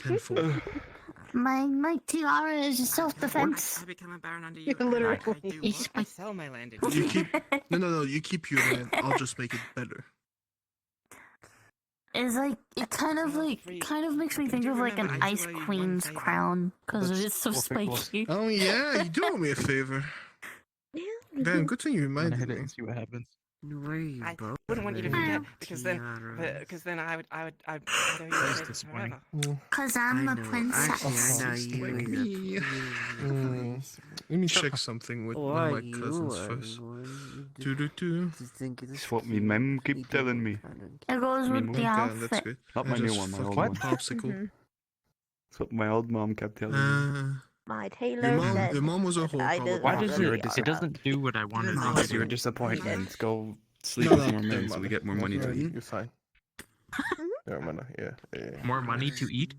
Tenfold. My tiara is self-defense. I become a baron under you. Literally. I do what? I sell my land. You keep no. You keep your land. I'll just make it better. It's like it kind of makes me think of like an ice queen's crown because it is so spiky. Oh yeah, you do owe me a favor. Damn, good thing you reminded me. See what happens. Where are you both? I wouldn't want you to forget because then I would owe you this forever. Cause I'm a princess. Let me check something with one of my cousins first. It's what me mem keep telling me. It goes with the That's outfit. good. Not my new one, my old one. Popsicle. That's what my old mom kept telling me. My tailor said Your mom was a whole. Why does It doesn't do what I wanted Why it does to your do. disappointment go sleep No, with no, more never men so mind. we get more money to eat? You're fine. Never mind. Yeah. More money to eat?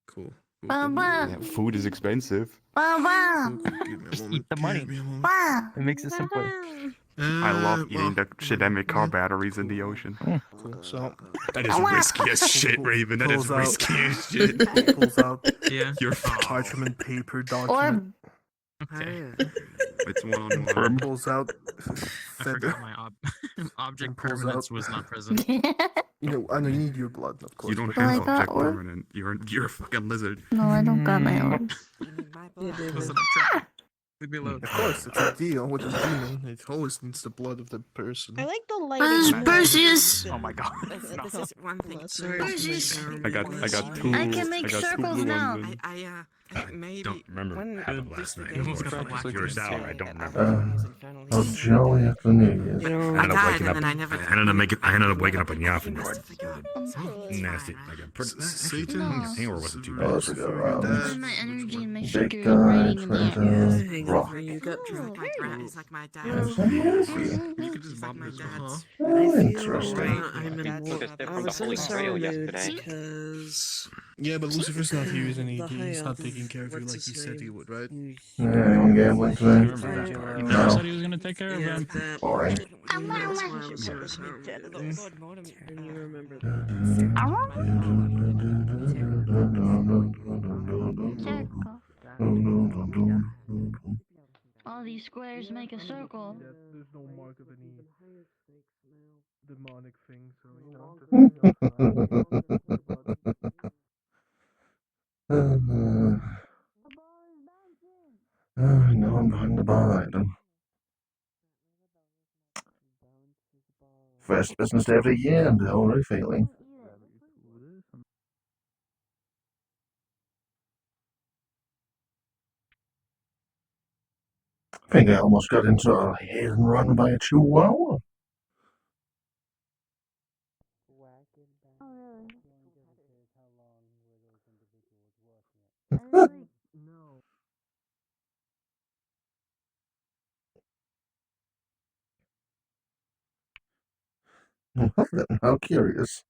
Cool. Yeah, food is expensive. Just eat the money. It makes it simpler. I love eating the shidemic car batteries in the ocean. Cool. So That is risky as shit, Raven. That is Pulls out- risky as shit. Pulls out Yeah. You're parchment paper document. Okay. It's one-on-one. Pulls out I feather. forgot my object And pulls permanence out- was not present. You know, I know you need your blood, of course. You don't Oh my have God, object or- permanent. You're a fucking lizard. No, I don't got my own. Listen, I'm trying. Leave me alone. Of course, it's a deal with a demon. it always needs the blood of the person. I like the Where's lighting. Perseus? Oh my god. This is one thing. Perseus. I got two. I can make got two circles blue now. ones. I maybe don't remember when what happened this last night. day Almost got was the black like You're this, sour, I don't I remember. was infernally Oh, sick. jolly afternoon. You know, I I ended up died waking and up. then I never. I ended up waking up in I Yaffin. must have forgotten. Nasty. Like a pretty. Satan. Hangover wasn't too Oh, bad. let's go around. Find my energy and make sure Big you're guy, writing in the air. Twitter, rock. You got drunk. It's like my dad. There's a movie. You could just bomb my this, dad's. Oh, interesting. I'm in I was in sour mood See? because Yeah, but Lucifer's not here, isn't he? The He's not high taking care of you what's like he his said he name? would, right? Yeah, anyone gambling today? Remember that part. You He never No. said he was gonna take care of yeah, him. that Boring. that's why I'm so sour mood. And you remember All these squares make a circle. There's no mark of any demonic thing, so you know. No, I'm behind the bar item. First business day of the year, and they're already failing. I think I almost got into a hit and run by a chihuahua. Well then, how curious.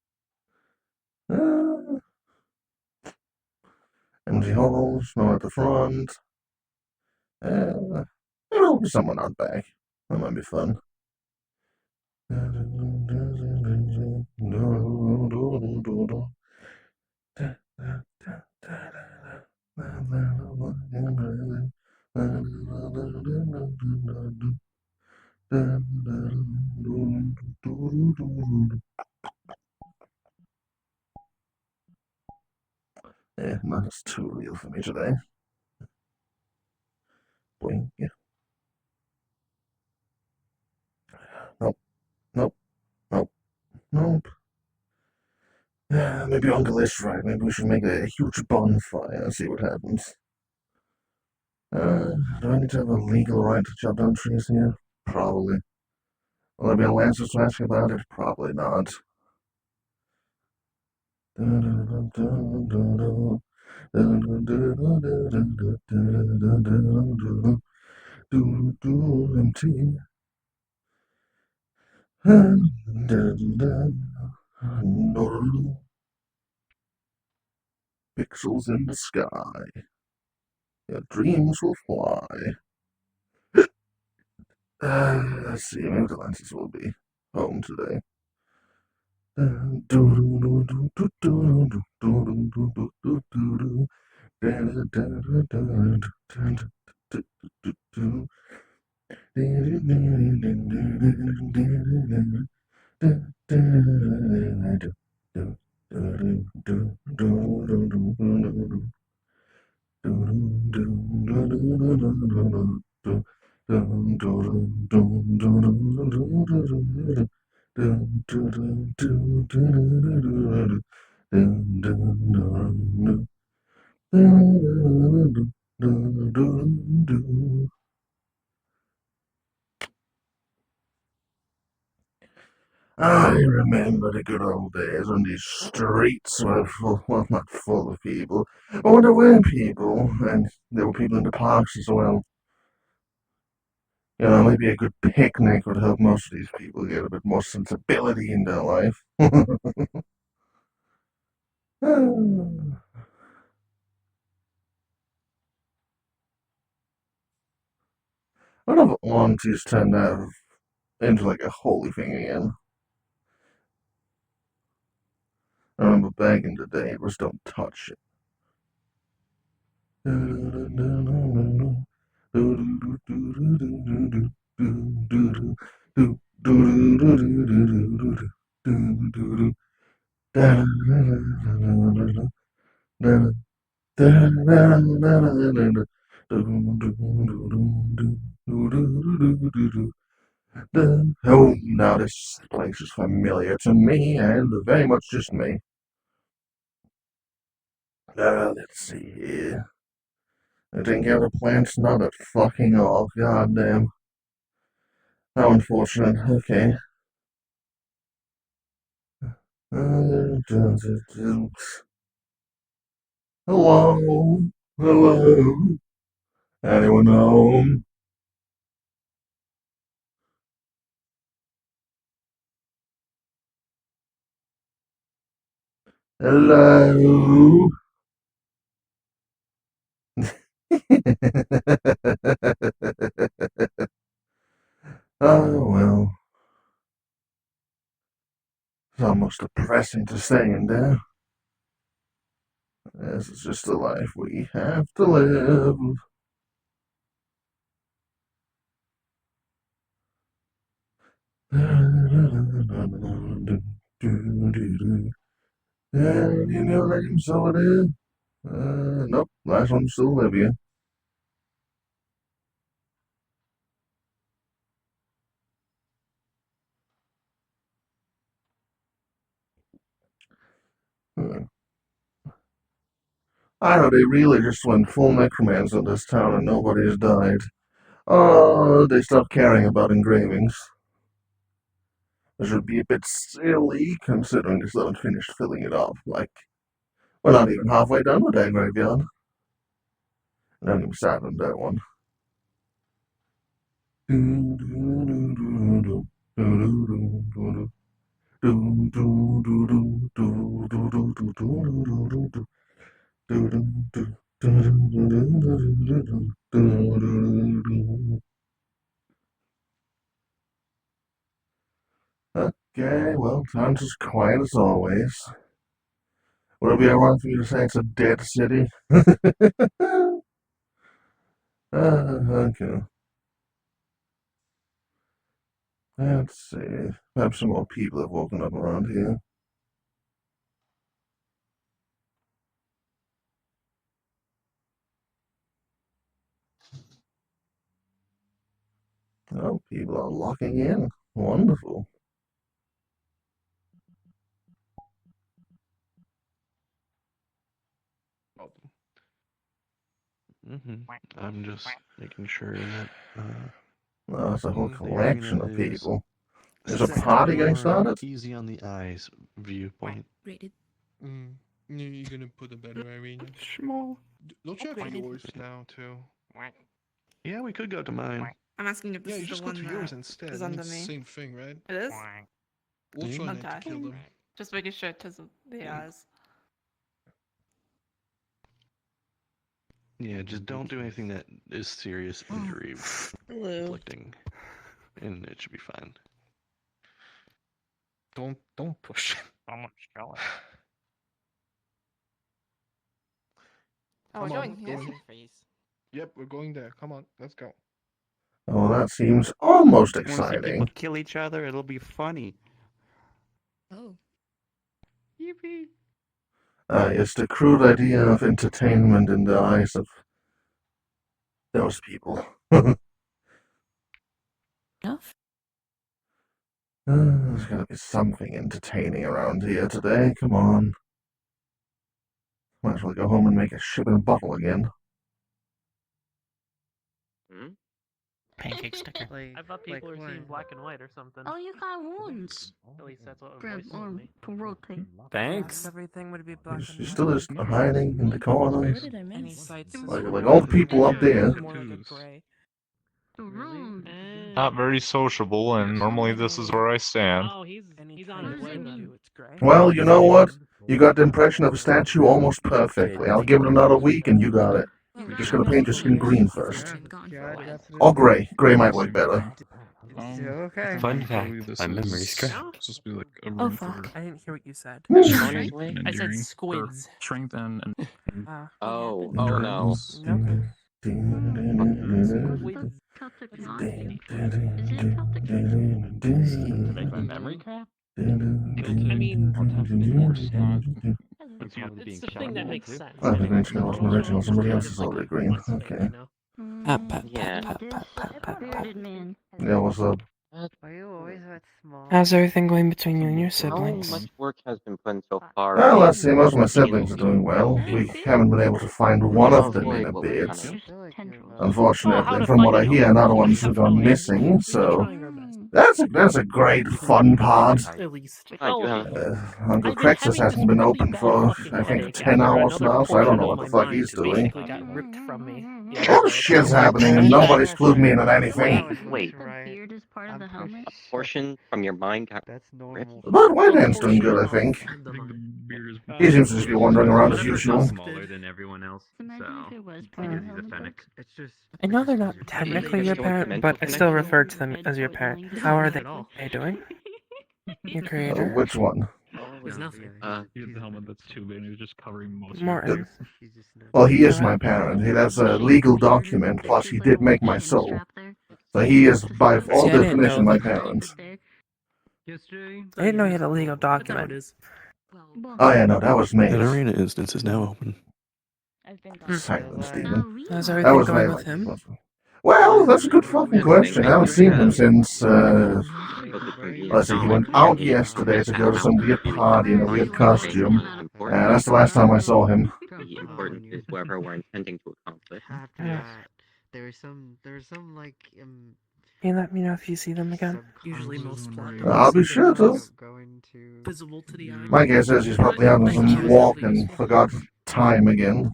Empty halls, no at the front. There'll be someone out back. That might be fun. Yeah, that's too real for me today. Boing. Nope. Maybe Uncle is right. Maybe we should make a huge bonfire and see what happens. Do I need to have a legal right to chop down trees here? Probably. Will there be a Lancer to ask about it? Probably not. Empty. Pixels in the sky. Your dreams will fly. Let's see, maybe the Lancers will be home today. I remember the good old days when these streets were full, well, not full of people, but when there were people, and there were people in the parks as well. You know, maybe a good picnic would help most of these people get a bit more sensibility in their life. I don't want to turn that into like a holy thing again. I remember back in the day, it was don't touch it. Oh, now this place is familiar to me and very much just me. Let's see here. I think the plant's not at fucking all. Goddamn. How unfortunate. Okay. Hello? Hello? Anyone home? Hello? Oh, well. It's almost depressing to say in there. This is just the life we have to live. You know that name, so it is. Nope, last one's still Olivia. I know they really just went full necromancer in this town and nobody's died. Oh, they stopped caring about engravings. It should be a bit silly considering they still haven't finished filling it up. Like, we're not even halfway done with that graveyard. And I'm sad on that one. Okay, well, sounds as quiet as always. Would it be alright for you to say it's a dead city? Okay. Let's see. Perhaps some more people have woken up around here. Oh, people are locking in. Wonderful. I'm just making sure that Oh, that's a whole the collection arena of is people. There's a party getting started? easy on the eyes viewpoint. Rated. You're gonna put a better arena. Small. Don't you have Rated. yours now too? Yeah, we could go to mine. I'm asking if this Yeah, you is just the go one to yours that instead. is I under mean, it's the me. same thing, right? It is? We'll try not to Okay. kill them. Just making sure because of the eyes. Yeah, just don't do anything that is serious injury Hello. inflicting, and it should be fine. Don't push. So much jealous. Oh, Come we're on, going go. hissing freeze. Yep, we're going there. Come on, let's go. Oh, that seems almost Want to see people exciting. kill each other? It'll be funny. Oh. Yippee. It's the crude idea of entertainment in the eyes of those people. Enough. There's gotta be something entertaining around here today. Come on. Might as well go home and make a ship in a bottle again. Pancake sticker. I thought people were seeing black and white or something. Oh, you got wounds. At least that's what a Grab voice told arm me. to rotate. Thanks. Everything would be black She's still just hiding in the corner. What did I Any miss? sights Like all the people up there. More like a gray. The room. Not very sociable, and normally this is where I stand. Oh, he's on What his does way it then. mean? It's gray. Well, you know what? You got the impression of a statue almost perfectly. I'll give it another week and you got it. You're just gonna paint your skin green first. Or gray. Gray might work better. Okay. Fun fact, my memory's crap. Supposed to be like a Oh, room fuck. for I didn't hear what you said. I said squids. Strength and Oh no. endurance. To make my memory crap? I mean, It's probably it's being the shot thing that at makes too. sense. I think original wasn't original. Somebody else is already green. Okay. Yeah. Bearded man. Yeah, what's up? Are you always that small? How's everything going between you and your How siblings? much work has been put in so far? Well, let's see. Most of my siblings are doing well. We haven't been able to find one of them in a bit. Unfortunately, from what I hear, another one's gone missing, so that's a great fun part. At least. I do have Uncle I've been Crexus having hasn't this been really open bad for, fucking I think, headache 10 after hours another now, so I don't know portion what of the my fuck he's mind doing. basically got ripped from me. All this shit's happening and nobody's clued me in on anything. Wait. The beard is part of the helmet. a portion from your mind got That's ripped. normal. But Whitehand's doing good, I think. He seems to just be wandering around as usual. Smaller than everyone else, Imagine so if it was I part of guess the he's a helmet. fennec. It's just. I know they're not technically your parent, but I still refer to them as your parent. How are they doing? Your creator? Which one? There's nothing. he had the helmet that's too big and he was just covering most Martin. Well, he is my parent. That's a legal document, plus he did make my soul. So he is, by all See, I didn't definition, know my that. parent. I didn't know you had a legal document. Oh yeah, no, that was Maeve. arena instance is now open. Silent, Stephen. How's That everything was going Maeve. with him? Well, that's a good fucking question. I haven't seen him since, let's see, he went out yesterday to go to some weird party in a weird costume. That's the last time I saw him. The important is wherever we're intending to accomplish. There's some like Can you let me know if you see them again? Usually most plot I'll be sure to. visible to the eye. My guess is he's probably out on some walk and forgot time again.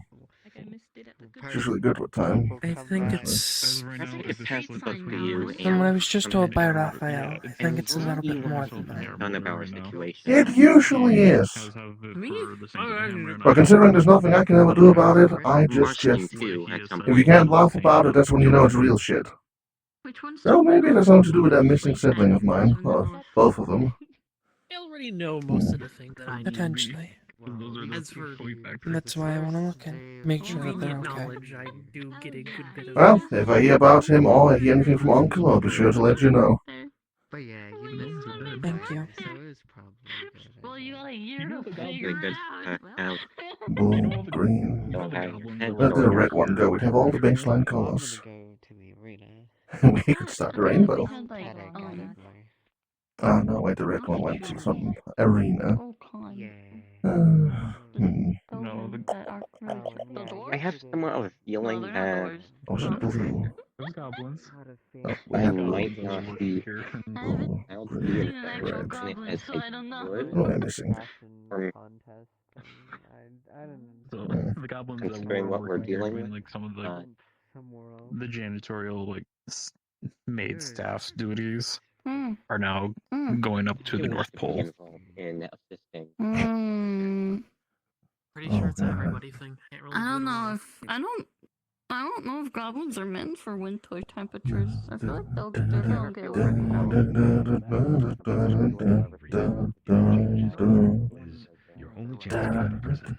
He's usually good with time. I think it's... I think it passed both for you From what I was just told by Raphael, I think it's a little bit more than that. none of our situation. It usually is. Me? But considering there's nothing I can ever do about it, I just... Martin too had some If you can't laugh about it, that's when you know it's real shit. Which one's So maybe it has something to do with that missing sibling of mine, or both of them. I already know most of the things that I need. Potentially. As for That's why I want to look and make sure that they're convenient okay. knowledge, I do get a good bit of. Well, if I hear about him or I hear anything from Uncle, I'll be sure to let you know. But yeah, you missed it. Thank you. So it was probably Well, you got a year to Pretty figure good. it out. Blue, green. Don't have Where did the red one go? We'd have all the baseline colors. We could start the rainbow. Oh no, wait, the red one went to some arena. No, I have somewhat of a feeling that Oh, it's blue. Those goblins. Oh, we I have might not be blue, I'll green, be an actual red goblin, as so I I don't know. would. What am I missing? Or So the goblins that Considering were what we're working here dealing doing with, like some of uh, the janitorial like maid staff's duties Hmm. are now going up to the North Pole. involved in assisting. Hmm. Pretty sure it's Oh, an God. everybody thing. Can't really I do don't it know alone. if I don't. I don't know if goblins are meant for winter temperatures. I feel like they're gonna get warm now. Is your only chance to get out of prison.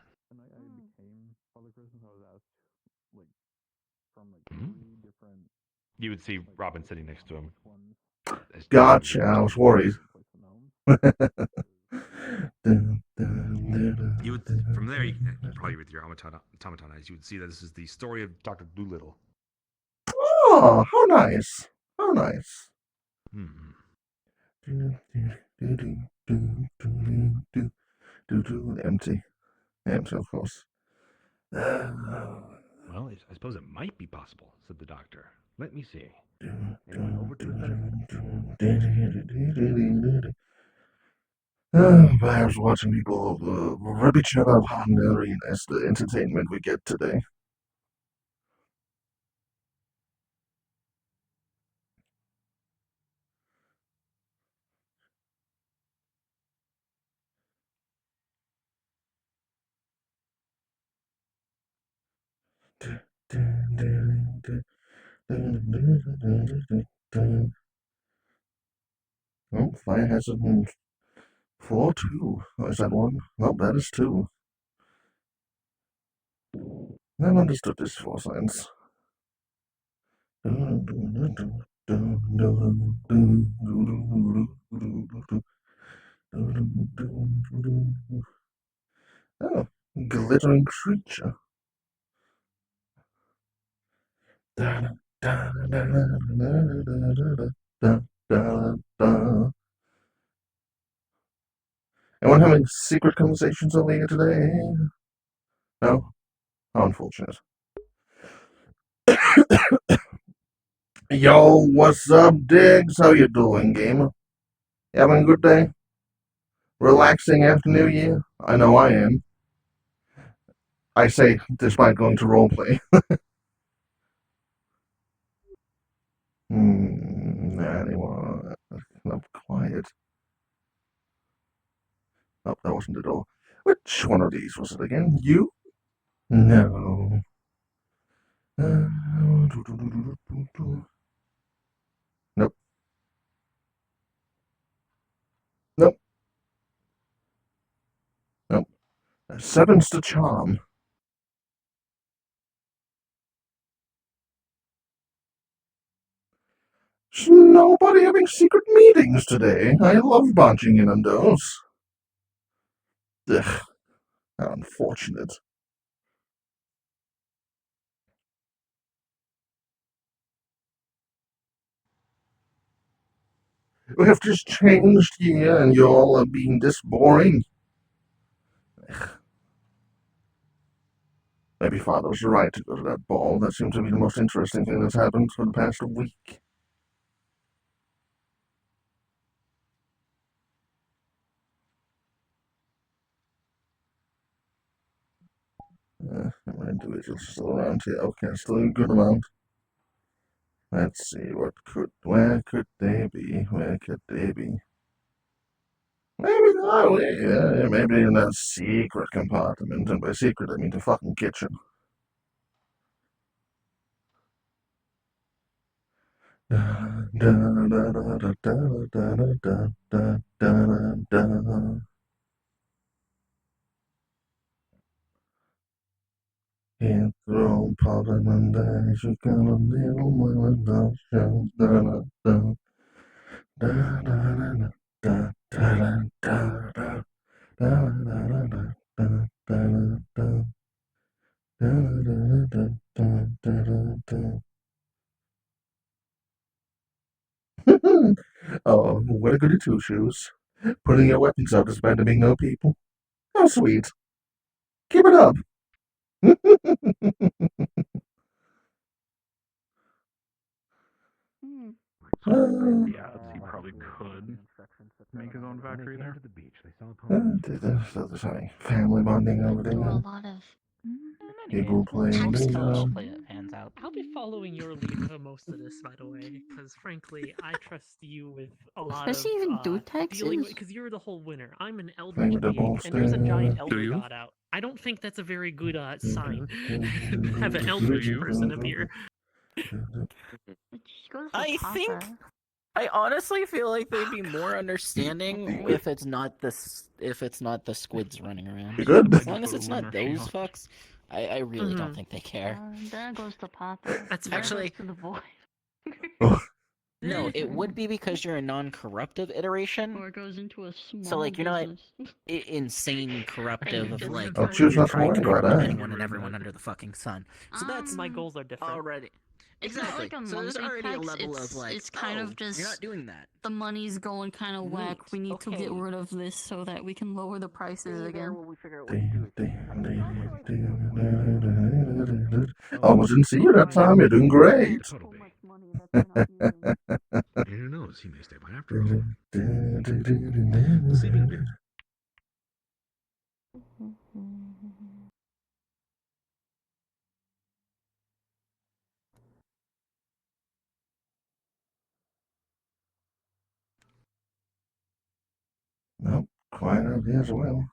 You would see Robin sitting next to him. Gotcha, I was worried. You would, from there, probably with your automaton eyes, you would see that this is the story of Dr. Doolittle. Oh, how nice. How nice. Empty. Empty, of course. Well, I suppose it might be possible, said the doctor. Let me see. Anyone over to Perhaps watching people rip each other apart in the arena is the entertainment we get today. Oh, fire hazard in floor 2. Oh, is that 1? No, that is 2. I've understood this 4 signs. Oh, glittering creature. Anyone having secret conversations over here today? No? How unfortunate. Yo, what's up, Diggs? How you doing, gamer? You having a good day? Relaxing after New Year? I know I am. I say, despite going to roleplay. Anyone? I'm quiet. Oh, that wasn't it all. Which one of these was it again? You? No. Nope. Nope. Nope. 7's the charm. There's nobody having secret meetings today. I love barging in on those. Ugh. How unfortunate. We have just changed here and you all are being this boring. Ugh. Maybe Father was right to go to that ball. That seems to be the most interesting thing that's happened for the past week. How many individuals are still around here? Okay, still a good amount. Let's see, where could they be? Where could they be? Maybe in that secret compartment, and by secret I mean the fucking kitchen. Can't throw popping and then she got a little more love show. Oh, what a goody two-shoes. Putting your weapons out despite there being no people. How sweet. Keep it up. Yeah, he probably could make his own factory there. Family bonding over Do a there. lot of People playing types bingo. of Play it hands out. I'll be following your lead for most of this, by the way, because frankly, I trust you with a lot Especially of even Dutex dealing with, is. because you're the whole winner. I'm an Thing eldritch with the being, bolts and there's a giant there. elder Do you? god out. I don't think that's a very good sign. Have an eldritch person appear. I think I honestly feel like they'd be more understanding if it's not the squids running around. You good? As long as it's not those fucks, I really don't think they care. Then it goes to Papa. That's Then it actually goes to the boy. no. It would be because you're a non-corruptive iteration. Or it goes into a small So like you're not business. insane corruptive of like I'll choose you're not to trying to worry about corrupt that. anyone and everyone under the fucking sun. So that's My goals are different. already It's exactly. not like a So there's monthly already a tax, level it's, of like it's kind oh, of just you're not doing that. the money's going kind of whack. We need to get okay. rid of this so that we can lower the prices again. We figure out what to do. Almost didn't see you that time. You're doing great. Total bait. Money that they're not using. And who knows? He may stay by after all. Sleeping bit. Nope, quite happy as well.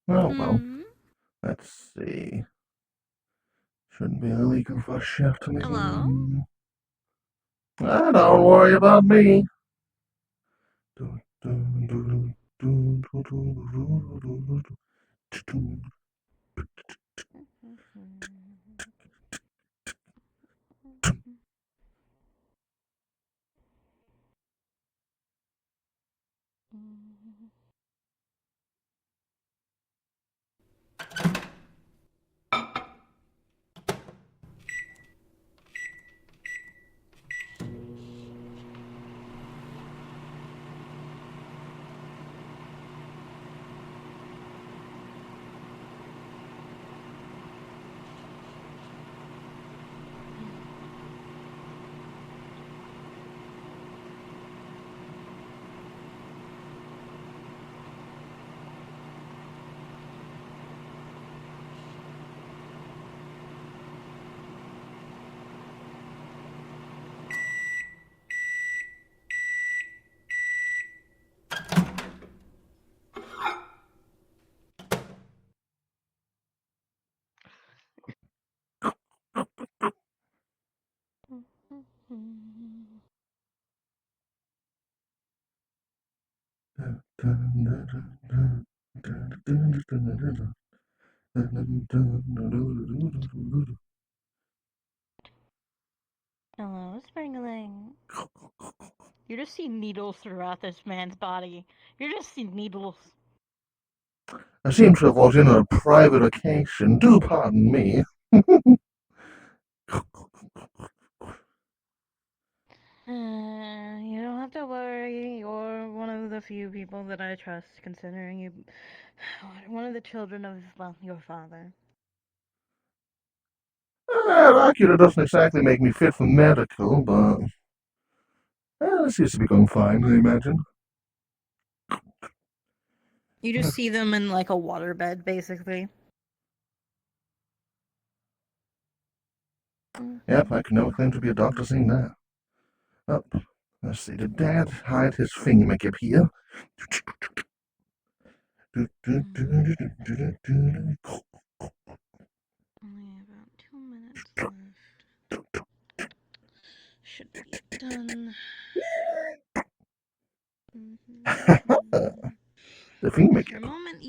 Oh well. Let's see. Shouldn't be illegal for a chef to make. Hello? Don't worry about me. Hello, Springling. You just see needles throughout this man's body. You just see needles. I seem to have walked in on a private occasion. Do pardon me. You don't have to worry. You're one of the few people that I trust, considering you one of the children of, well, your father. Rockula doesn't exactly make me fit for medical, but it seems to be going fine, I imagine. You just see them in like a waterbed, basically. Yep, I can never claim to be a doctor seeing that. Oh, let's see, did Dad hide his thingamajig here? Only about 2 minutes left. Should be done. The thingamajig. For a moment,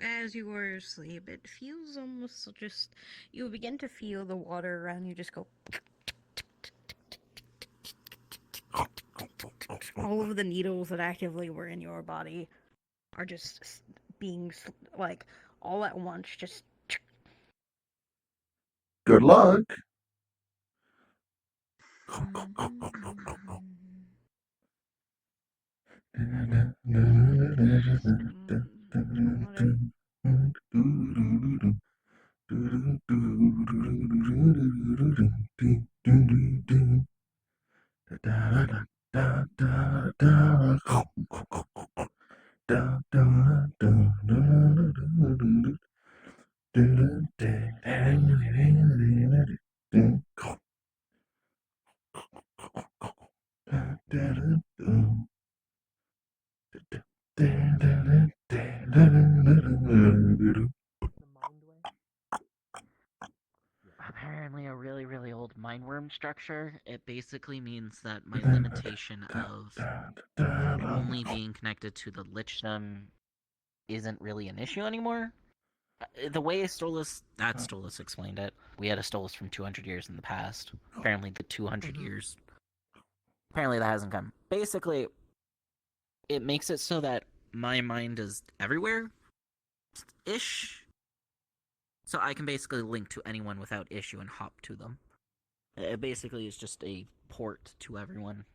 as you were asleep, it feels almost just, you begin to feel the water around you just go. All of the needles that actively were in your body are just being, like, all at once, just. Good luck. a really, really old mindworm structure, it basically means that my limitation of only being connected to the lichdom isn't really an issue anymore. The way Stolas explained it, we had a Stolas from 200 years in the past. Apparently the 200 years, apparently that hasn't come. Basically, it makes it so that my mind is everywhere-ish. So I can basically link to anyone without issue and hop to them. It basically is just a port to everyone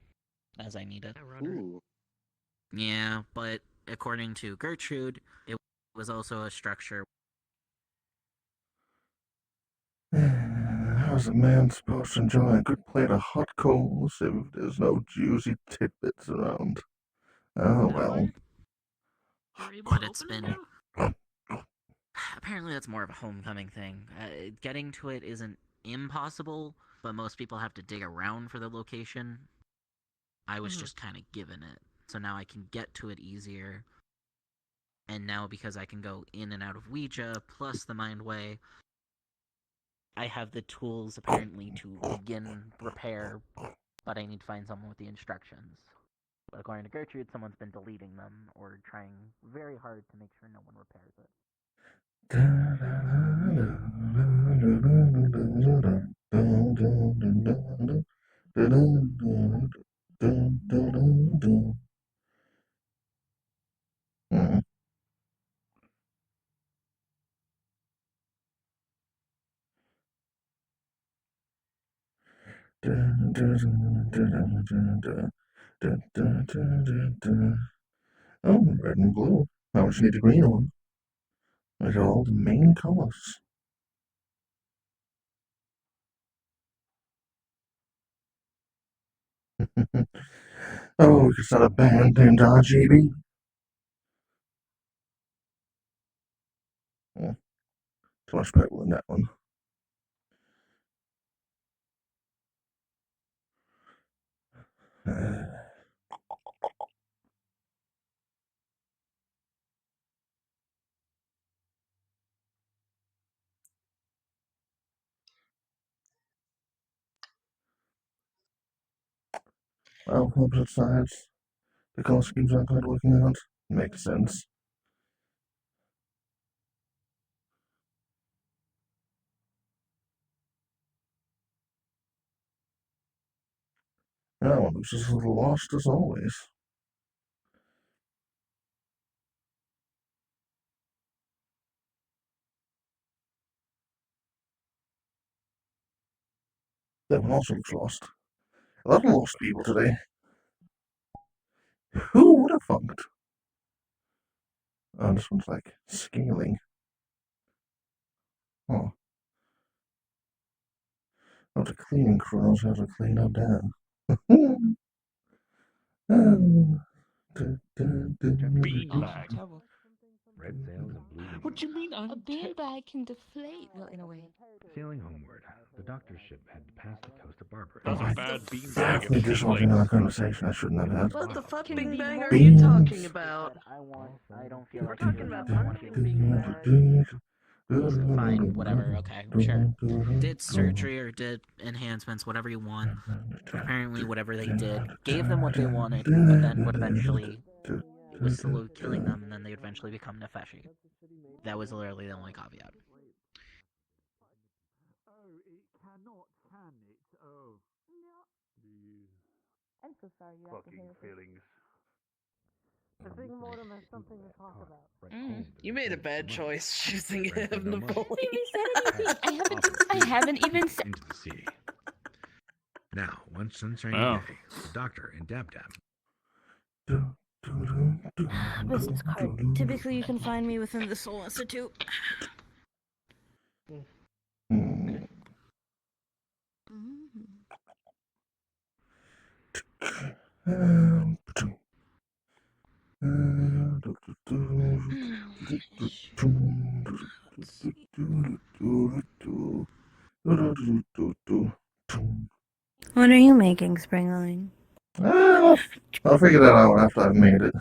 as I need it. Ooh. Yeah, but according to Gertrude, it was also a structure. How's a man supposed to enjoy a good plate of hot coals if there's no juicy tidbits around? Oh well. But it's been... Apparently that's more of a homecoming thing. Getting to it isn't impossible, but most people have to dig around for the location. I was just kind of given it. So now I can get to it easier. And now because I can go in and out of Ouija, plus the Mind Way, I have the tools apparently to begin repair, but I need to find someone with the instructions. But according to Gertrude, someone's been deleting them or trying very hard to make sure no one repairs it. Oh, red and blue. How much you need a green one? Those are all the main colors. Oh, we could start a band named RGB. Oh, too much purple in that one. Well, opposite sides. The color schemes aren't quite working out. Makes sense. That one looks just a little lost as always. That one also looks lost. A lot of lost people today. Who would have thought? Oh, this one's like scaling. Oh. Oh, the cleaning crew knows how to clean up down. Beanbag. Red sails and blue wings. What do you mean? A beanbag can deflate, well, in a way. Sailing homeward, the doctor's ship had to pass the coast of Barbary. That's a bad beanbag. Exactly, just wanting another conversation I shouldn't have had. What the fuck beanbag are Beans. you talking about? I don't feel We're like talking about pumpkin beanbag. Fine, whatever, okay, sure. Did surgery or did enhancements, whatever you want. Apparently, whatever they did, gave them what they wanted, but then would eventually was slowly killing them, and then they'd eventually become Nefeshi. That was literally the only caveat. Oh, it cannot, can it? Oh. I'm so sorry you have to hear this. Feelings. I think Mortem has something to talk about. You made a bad choice choosing him to bully. I haven't even said. Into the sea. Now, one sunshiny Oh. day, the doctor and Dab Dab. Business card. Typically, you can find me within the Soul Institute. What are you making, Springline? I'll figure that out after I've made it.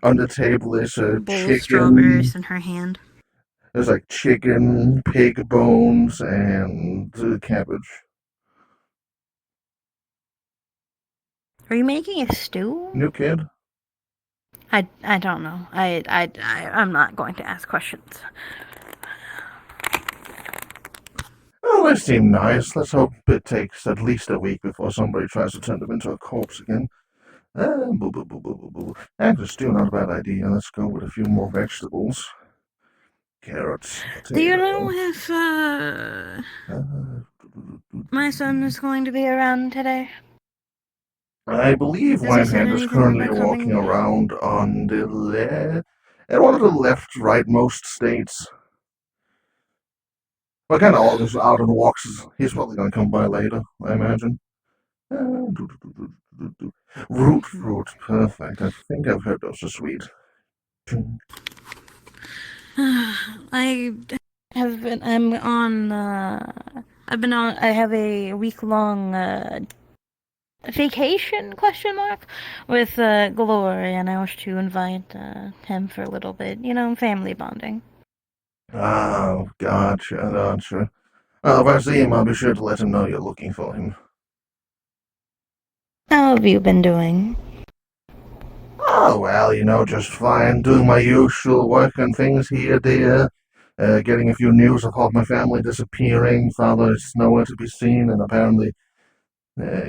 On the table is a Bowl of chicken. strawberries in her hand. There's like chicken, pig bones, and cabbage. Are you making a stew? New kid? I don't know. I'm not going to ask questions. Well, they seem nice. Let's hope it takes at least a week before somebody tries to turn them into a corpse again. Boo, boo, boo, boo, boo, boo. Actually, still not a bad idea. Let's go with a few more vegetables. Carrots, Do you know potato. if my son is going to be around today? I believe Has he said Winehand is anything currently about walking coming? around on the at one of the left, rightmost states. But kind of all goes out and walks. He's probably going to come by later, I imagine. Root fruit, perfect. I think I've heard those are sweet. I have been. I'm on. I've been on. I have a week-long vacation question mark with Glory, and I wish to invite him for a little bit. You know, family bonding. Oh, gotcha. Well, if I see him, I'll be sure to let him know you're looking for him. How have you been doing? Oh, well, just fine. Doing my usual work and things here, dear. Getting a few news of all my family disappearing. Father is nowhere to be seen, and apparently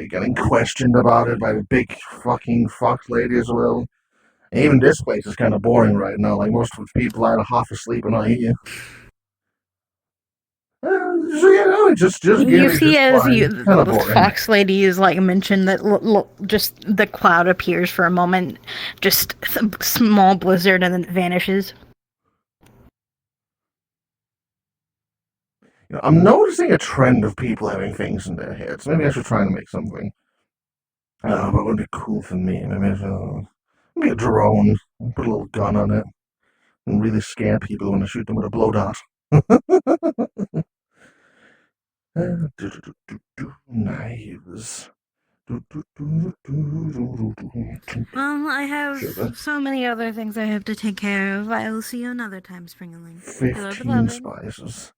getting questioned about it by the big fucking fuck lady as well. Even this place is kind of boring right now. Like, most of the people are half asleep and not here. So, just You getting see, as kind of the boring. fox lady is like mentioned that just the cloud appears for a moment, just a small blizzard, and then it vanishes. I'm noticing a trend of people having things in their heads. Maybe I should try and make something. What would be cool for me? Maybe a drone. Put a little gun on it and really scare people when I shoot them with a blow dart. Knives. I have Sugar. so many other things I have to take care of. I will see you another time, Springerling. 15 spices.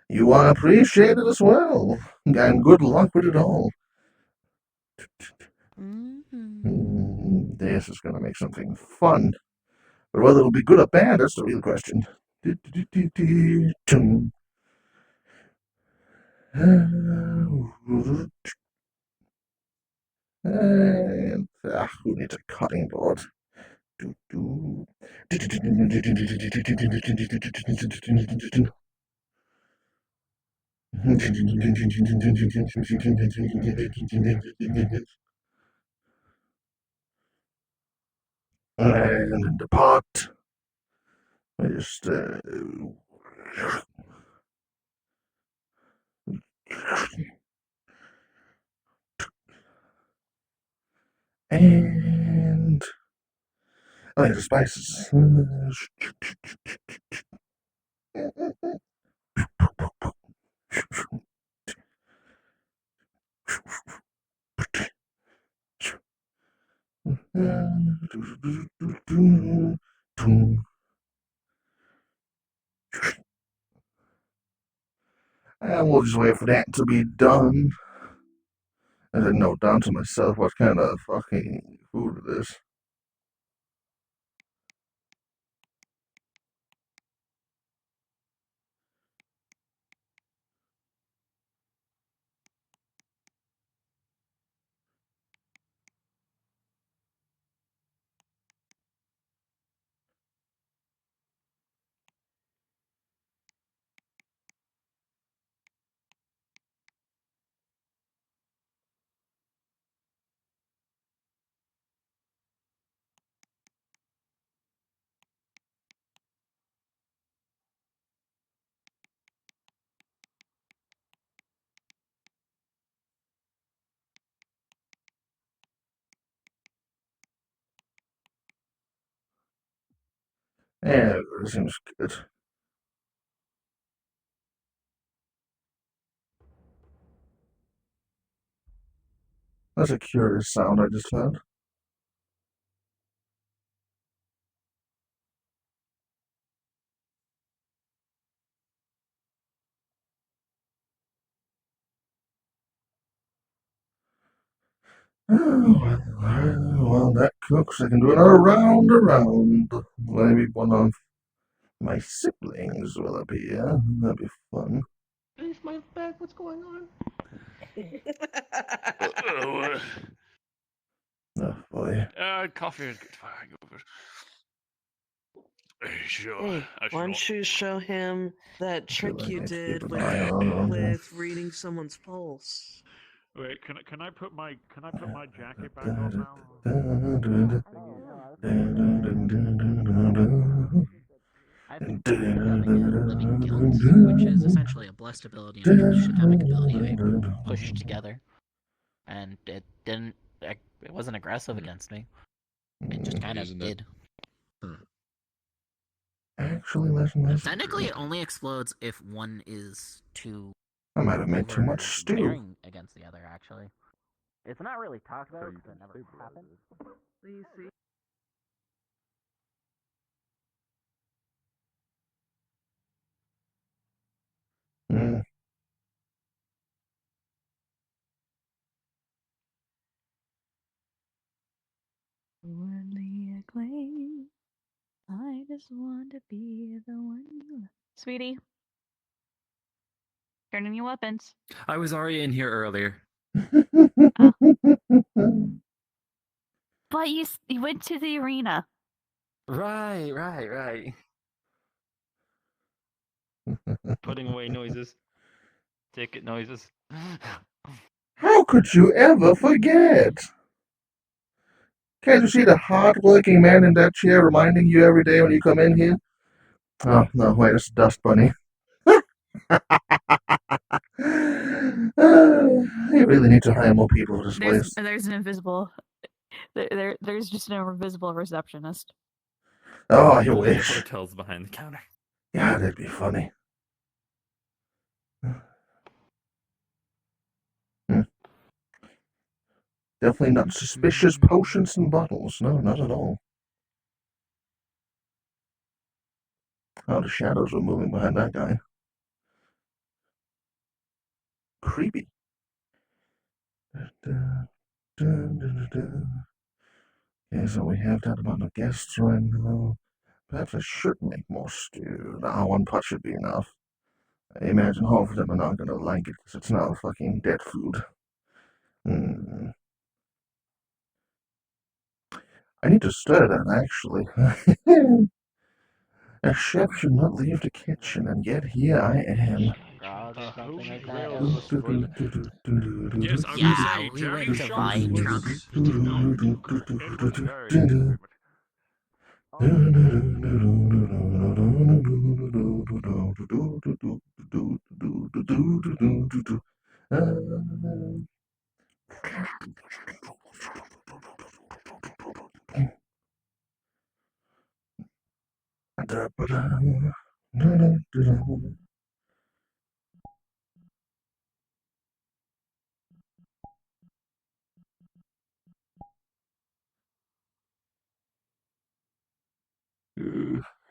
You are appreciated as well, and good luck with it all. This is going to make something fun. But whether it'll be good or bad, that's the real question. And who needs a cutting board? And in the pot, I just and the spices. And we'll just wait for that to be done. I didn't note down to myself what kind of fucking food it is. Yeah, it seems good. That's a curious sound I just heard. Well, that cooks. I can do another round around. Maybe one of my siblings will appear. That'd be fun. Finish my back. What's going on? Oh boy. Coffee is good. Hangover. Sure. Hey, why don't you show him that trick I you need to did keep an with eye on him. reading someone's pulse? Wait, can I put my jacket back on now? I've been becoming a living guild, which is essentially a blessed ability and a totemic ability I pushed together. And it didn't. It wasn't aggressive against me. It just kind of did. Actually, let's. Technically, it only explodes if one is too. I might have made too much stew. Bearing against the other, actually. It's not really talked about because it never happened. Worldly acclaim. I just want to be the one you love. Sweetie. Turn in your weapons. I was already in here earlier. But you went to the arena. Right. Putting away noises. Ticket noises. How could you ever forget? Can't you see the hard-working man in that chair reminding you every day when you come in here? Oh, no, wait, it's Dust Bunny. You really need to hire more people for this place. There's an invisible. There's just an invisible receptionist. Oh, you wish. Hotels behind the counter. Yeah, that'd be funny. Definitely not suspicious potions and bottles. No, not at all. Oh, the shadows were moving behind that guy. Creepy. Okay, so we have that amount of guests right now. Perhaps I should make more stew. Nah, one pot should be enough. I imagine half of them are not gonna like it because it's not fucking dead food. I need to stir that, actually. A chef should not leave the kitchen, and yet here I am. Yeah, we went to Vine Trunk.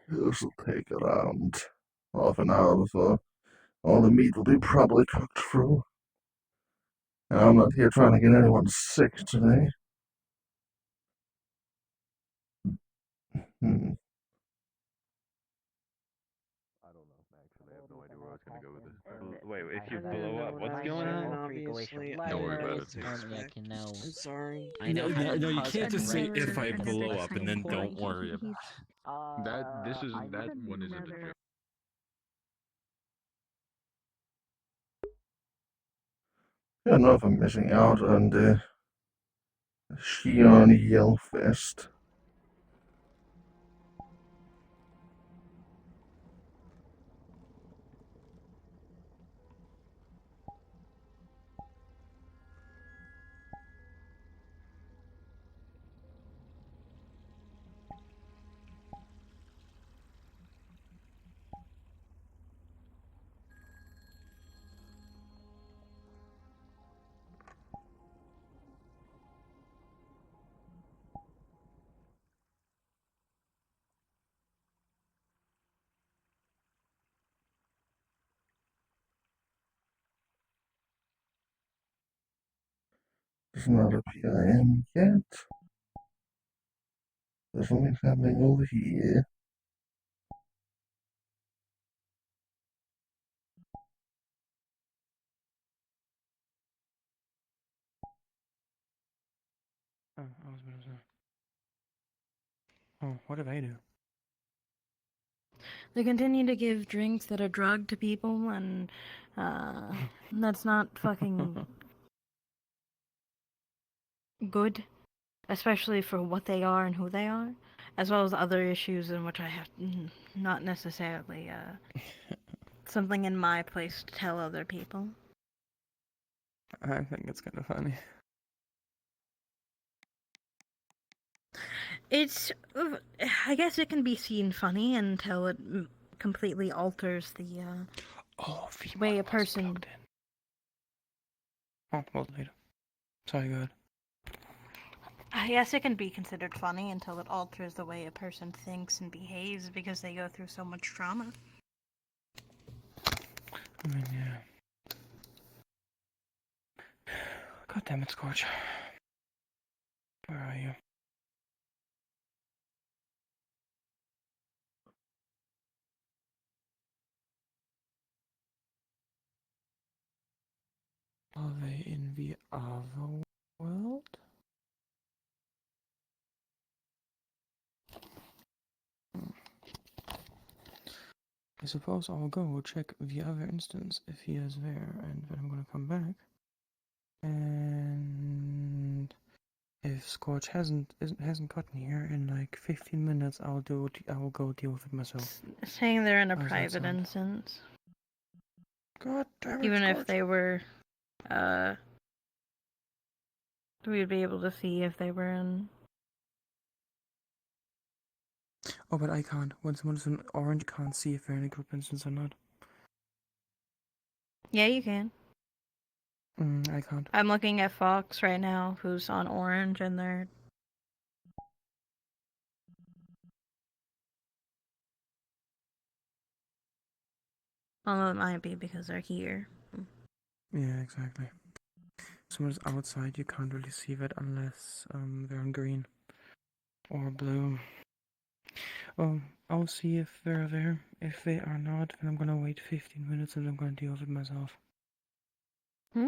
This will take around half an hour before all the meat will be properly cooked through. And I'm not here trying to get anyone sick today. Wait, if you blow up, what's going on? Obviously, Don't worry about it. I'm sorry. No, you can't just say if I blow up and then don't worry about it. That one isn't a joke. I don't know if I'm missing out on the Shion Yell Fest. Does not appear in yet. There's something happening over here. Oh, I was gonna say. Oh, what did I do? They continue to give drinks that are drugged to people, and that's not fucking good, especially for what they are and who they are, as well as other issues in which I have not necessarily something in my place to tell other people. I think it's kind of funny. It's, I guess it can be seen funny until it completely alters the way a person. Oh, well, later. Sorry, go ahead. I guess it can be considered funny until it alters the way a person thinks and behaves because they go through so much trauma. I mean, yeah. God damn it, Scorch. Where are you? Are they in the other world? I suppose I'll go check the other instance if he is there, and then I'm gonna come back. And if Scorch hasn't gotten here in like 15 minutes, I will go deal with it myself. Saying they're in a How does that private sound? instance. God damn it, Even if Scorch. they were, we'd be able to see if they were in. Oh, but I can't. When someone's in orange, I can't see if they're in a group instance or not. Yeah, you can. I can't. I'm looking at Fox right now, who's on orange, and they're. Although it might be because they're here. Yeah, exactly. Someone's outside, you can't really see that unless they're on green or blue. Well, I'll see if they're there. If they are not, then I'm gonna wait 15 minutes and I'm gonna deal with it myself. I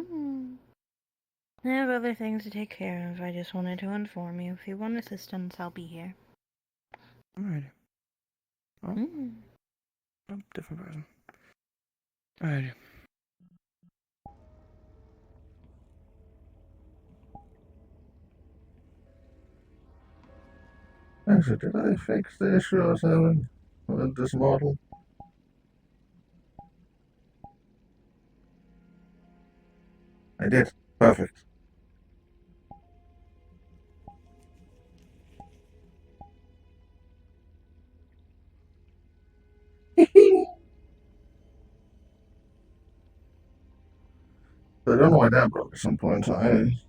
have other things to take care of. I just wanted to inform you. If you want assistance, I'll be here. Alrighty. Oh, oh, different person. Alrighty. Actually, did I fix the issue I was having with this model? I did. Perfect. I don't know why that broke at some point. Seems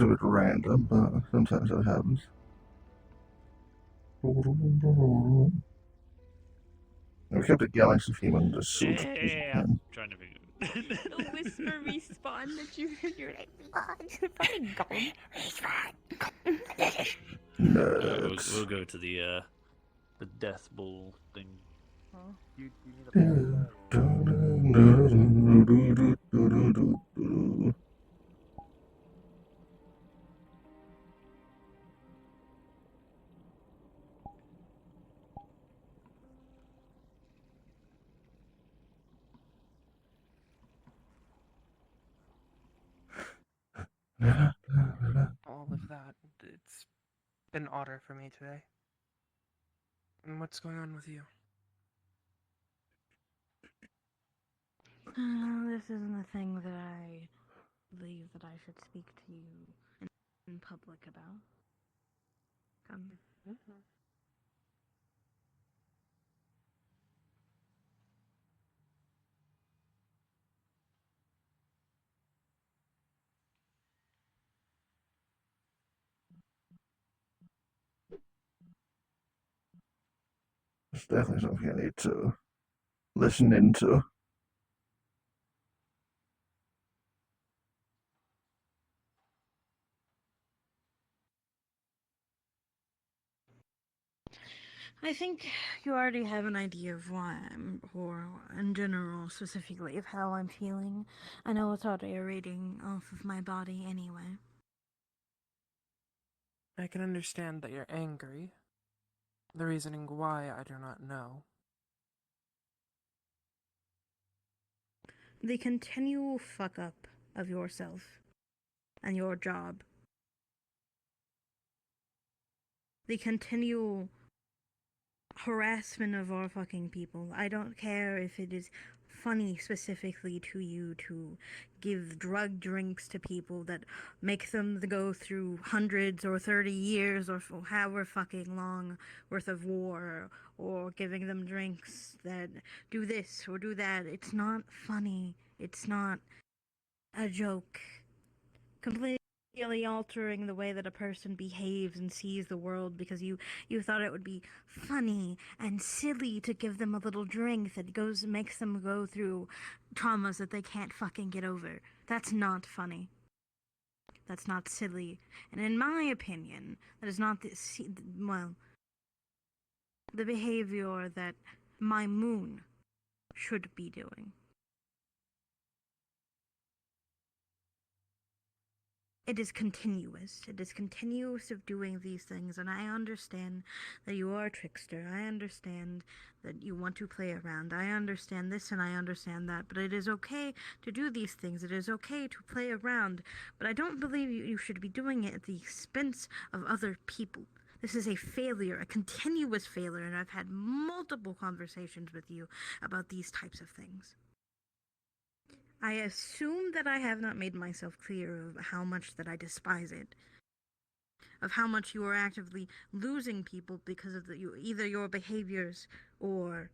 a bit random, but sometimes that happens. We kept it yelling so he went into suit. Yeah, I'm trying to figure it. The whisper respawn that you're like, fucking gone. We'll go to the death bowl thing. All of that, it's been odder for me today. And what's going on with you? This isn't a thing that I believe that I should speak to you in public about. Come. It's definitely something I need to listen into. I think you already have an idea of why or in general, specifically, of how I'm feeling. I know it's already radiating off of my body anyway. I can understand that you're angry. The reasoning why, I do not know. The continual fuck up of yourself and your job. The continual harassment of our fucking people. I don't care if it is funny specifically to you to give drug drinks to people that make them go through hundreds or 30 years or however fucking long worth of war, or giving them drinks that do this or do that. It's not funny. It's not a joke. Completely altering the way that a person behaves and sees the world because you thought it would be funny and silly to give them a little drink that makes them go through traumas that they can't fucking get over. That's not funny. That's not silly. And in my opinion, that is not the behavior that my moon should be doing. It is continuous. It is continuous of doing these things, and I understand that you are a trickster. I understand that you want to play around. I understand this and I understand that, but it is okay to do these things. It is okay to play around, but I don't believe you should be doing it at the expense of other people. This is a failure, a continuous failure, and I've had multiple conversations with you about these types of things. I assume that I have not made myself clear of how much that I despise it. Of how much you are actively losing people because of either your behaviors or,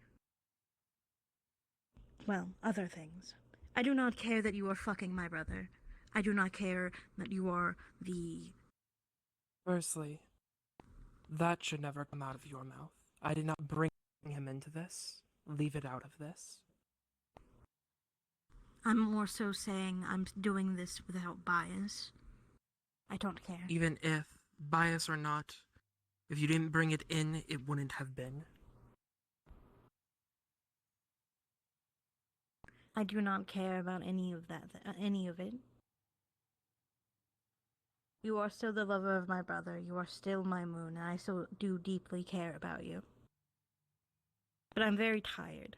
well, other things. I do not care that you are fucking my brother. I do not care that you are the... Firstly, that should never come out of your mouth. I did not bring him into this. Leave it out of this. I'm more so saying I'm doing this without bias. I don't care. Even if, bias or not, if you didn't bring it in, it wouldn't have been. I do not care about any of that, any of it. You are still the lover of my brother. You are still my moon, and I still do deeply care about you. But I'm very tired.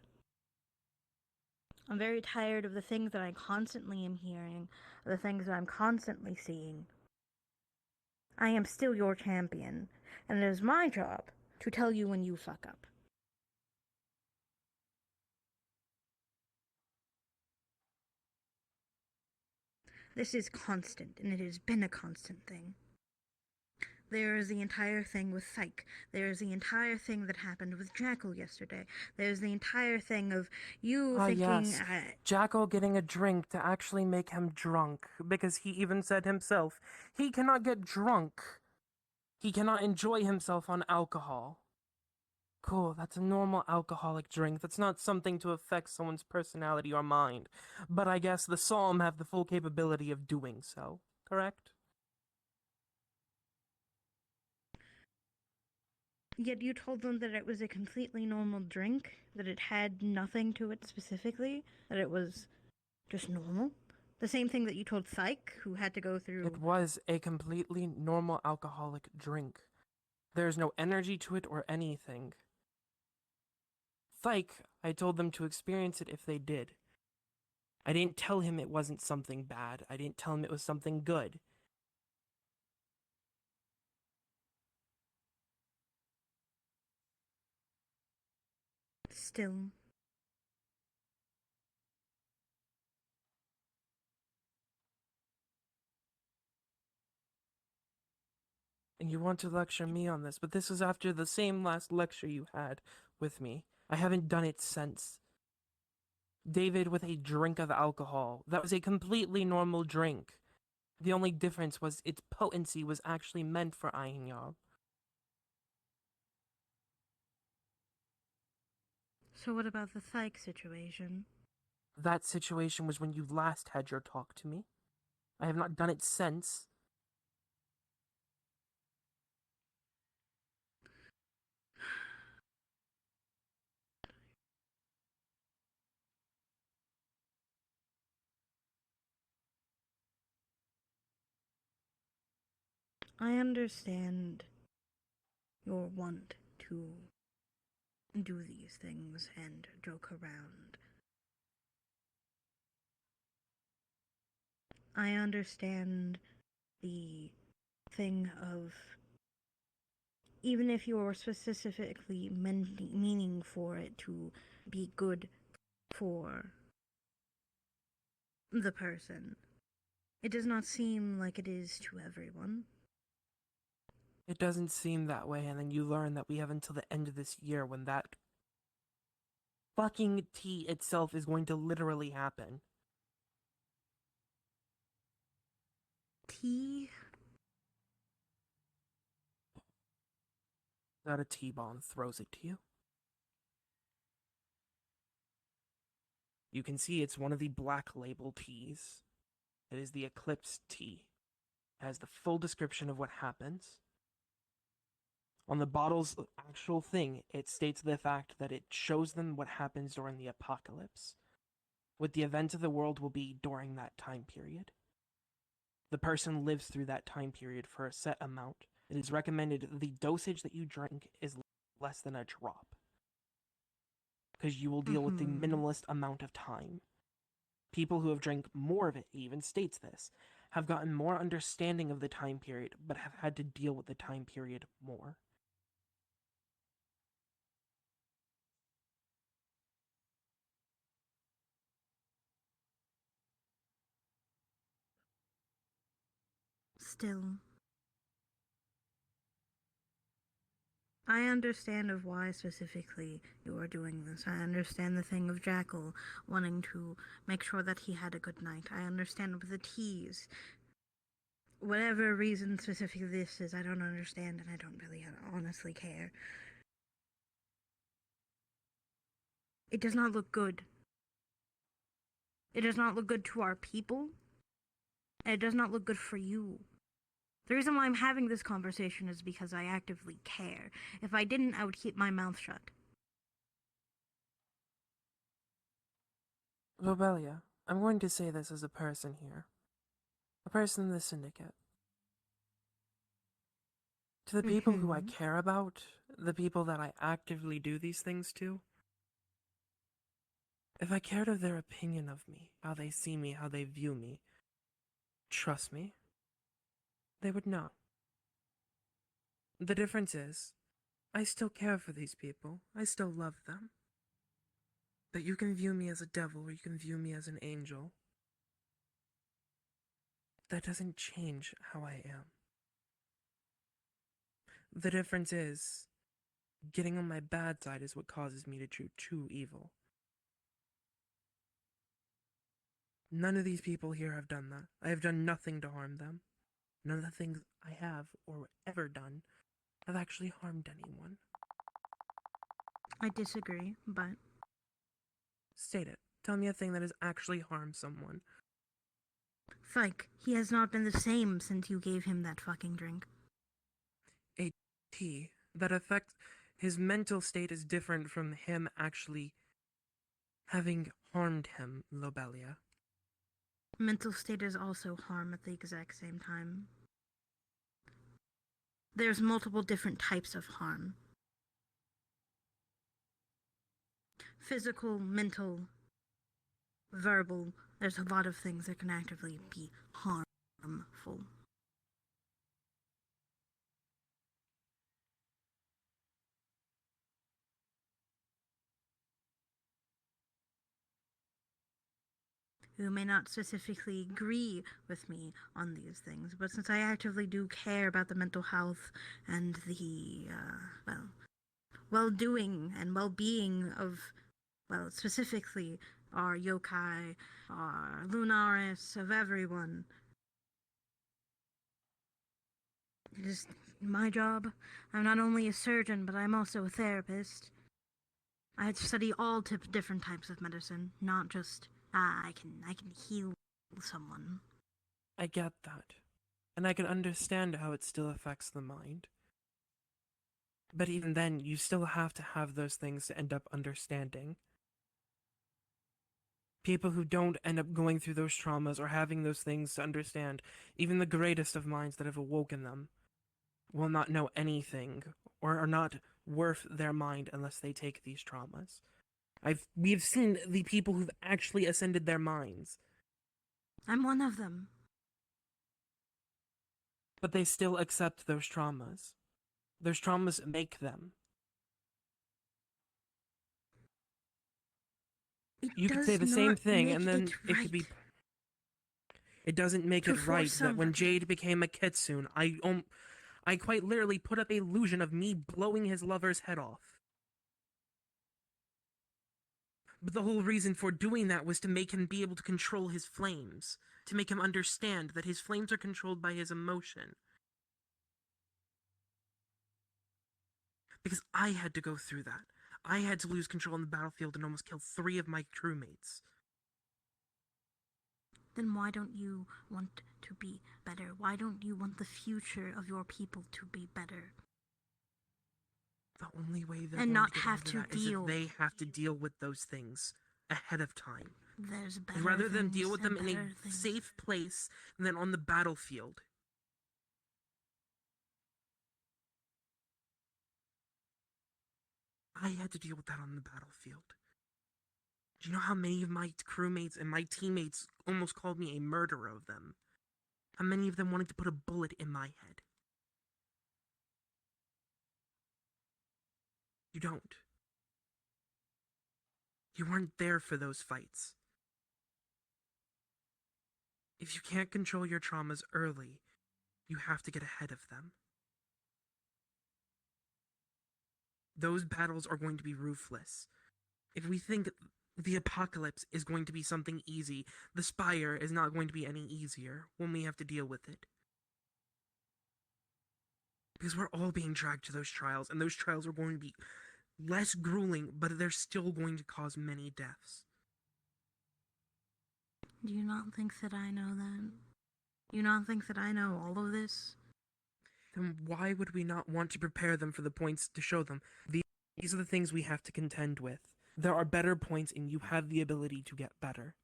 I'm very tired of the things that I constantly am hearing, the things that I'm constantly seeing. I am still your champion, and it is my job to tell you when you fuck up. This is constant, and it has been a constant thing. There is the entire thing with Psych. There is the entire thing that happened with Jackal yesterday. There's the entire thing of you thinking... Yes. Jackal getting a drink to actually make him drunk, because he even said himself, he cannot get drunk. He cannot enjoy himself on alcohol. Cool, that's a normal alcoholic drink. That's not something to affect someone's personality or mind. But I guess the Psalm have the full capability of doing so, correct? Yet you told them that it was a completely normal drink, that it had nothing to it specifically, that it was just normal. The same thing that you told Psych, who had to go through... It was a completely normal alcoholic drink. There's no energy to it or anything. Psych, I told them to experience it if they did. I didn't tell him it wasn't something bad. I didn't tell him it was something good. Still. And you want to lecture me on this, but this is after the same last lecture you had with me. I haven't done it since. David with a drink of alcohol. That was a completely normal drink. The only difference was its potency was actually meant for Ainyob. So what about the Psych situation? That situation was when you last had your talk to me. I have not done it since. I understand your want to do these things and joke around. I understand the thing of, even if you're specifically meaning for it to be good for the person, it does not seem like it is to everyone. It doesn't seem that way, and then you learn that we have until the end of this year when that fucking tea itself is going to literally happen. Tea? That a T-bomb throws it to you. You can see it's one of the black label teas. It is the Eclipse tea. It has the full description of what happens. On the bottle's actual thing, it states the fact that it shows them what happens during the apocalypse. What the event of the world will be during that time period. The person lives through that time period for a set amount. It is recommended the dosage that you drink is less than a drop, because you will deal with the minimalist amount of time. People who have drank more of it, even states this, have gotten more understanding of the time period, but have had to deal with the time period more. Still, I understand of why specifically you are doing this. I understand the thing of Jackal wanting to make sure that he had a good night. I understand with the teas. Whatever reason specifically this is, I don't understand, and I don't really honestly care. It does not look good. It does not look good to our people, and it does not look good for you. The reason why I'm having this conversation is because I actively care. If I didn't, I would keep my mouth shut. Lobelia, I'm going to say this as a person here. A person in the syndicate. To the people who I care about, the people that I actively do these things to, if I cared of their opinion of me, how they see me, how they view me, trust me, they would know. The difference is, I still care for these people. I still love them. But you can view me as a devil or you can view me as an angel. That doesn't change how I am. The difference is, getting on my bad side is what causes me to do true evil. None of these people here have done that. I have done nothing to harm them. None of the things I have or ever done have actually harmed anyone. I disagree, but... State it. Tell me a thing that has actually harmed someone. Fike, he has not been the same since you gave him that fucking drink. A tea that affects his mental state is different from him actually having harmed him, Lobelia. Mental state is also harm at the exact same time. There's multiple different types of harm. Physical, mental, verbal. There's a lot of things that can actively be harmful. You may not specifically agree with me on these things, but since I actively do care about the mental health and the, well-doing and well-being of, specifically our yokai, our lunaris, of everyone, it is my job. I'm not only a surgeon, but I'm also a therapist. I study all different types of medicine, not just I can heal someone. I get that. And I can understand how it still affects the mind. But even then, you still have to have those things to end up understanding. People who don't end up going through those traumas or having those things to understand, even the greatest of minds that have awoken them, will not know anything or are not worth their mind unless they take these traumas. We've seen the people who've actually ascended their minds. I'm one of them. But they still accept those traumas. Those traumas make them. You could say the same thing, and then it could be... It doesn't make it right that when Jade became a kitsune, I quite literally put up an illusion of me blowing his lover's head off. But the whole reason for doing that was to make him be able to control his flames. To make him understand that his flames are controlled by his emotion. Because I had to go through that. I had to lose control on the battlefield and almost kill 3 of my crewmates. Then why don't you want to be better? Why don't you want the future of your people to be better? The only way they're and going not to get have over to that deal. is if they have to deal with those things ahead of time. There's better Rather than things deal with them and in a better things. safe place and then on the battlefield. I had to deal with that on the battlefield. Do you know how many of my crewmates and my teammates almost called me a murderer of them? How many of them wanted to put a bullet in my head? You don't. You weren't there for those fights. If you can't control your traumas early, you have to get ahead of them. Those battles are going to be ruthless. If we think the apocalypse is going to be something easy, the Spire is not going to be any easier when we have to deal with it. Because we're all being dragged to those trials, and those trials are going to be less grueling, but they're still going to cause many deaths. Do you not think that I know that? Do you not think that I know all of this? Then why would we not want to prepare them for the points to show them? These are the things we have to contend with. There are better points, and you have the ability to get better.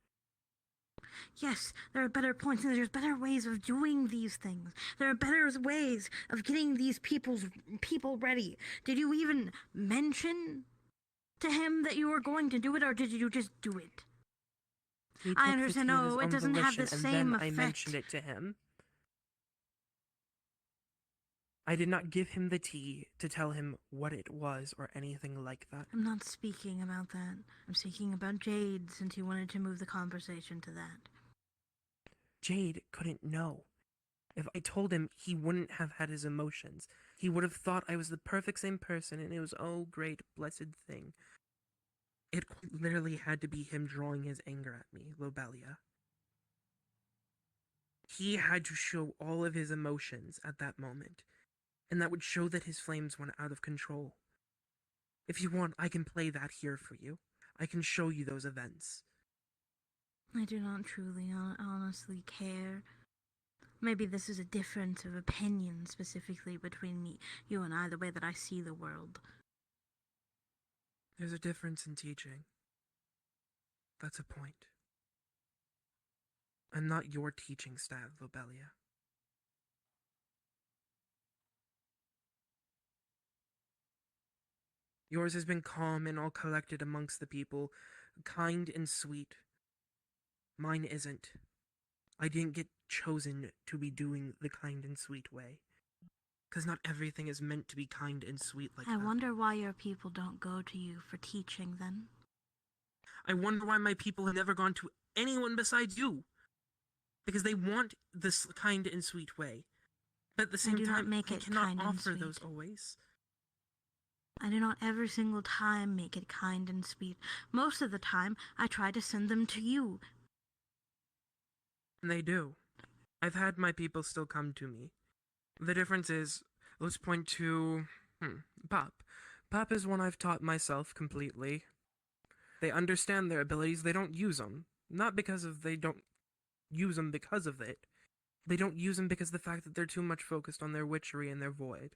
Yes, there are better points, and there's better ways of doing these things. There are better ways of getting these people ready. Did you even mention to him that you were going to do it, or did you just do it? I understand. No, it doesn't have the same effect. I mentioned it to him. I did not give him the tea to tell him what it was or anything like that. I'm not speaking about that. I'm speaking about Jade, since you wanted to move the conversation to that. Jade couldn't know. If I told him, he wouldn't have had his emotions. He would have thought I was the perfect same person, and it was, oh, great, blessed thing. It literally had to be him drawing his anger at me, Lobelia. He had to show all of his emotions at that moment, and that would show that his flames went out of control. If you want, I can play that here for you. I can show you those events. I do not truly, honestly care. Maybe this is a difference of opinion specifically between you and I, the way that I see the world. There's a difference in teaching. That's a point. I'm not your teaching style, Lobelia. Yours has been calm and all collected amongst the people, kind and sweet. Mine isn't. I didn't get chosen to be doing the kind and sweet way. Because not everything is meant to be kind and sweet like that. I wonder why your people don't go to you for teaching then. I wonder why my people have never gone to anyone besides you. Because they want this kind and sweet way. But at the same time, I cannot offer those always. I do not every single time make it kind and sweet. Most of the time, I try to send them to you. And they do. I've had my people still come to me. The difference is, let's point to, Pop. Pop is one I've taught myself completely. They understand their abilities, they don't use them. Not because of they don't use them because of it. They don't use them because of the fact that they're too much focused on their witchery and their void.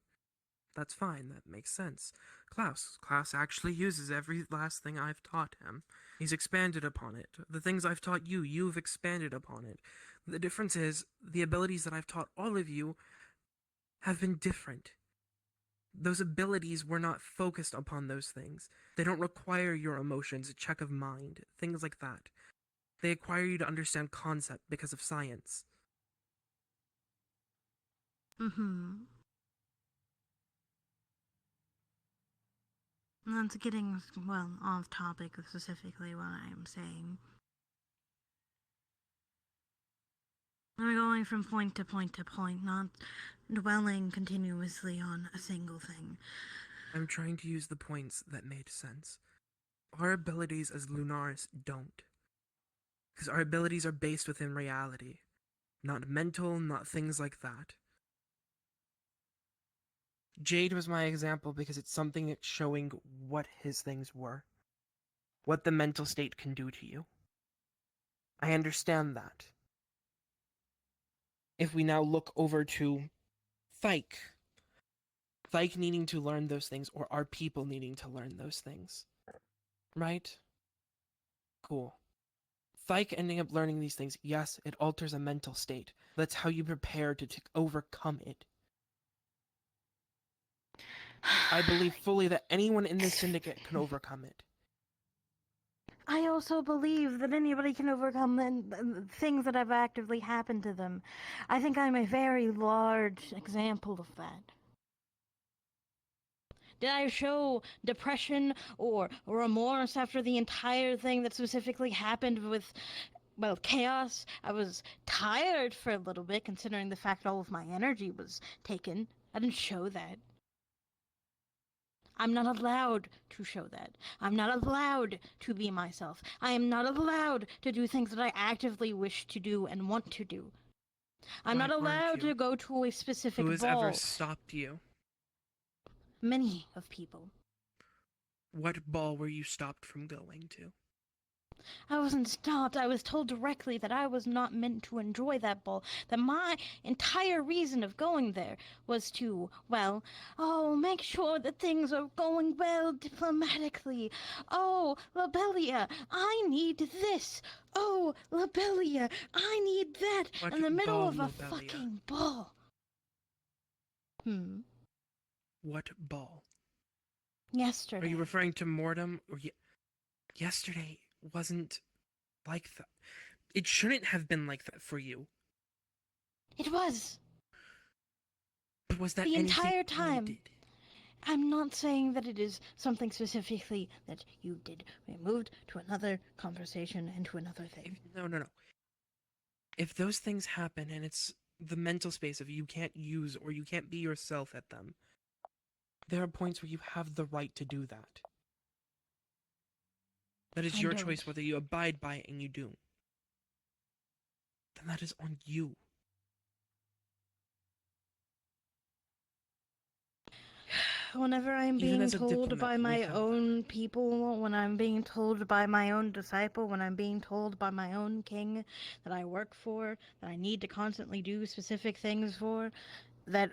That's fine, that makes sense. Klaus actually uses every last thing I've taught him. He's expanded upon it. The things I've taught you, you've expanded upon it. The difference is, the abilities that I've taught all of you have been different. Those abilities were not focused upon those things. They don't require your emotions, a check of mind, things like that. They require you to understand concept because of science. Mm-hmm. That's getting, well, off topic of specifically what I am saying. I'm going from point to point to point, not dwelling continuously on a single thing. I'm trying to use the points that made sense. Our abilities as Lunaris don't. Because our abilities are based within reality. Not mental, not things like that. Jade was my example because it's something that's showing what his things were. What the mental state can do to you. I understand that. If we now look over to Thyke needing to learn those things, or our people needing to learn those things. Right? Cool. Thyke ending up learning these things, yes, it alters a mental state. That's how you prepare to overcome it. I believe fully that anyone in this syndicate can overcome it. I also believe that anybody can overcome the things that have actively happened to them. I think I'm a very large example of that. Did I show depression or remorse after the entire thing that specifically happened with, well, chaos? I was tired for a little bit, considering the fact all of my energy was taken. I didn't show that. I'm not allowed to show that. I'm not allowed to be myself. I am not allowed to do things that I actively wish to do and want to do. I'm Why not aren't allowed you? to go to a specific Who has ball. ever stopped you? Many of people. What ball were you stopped from going to? I wasn't stopped. I was told directly that I was not meant to enjoy that ball. That my entire reason of going there was to, well, make sure that things are going well diplomatically. Oh, Lobelia, I need this. Oh, Lobelia, I need that. What In the middle ball, of a Lobelia? fucking ball. What ball? Yesterday. Are you referring to Mortem? Or yesterday wasn't like that. It shouldn't have been like that for you. It was. But was that the anything entire you time? did? I'm not saying that it is something specifically that you did. We moved to another conversation and to another thing. No. If those things happen and it's the mental space of you can't use or you can't be yourself at them, there are points where you have the right to do that. That is your choice whether you abide by it and you do. Then that is on you. Whenever I'm being told by my own people, when I'm being told by my own disciple, when I'm being told by my own king that I work for, that I need to constantly do specific things for, that,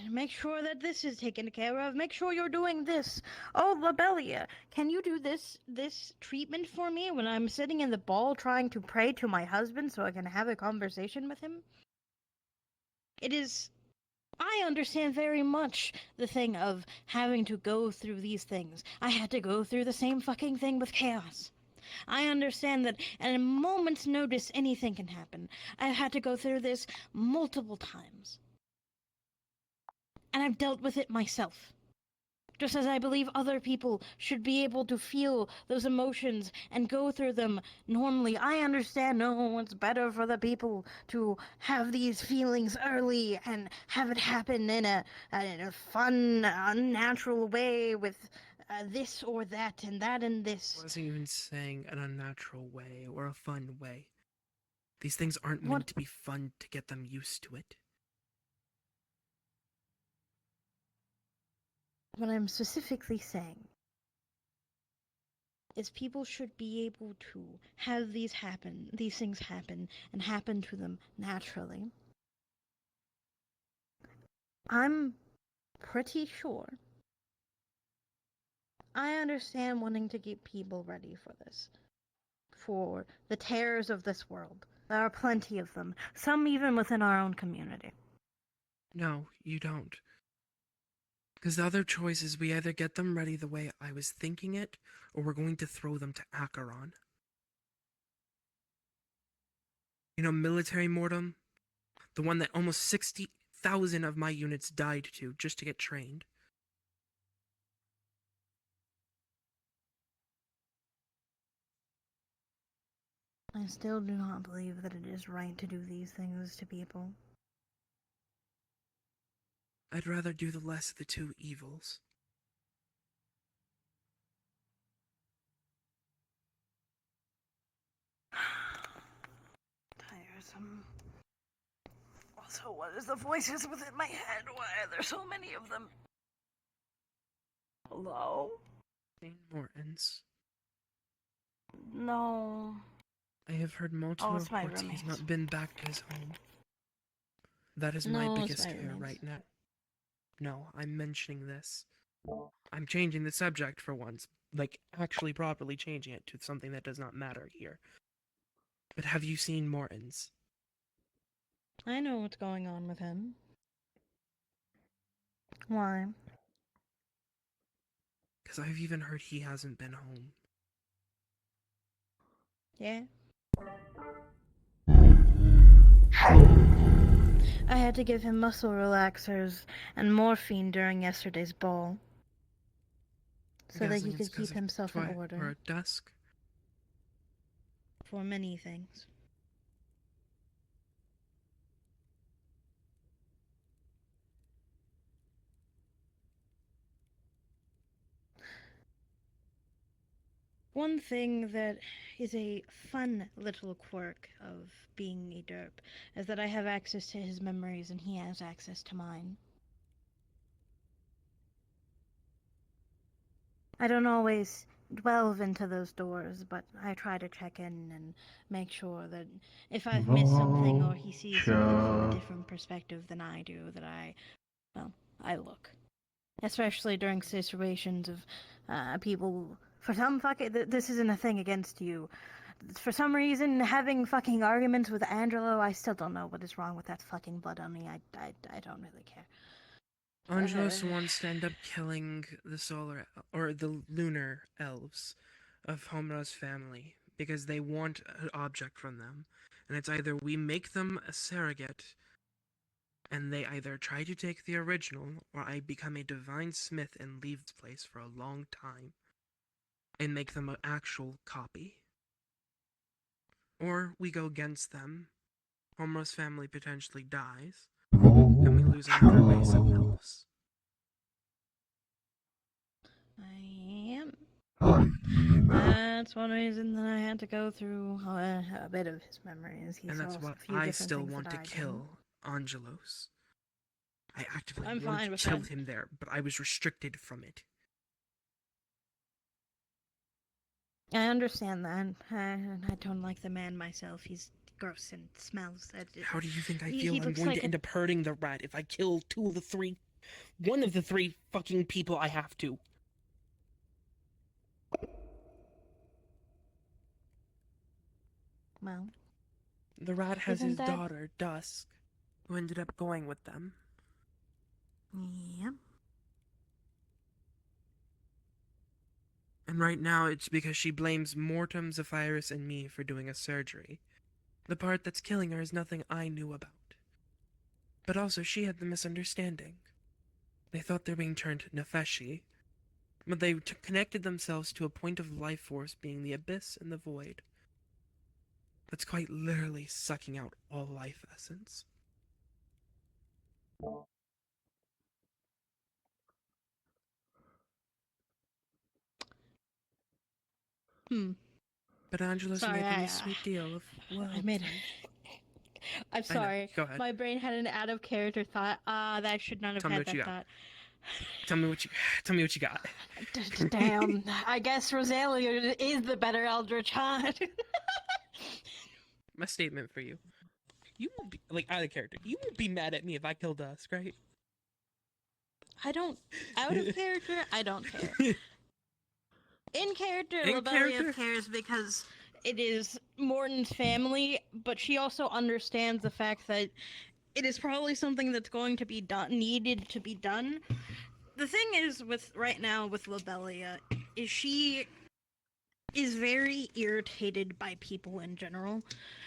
make sure that this is taken care of, make sure you're doing this. Oh, Lobelia, can you do this treatment for me when I'm sitting in the ball trying to pray to my husband so I can have a conversation with him? I understand very much the thing of having to go through these things. I had to go through the same fucking thing with chaos. I understand that at a moment's notice anything can happen. I've had to go through this multiple times. And I've dealt with it myself. Just as I believe other people should be able to feel those emotions and go through them normally. I understand, it's better for the people to have these feelings early and have it happen in a fun, unnatural way with this or that and that and this. I wasn't even saying an unnatural way or a fun way. These things aren't meant to be fun to get them used to it. What I'm specifically saying is people should be able to have these things happen, and happen to them naturally. I'm pretty sure. I understand wanting to get people ready for this. For the terrors of this world. There are plenty of them, some even within our own community. No, you don't. Because the other choice is we either get them ready the way I was thinking it, or we're going to throw them to Acheron. You know, military mortem? The one that almost 60,000 of my units died to just to get trained. I still do not believe that it is right to do these things to people. I'd rather do the less of the two evils. Tiresome. Also, what is the voices within my head? Why are there so many of them? Hello? St. Morton's. No. I have heard multiple it's my reports he's roommates. not been back to his home. That is my No, it's biggest my fear roommates. right now. No, I'm mentioning this. I'm changing the subject for once. Like, actually properly changing it to something that does not matter here. But have you seen Morton's? I know what's going on with him. Why? Because I've even heard he hasn't been home. Yeah. I had to give him muscle relaxers and morphine during yesterday's ball. So that he Guessing it's could keep 'cause of himself in Twilight order. or dusk. For many things. One thing that is a fun little quirk of being a derp is that I have access to his memories and he has access to mine. I don't always delve into those doors, but I try to check in and make sure that if I've missed something or he sees something from a different perspective than I do, that I look. Especially during situations of people, for some this isn't a thing against you. For some reason, having fucking arguments with Angelo, I still don't know what is wrong with that fucking blood on me. I don't really care. Angelos wants to end up killing the or the lunar elves of Homura's family because they want an object from them. And it's either we make them a surrogate and they either try to take the original, or I become a divine smith and leave this place for a long time and make them an actual copy. Or we go against them, Homura's family potentially dies, and we lose another race of elves. I am. That's one reason that I had to go through a bit of his memories. He And saw that's a why few I different still things want that to I kill Angelos. I actively I'm fine wanted to with kill that. him there, but I was restricted from it. I understand that. I don't like the man myself. He's gross and smells. How do you think I He feel? I'm looks going like to end up hurting the rat if I kill one of the three fucking people I have to. Well, The rat has isn't his that- daughter, Dusk, who ended up going with them. Yep. And right now it's because she blames Mortem, Zephyrus, and me for doing a surgery. The part that's killing her is nothing I knew about. But also she had the misunderstanding. They thought they were being turned Nefeshi, but they connected themselves to a point of life force being the abyss and the void. That's quite literally sucking out all life essence. But Angelo's Sorry, making a sweet deal of I made I'm I know. sorry. Go ahead. My brain had an out of character thought. That should not have Tell me had what you that got. thought. Tell me what you got. Damn. I guess Rosalia is the better Eldritch, huh? My statement for you. You won't be, out of character, you won't be mad at me if I kill Dusk, right? I don't. Out of character, I don't care. In character, In Rebellia character? cares because it is Morton's family, but she also understands the fact that it is probably something that's going to be needed to be done. The thing is, with right now with Lobelia, is she is very irritated by people in general.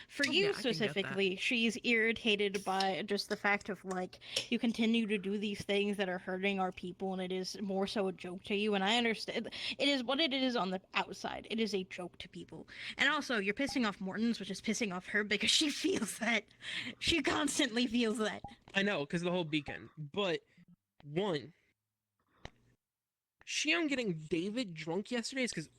For you Yeah, I can get that. specifically, she's irritated by just the fact of like you continue to do these things that are hurting our people, and it is more so a joke to you. And I understand it is what it is on the outside. It is a joke to people, and also you're pissing off Mortons, which is pissing off her because she feels that. She constantly feels that. I know, because the whole beacon. But one, Shion getting David drunk yesterday is because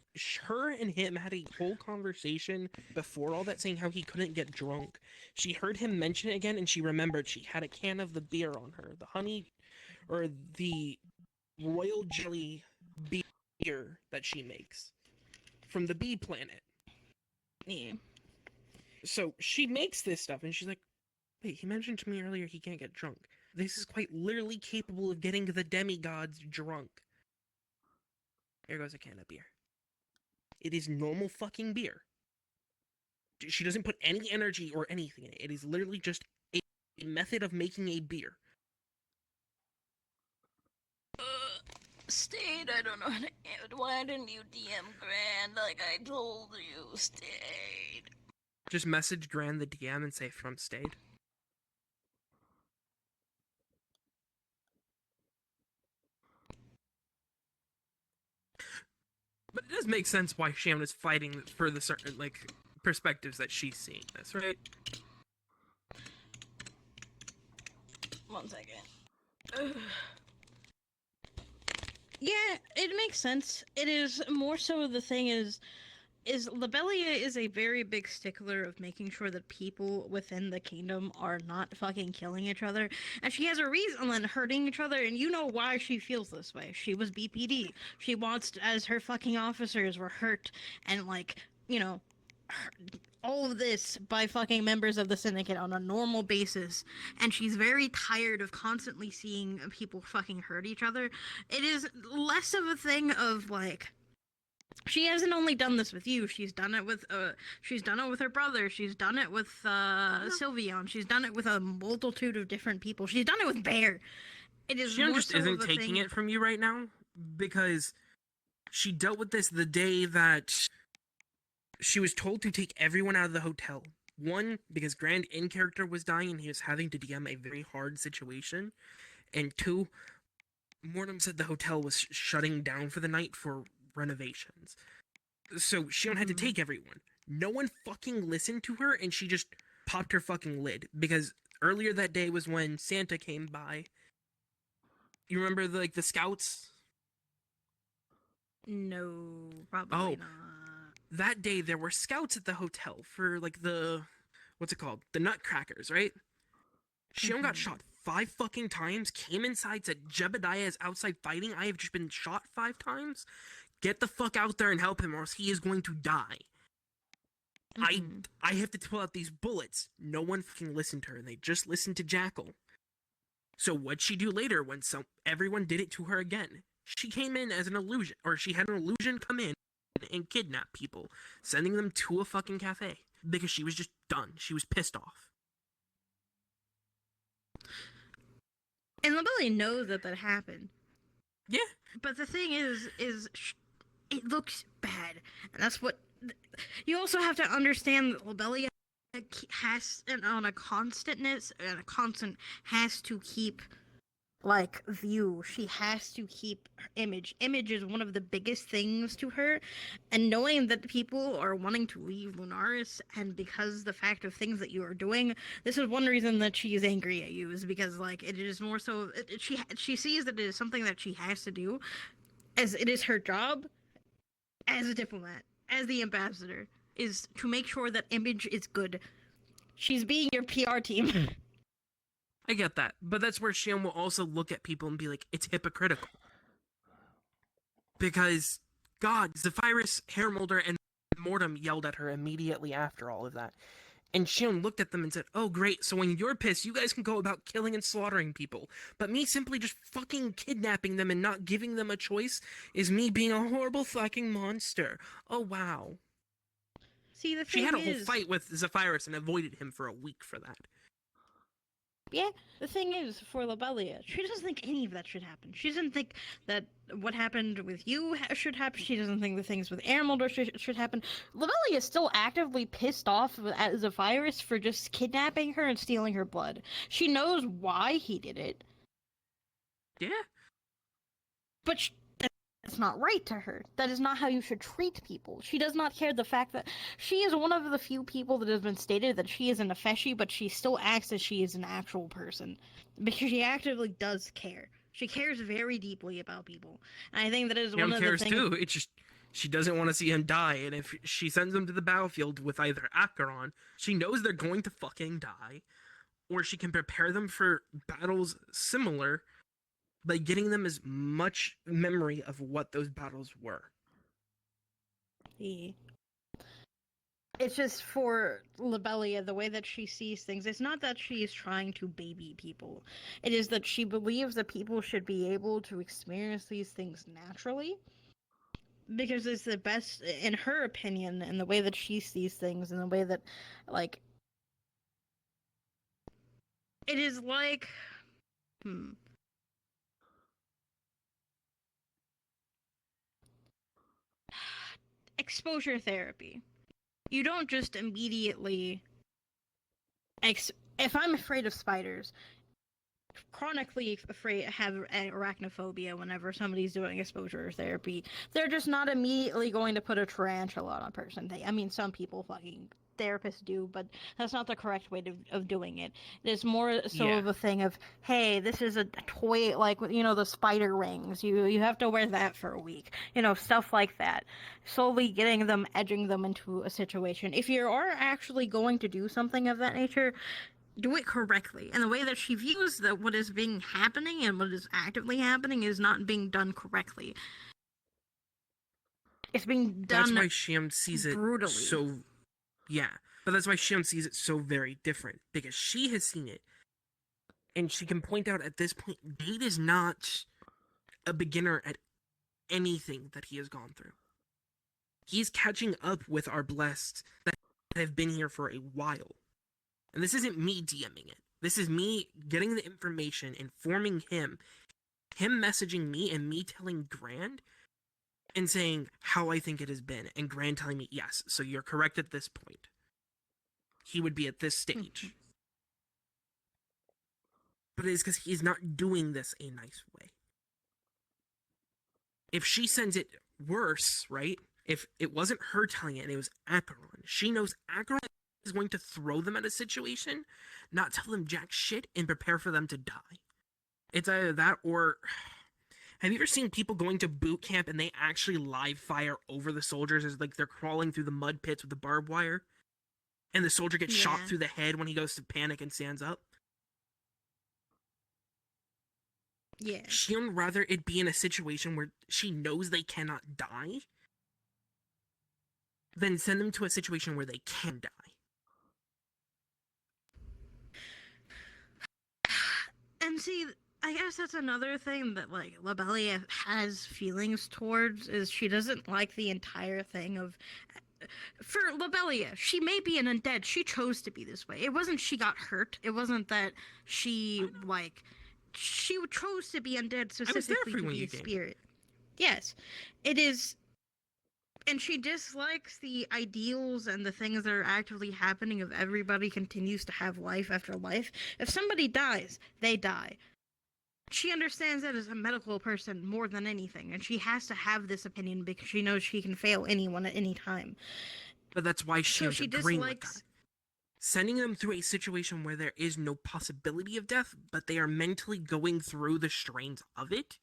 her and him had a whole conversation before all that saying how he couldn't get drunk. She heard him mention it again and she remembered she had a can of the beer on her. The honey or the royal jelly beer that she makes from the bee planet. Yeah. So she makes this stuff and she's like, wait, he mentioned to me earlier he can't get drunk. This is quite literally capable of getting the demigods drunk. Here goes a can of beer. It is normal fucking beer. She doesn't put any energy or anything in it. It is literally just a method of making a beer. Stayed, I don't know how to end. Why didn't you DM Grand like I told you? Stayed. Just message Gran the DM and say from Stayed. But it does make sense why Shion is fighting for the certain, like, perspectives that she's seeing this, right? 1 second. Yeah, it makes sense. It is more so the thing is Lobelia is a very big stickler of making sure that people within the kingdom are not fucking killing each other. And she has a reason on hurting each other, and you know why she feels this way. She was BPD. She wants, as her fucking officers were hurt and, like, you know, all of this by fucking members of the syndicate on a normal basis, and she's very tired of constantly seeing people fucking hurt each other. It is less of a thing of, like, she hasn't only done this with you. She's done it with her brother. She's done it with Sylveon. She's done it with a multitude of different people. She's done it with Bear. It is Shion more just so isn't of a taking thing... it from you right now because she dealt with this the day that she was told to take everyone out of the hotel. One, because Grand in character was dying and he was having to DM a very hard situation. And two, Mortem said the hotel was shutting down for the night for renovations. So Shion had to take everyone. No one fucking listened to her and she just popped her fucking lid. Because earlier that day was when Santa came by. You remember the scouts? No, probably not. That day there were scouts at the hotel for like what's it called? The nutcrackers, right? Shion got shot 5 fucking times, came inside, said Jebediah is outside fighting. I have just been shot 5 times. Get the fuck out there and help him or else he is going to die. I have to pull out these bullets. No one fucking listened to her and they just listened to Jackal. So what'd she do later when everyone did it to her again? She came in as an illusion, or she had an illusion come in and kidnap people, sending them to a fucking cafe because she was just done. She was pissed off. And Lobelia knows that happened. Yeah. But the thing is it looks bad. And that's what... You also have to understand that Lobelia has, on a constantness, and a constant, has to keep, like, view. She has to keep her image. Image is one of the biggest things to her. And knowing that people are wanting to leave Lunaris, and because the fact of things that you are doing, this is one reason that she is angry at you, is because, like, it is more so... She sees that it is something that she has to do, as it is her job, as a diplomat, as the ambassador, is to make sure that image is good. She's being your PR team. I get that, but that's where Shion will also look at people and be like, it's hypocritical. Because, God, Zephyrus, Hairmolder, and Mortem yelled at her immediately after all of that. And Shion looked at them and said, oh great, so when you're pissed, you guys can go about killing and slaughtering people. But me simply just fucking kidnapping them and not giving them a choice is me being a horrible fucking monster. Oh wow. See, the She thing had a whole is, fight with Zephyrus and avoided him for a week for that. yeah, the thing is, for Lobelia, she doesn't think any of that should happen. She doesn't think that what happened with you should happen. She doesn't think the things with Aramildo should happen. Lobelia is still actively pissed off at Zephyrus for just kidnapping her and stealing her blood. She knows why he did it. Yeah. But that's not right to her. That is not how you should treat people. She does not care the fact that she is one of the few people that has been stated that she is an Nefeshi, but she still acts as she is an actual person. Because she actively does care. She cares very deeply about people. And I think that is one of cares the things... too. It's just she doesn't want to see him die, and if she sends him to the battlefield with either Acheron, she knows they're going to fucking die, or she can prepare them for battles similar by getting them as much memory of what those battles were. Yeah. It's just for Lobelia, the way that she sees things, it's not that she is trying to baby people. It is that she believes that people should be able to experience these things naturally. Because it's the best, in her opinion, and the way that she sees things, and the way that, like... It is like... Exposure therapy. You don't just immediately... If I'm afraid of spiders, chronically afraid, have arachnophobia whenever somebody's doing exposure therapy, they're just not immediately going to put a tarantula on a person. I mean, some people fucking therapists do, but that's not the correct way of doing it. It's more so of a thing of, hey, this is a toy, like, you know, the spider rings. You have to wear that for a week. You know, stuff like that. Slowly getting them, edging them into a situation. If you are actually going to do something of that nature, do it correctly. And the way that she views that what is being happening and what is actively happening is not being done correctly. It's being done. That's why Shiam sees it brutally. so. Yeah, but that's why Shiam sees it so very different, because she has seen it, and she can point out at this point, Dade is not a beginner at anything that he has gone through. He's catching up with our blessed that have been here for a while. And this isn't me DMing it. This is me getting the information, informing him messaging me, and me telling Grand and saying how I think it has been, and Grand telling me, yes, so you're correct at this point. He would be at this stage. But it is because he's not doing this a nice way. If she sends it worse, right? If it wasn't her telling it and it was Acheron, she knows Acheron is going to throw them at a situation, not tell them jack shit, and prepare for them to die. It's either that or... Have you ever seen people going to boot camp and they actually live fire over the soldiers as like they're crawling through the mud pits with the barbed wire? And the soldier gets shot through the head when he goes to panic and stands up? Yeah. She'd rather it be in a situation where she knows they cannot die than send them to a situation where they can die. And see, I guess that's another thing that, like, Lobelia has feelings towards, is she doesn't like the entire thing of... For Lobelia, she may be an undead. She chose to be this way. It wasn't she got hurt. It wasn't that she, like... She chose to be undead specifically to be a spirit. Yes. It is... And she dislikes the ideals and the things that are actively happening of everybody continues to have life after life. If somebody dies, they die. She understands that as a medical person more than anything, and she has to have this opinion because she knows she can fail anyone at any time. But that's why she agreeing dislikes... with that. Sending them through a situation where there is no possibility of death, but they are mentally going through the strains of it,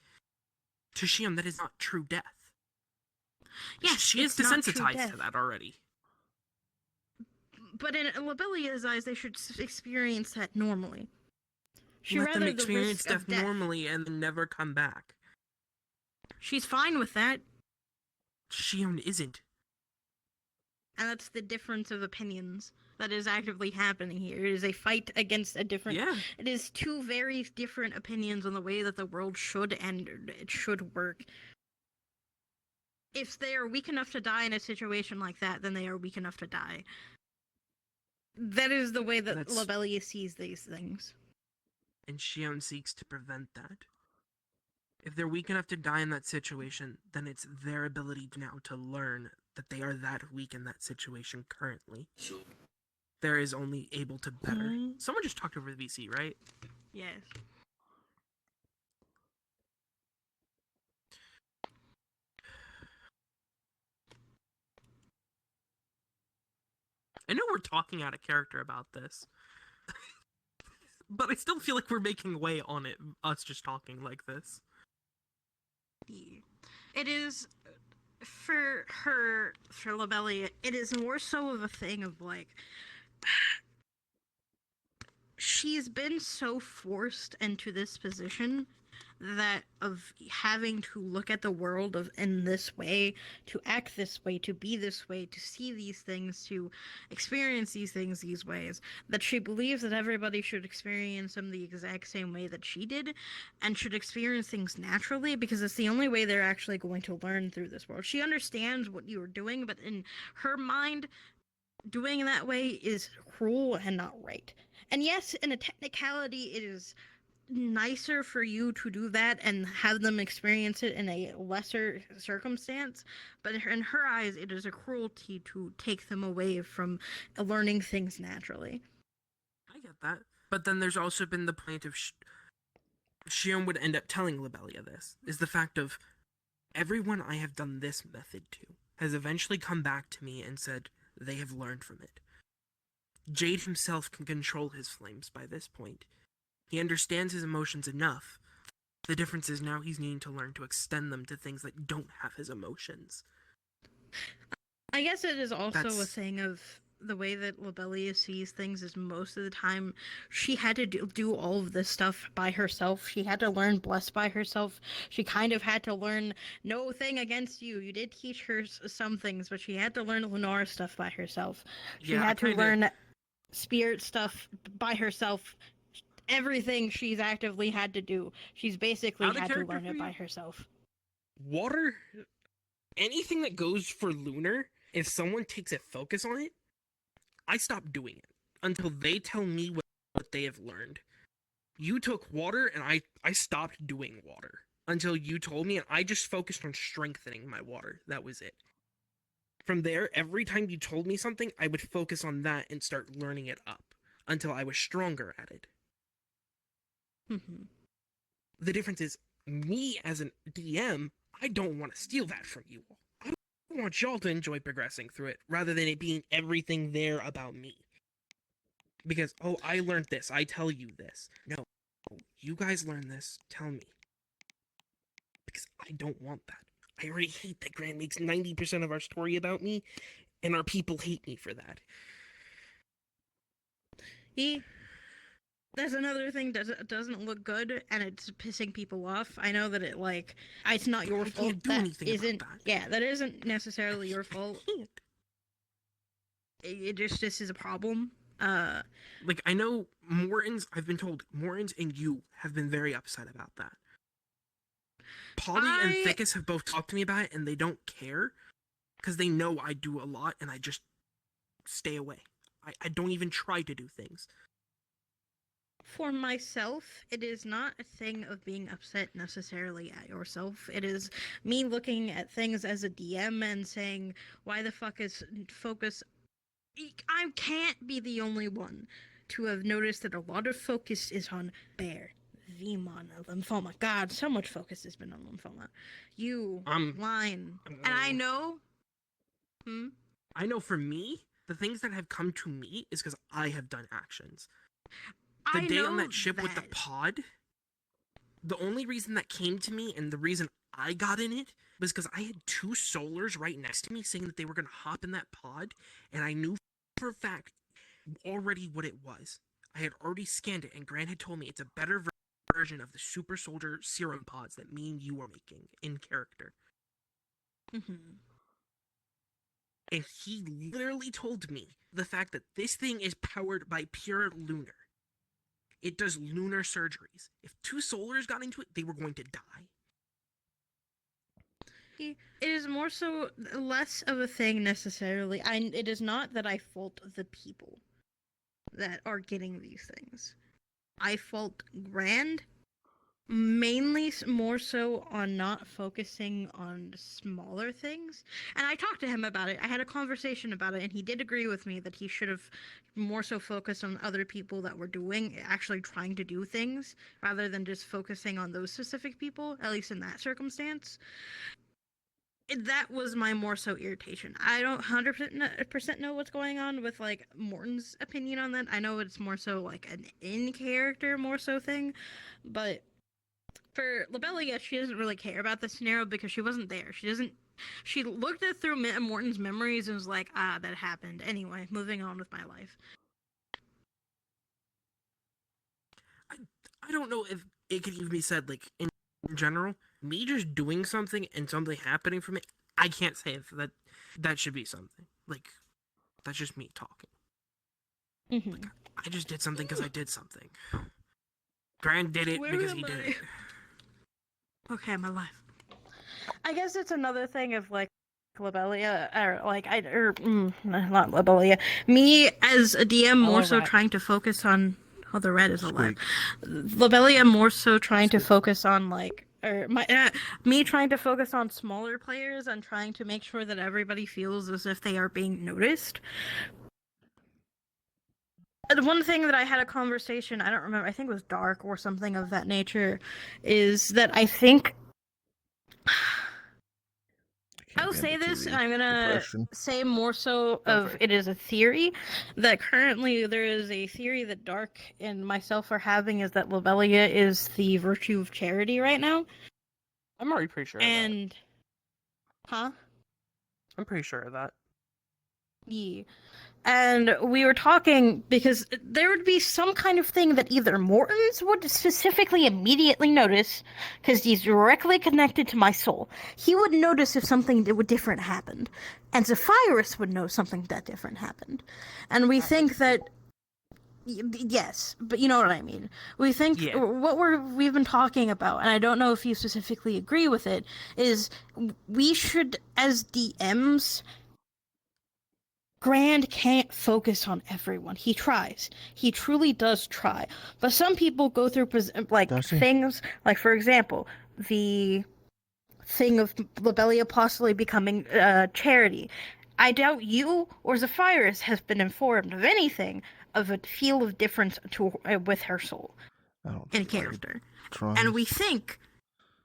to Shiam, that is not true death. Yes, she is desensitized to that already. But in Lobelia's eyes, they should experience that normally. Let them experience death normally and then never come back. She's fine with that. Shion isn't. And that's the difference of opinions that is actively happening here. It is a fight against a different... Yeah. It is two very different opinions on the way that the world should and it should work. if they are weak enough to die in a situation like that, then they are weak enough to die. That is the way that Lobelia sees these things. And Shion seeks to prevent that. If they're weak enough to die in that situation, then it's their ability now to learn that they are that weak in that situation currently. There is only able to better. Someone just talked over the VC, right? Yes. I know we're talking out of character about this, but I still feel like we're making way on it, us just talking like this. It is, for Lobelia, it is more so of a thing of, like, she's been so forced into this position that of having to look at the world in this way, to act this way, to be this way, to see these things, to experience these things these ways, that she believes that everybody should experience them the exact same way that she did, and should experience things naturally, because it's the only way they're actually going to learn through this world. She understands what you are doing, but in her mind, doing that way is cruel and not right. And yes, in a technicality, it is nicer for you to do that and have them experience it in a lesser circumstance, but in her eyes, it is a cruelty to take them away from learning things naturally. I get that. But then there's also been the point of Shion would end up telling Lobelia this, is the fact of everyone I have done this method to has eventually come back to me and said they have learned from it. Jade himself can control his flames by this point. He understands his emotions enough. The difference is now he's needing to learn to extend them to things that don't have his emotions. I guess it is also a thing of the way that Lobelia sees things is most of the time she had to do all of this stuff by herself. She had to learn Bless by herself. She kind of had to learn no thing against you. You did teach her some things, but she had to learn Lenora stuff by herself. She had to learn spirit stuff by herself. Everything she's actively had to do, she's basically had to learn it by herself. Water, anything that goes for lunar, if someone takes a focus on it, I stop doing it until they tell me what they have learned. You took water and I stopped doing water until you told me, and I just focused on strengthening my water. That was it. From there, every time you told me something, I would focus on that and start learning it up until I was stronger at it. The difference is, me as an DM, I don't want to steal that from you all. I want y'all to enjoy progressing through it, rather than it being everything there about me. Because, oh, I learned this, I tell you this. No, you guys learn this, tell me. Because I don't want that. I already hate that Grant makes 90% of our story about me, and our people hate me for that. There's another thing that doesn't look good, and it's pissing people off. I know that it's not your fault. Can't do anything about that. Yeah, that isn't necessarily your fault. It just, this is a problem. Like, I know I've been told, Mortons and you have been very upset about that. Polly and Thickus have both talked to me about it, and they don't care, because they know I do a lot, and I just stay away. I don't even try to do things. For myself, it is not a thing of being upset necessarily at yourself. It is me looking at things as a DM and saying, why the fuck is focus... I can't be the only one to have noticed that a lot of focus is on Bear, Vemon, Lymphoma. God, so much focus has been on Lymphoma. You, Line, and I know... I know for me, the things that have come to me is because I have done actions. The day on that ship with the pod, the only reason that came to me and the reason I got in it was because I had two solars right next to me saying that they were going to hop in that pod, and I knew for a fact already what it was. I had already scanned it, and Grant had told me it's a better version of the super soldier serum pods that me and you are making in character. And he literally told me the fact that this thing is powered by pure lunar. It does lunar surgeries. If two solars got into it, they were going to die. It is more so less of a thing necessarily. It is not that I fault the people that are getting these things. I fault Grand mainly more so on not focusing on smaller things. And I talked to him about it. I had a conversation about it, and he did agree with me that he should have more so focused on other people that were actually trying to do things, rather than just focusing on those specific people, at least in that circumstance. That was my more so irritation. I don't 100% know what's going on with like Morton's opinion on that. I know it's more so like an in character more so thing, but for Lobelia, she doesn't really care about the scenario because she wasn't there. She looked at through Morton's memories and was like, that happened. Anyway, moving on with my life. I don't know if it could even be said, like, in general, me just doing something and something happening for me, I can't say if that should be something. Like, that's just me talking. Like, I just did something because I did something. Grand did it because he did it. Okay, my life. I guess it's another thing of like Lobelia, or like not Lobelia. Me as a DM more so trying to focus on. Oh, the red is alive. Lobelia more so trying to focus on like, or me trying to focus on smaller players and trying to make sure that everybody feels as if they are being noticed. The one thing that I had a conversation, I don't remember, I think it was Dark or something of that nature, is that I think I will say this, and I'm gonna say more so of it is a theory, that currently there is a theory that Dark and myself are having is that Lobelia is the virtue of charity right now. I'm already pretty sure of that. Huh? I'm pretty sure of that. Yeah. And we were talking because there would be some kind of thing that either Morton's would specifically immediately notice, because he's directly connected to my soul. He would notice if something different happened, and Zephyrus would know something that different happened. And we think that, yes, but you know what I mean. We think what we've been talking about, and I don't know if you specifically agree with it, is we should, as DMs, Grand can't focus on everyone. He tries. He truly does try. But some people go through things, like for example, the thing of Lobelia possibly becoming charity. I doubt you or Zephyrus has been informed of anything of a feel of difference with her soul in character. And we think,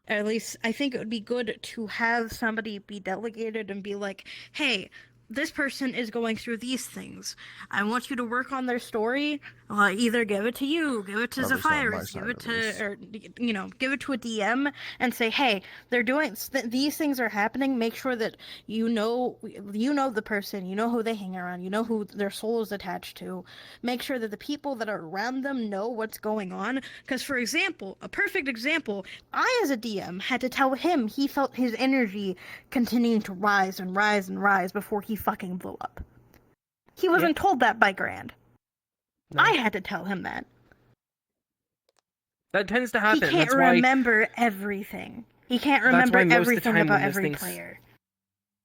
at least I think it would be good to have somebody be delegated and be like, hey, this person is going through these things. I want you to work on their story. Either give it to you, give it to Zephyrus, give it to, give it to a DM and say, hey, they're doing these things are happening. Make sure that you know the person, you know who they hang around, you know who their soul is attached to. Make sure that the people that are around them know what's going on. Because, for example, a perfect example, I as a DM had to tell him he felt his energy continuing to rise and rise and rise before he fucking blew up. He wasn't told that by Grand. No. I had to tell him that. That tends to happen. He can't remember everything. He can't remember everything about every player.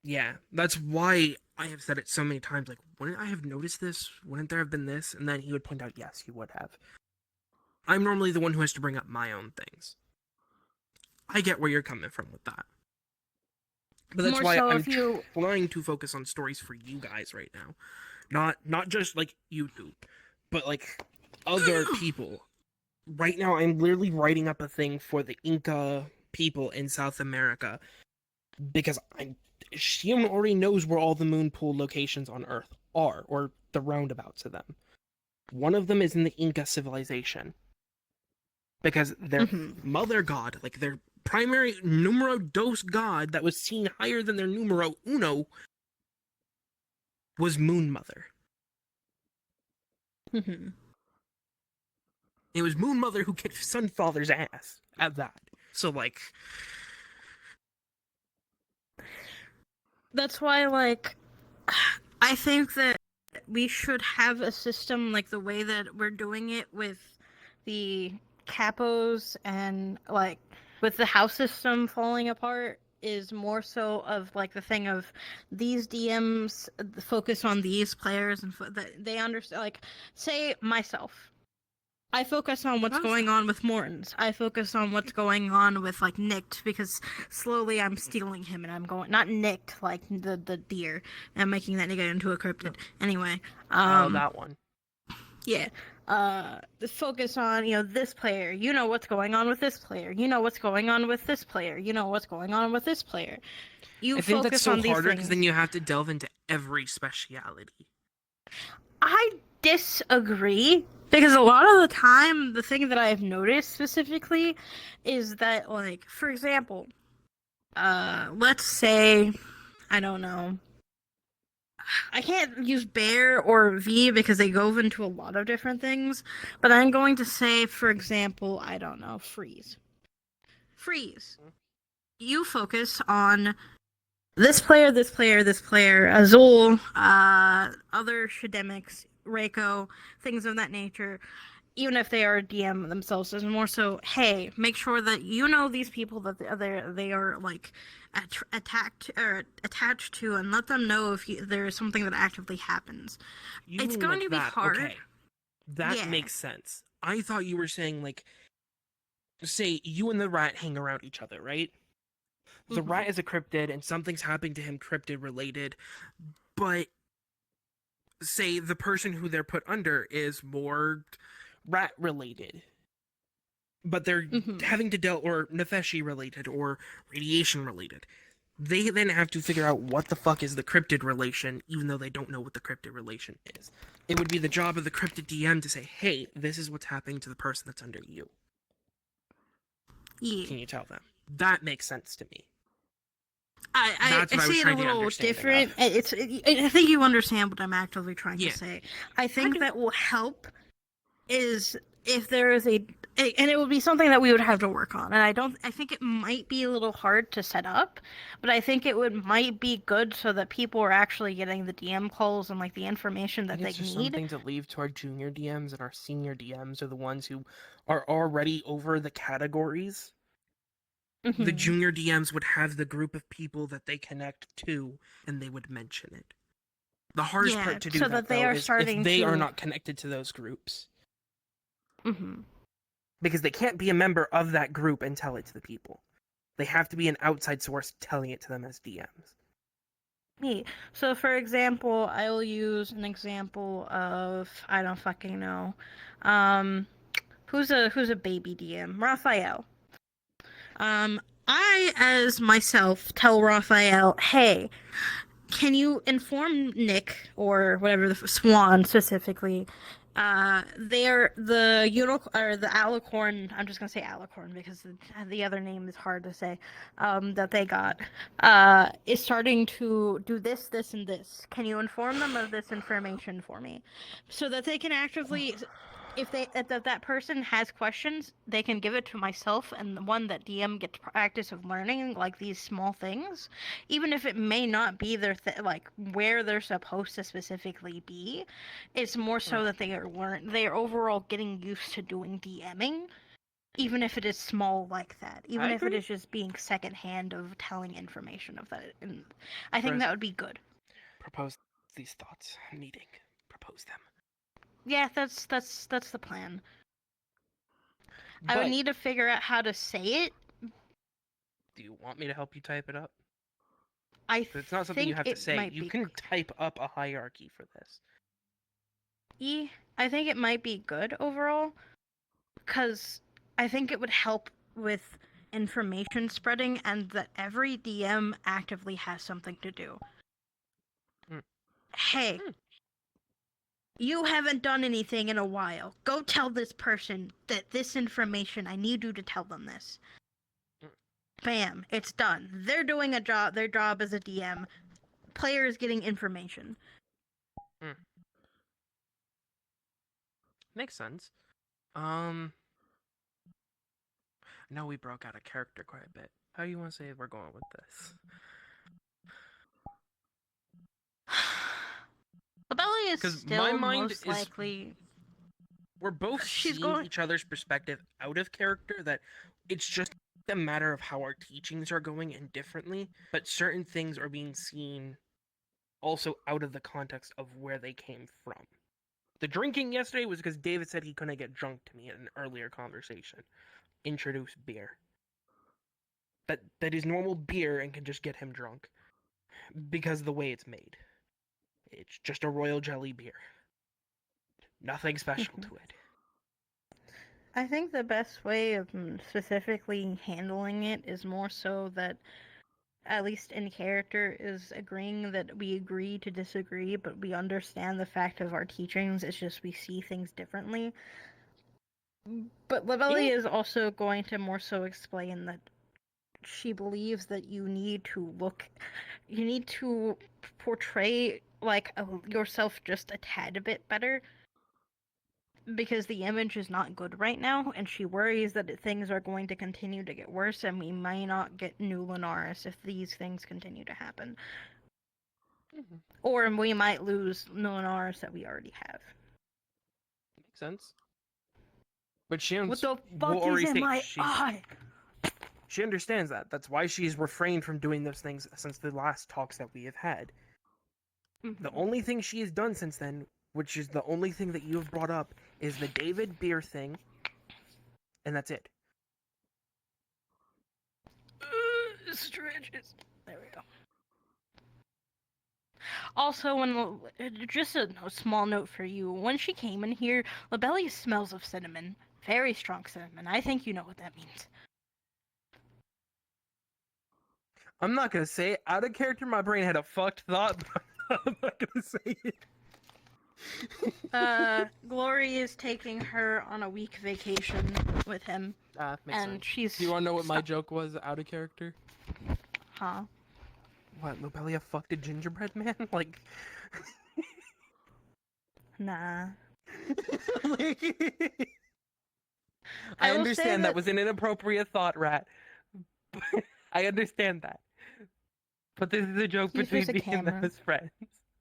Yeah, that's why I have said it so many times, like, wouldn't I have noticed this? Wouldn't there have been this? And then he would point out, yes, you would have. I'm normally the one who has to bring up my own things. I get where you're coming from with that. But that's why I'm trying to focus on stories for you guys right now. Not just, like, YouTube, but, like, other people. Right now, I'm literally writing up a thing for the Inca people in South America. Because she already knows where all the moon pool locations on Earth are, or the roundabouts of them. One of them is in the Inca civilization. Because their mother god, like their primary numero dos god that was seen higher than their numero uno, was Moon Mother. It was Moon Mother who kicked Sunfather's ass at that. So, like... That's why, like, I think that we should have a system like the way that we're doing it with the capos and, like, with the house system falling apart is more so of like the thing of these DMs focus on these players and that they understand. Like, say myself, I focus on what's going on with Mortons. I focus on what's going on with like Nicked, because slowly I'm stealing him and I'm going not Nicked like the deer. I'm making that nigga into a cryptid. Anyway, Oh, that one. yeah. The focus on, this player. You know what's going on with this player. You know what's going on with this player. You know what's going on with this player. You I think that's focus so on these harder because things. then you have to delve into every speciality. I disagree, because a lot of the time, the thing that I've noticed specifically is that, like, for example, let's say, I don't know, I can't use bear or V because they go into a lot of different things, but I'm going to say, for example, I don't know, freeze. Freeze. You focus on this player, this player, this player, Azul, other Shademics, Reiko, things of that nature, even if they are a DM themselves, is more so, hey, make sure that you know these people that they are like attached to, and let them know if there is something that actively happens. It's going to be hard. Okay. That makes sense. I thought you were saying, like, say you and the rat hang around each other, right? The rat is a cryptid and something's happening to him cryptid related, but say the person who they're put under is more rat related. But they're having to deal, or Nefeshi related, or radiation related. They then have to figure out what the fuck is the cryptid relation, even though they don't know what the cryptid relation is. It would be the job of the cryptid DM to say, hey, this is what's happening to the person that's under you. Yeah. Can you tell them? That makes sense to me. I see it a little different. I think you understand what I'm actively trying to say. I think that will help is if there is and it would be something that we would have to work on. And I think it might be a little hard to set up, but I think might be good so that people are actually getting the DM calls and like the information that they It's just need. something to leave to our junior DMs, and our senior DMs are the ones who are already over the categories. The junior DMs would have the group of people that they connect to, and they would mention it. The hardest part to do so that, they though, are is starting if they are to- not connected to those groups. Because they can't be a member of that group and tell it to the people. They have to be an outside source telling it to them as DMs. So, for example, I will use an example of, I don't fucking know, who's a baby DM? Raphael. I, as myself, tell Raphael, hey, can you inform Nick, or whatever, the Swan specifically, they're the or the alicorn, I'm just gonna say alicorn because the other name is hard to say, that they got, is starting to do this, this, and this. Can you inform them of this information for me? So that they can actively, if that person has questions, they can give it to myself, and the one that DM gets practice of learning, like, these small things, even if it may not be their like where they're supposed to specifically be. It's more so that they are overall getting used to doing DMing, even if it is small like that, even if it is just being secondhand of telling information of that. And I think that would be good. Propose these thoughts. Meeting. Propose them. Yeah, that's the plan. I would need to figure out how to say it. Do you want me to help you type it up? It's not something you have to say. You can type up a hierarchy for this. I think it might be good overall, because I think it would help with information spreading, and that every DM actively has something to do. Hey, you haven't done anything in a while. Go tell this person that this information, I need you to tell them this. Bam, it's done. They're doing their job as a DM. Player is getting information. Makes sense. I know we broke out of character quite a bit. How do you want to say we're going with this? Labelli is still most likely... We're both seeing each other's perspective out of character, that it's just a matter of how our teachings are going indifferently, but certain things are being seen also out of the context of where they came from. The drinking yesterday was because David said he couldn't get drunk to me in an earlier conversation. Introduce beer. That is normal beer and can just get him drunk. Because of the way it's made. It's just a royal jelly beer. Nothing special to it. I think the best way of specifically handling it is more so that, at least in character, is agreeing that we agree to disagree, but we understand the fact of our teachings. It's just we see things differently. But Lavelli is also going to more so explain that she believes that you need to portray like yourself just a tad bit better, because the image is not good right now, and she worries that things are going to continue to get worse, and we might not get new Lunaris if these things continue to happen. Mm-hmm. Or we might lose Lunaris that we already have. Makes sense. But she What the fuck is in my eye? She understands that. That's why she's refrained from doing those things since the last talks that we have had. Mm-hmm. The only thing she has done since then, which is the only thing that you have brought up, is the David beer thing, and that's it. Stretches. There we go. Also, just a small note for you. When she came in here, Labelli smells of cinnamon. Very strong cinnamon. I think you know what that means. I'm not gonna say it. Out of character, my brain had a fucked thought, but I'm not gonna say it. Glory is taking her on a week vacation with him. Makes and sense. she's... Do you wanna know what my joke was out of character? Huh? What, Lobelia fucked a gingerbread man? Like... Nah. I understand that was an inappropriate thought, Rat. I understand that. But this is a joke between me and them as friends.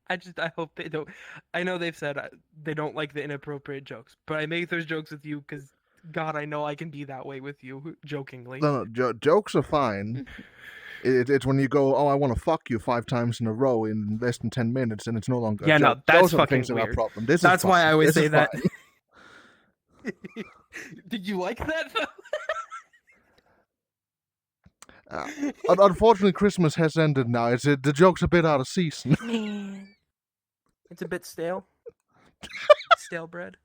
I hope they don't. I know they've said they don't like the inappropriate jokes, but I make those jokes with you because, God, I know I can be that way with you, jokingly. No, jokes are fine. It's when you go, oh, I want to fuck you 5 times in a row in less than 10 minutes, and it's no longer yeah, a joke. No, that's Those are the fucking things that are weird. our problem. This That's is why I always this say that. fine. Did you like that, though? Unfortunately, Christmas has ended now. The joke's a bit out of season. Man. It's a bit stale. Stale bread.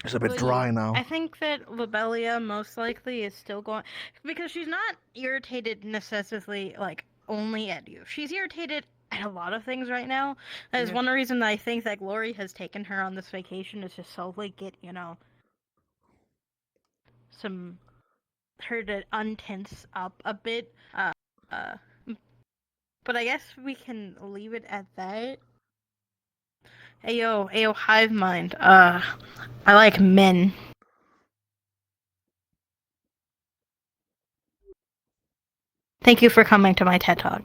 It's a bit dry now. I think that Lobelia most likely is still going... Because she's not irritated necessarily, like, only at you. She's irritated at a lot of things right now. That is one reason that I think that Glory has taken her on this vacation, is to slowly get, her to untense up a bit. But I guess we can leave it at that. Ayo, Hive Mind. I like men. Thank you for coming to my TED Talk.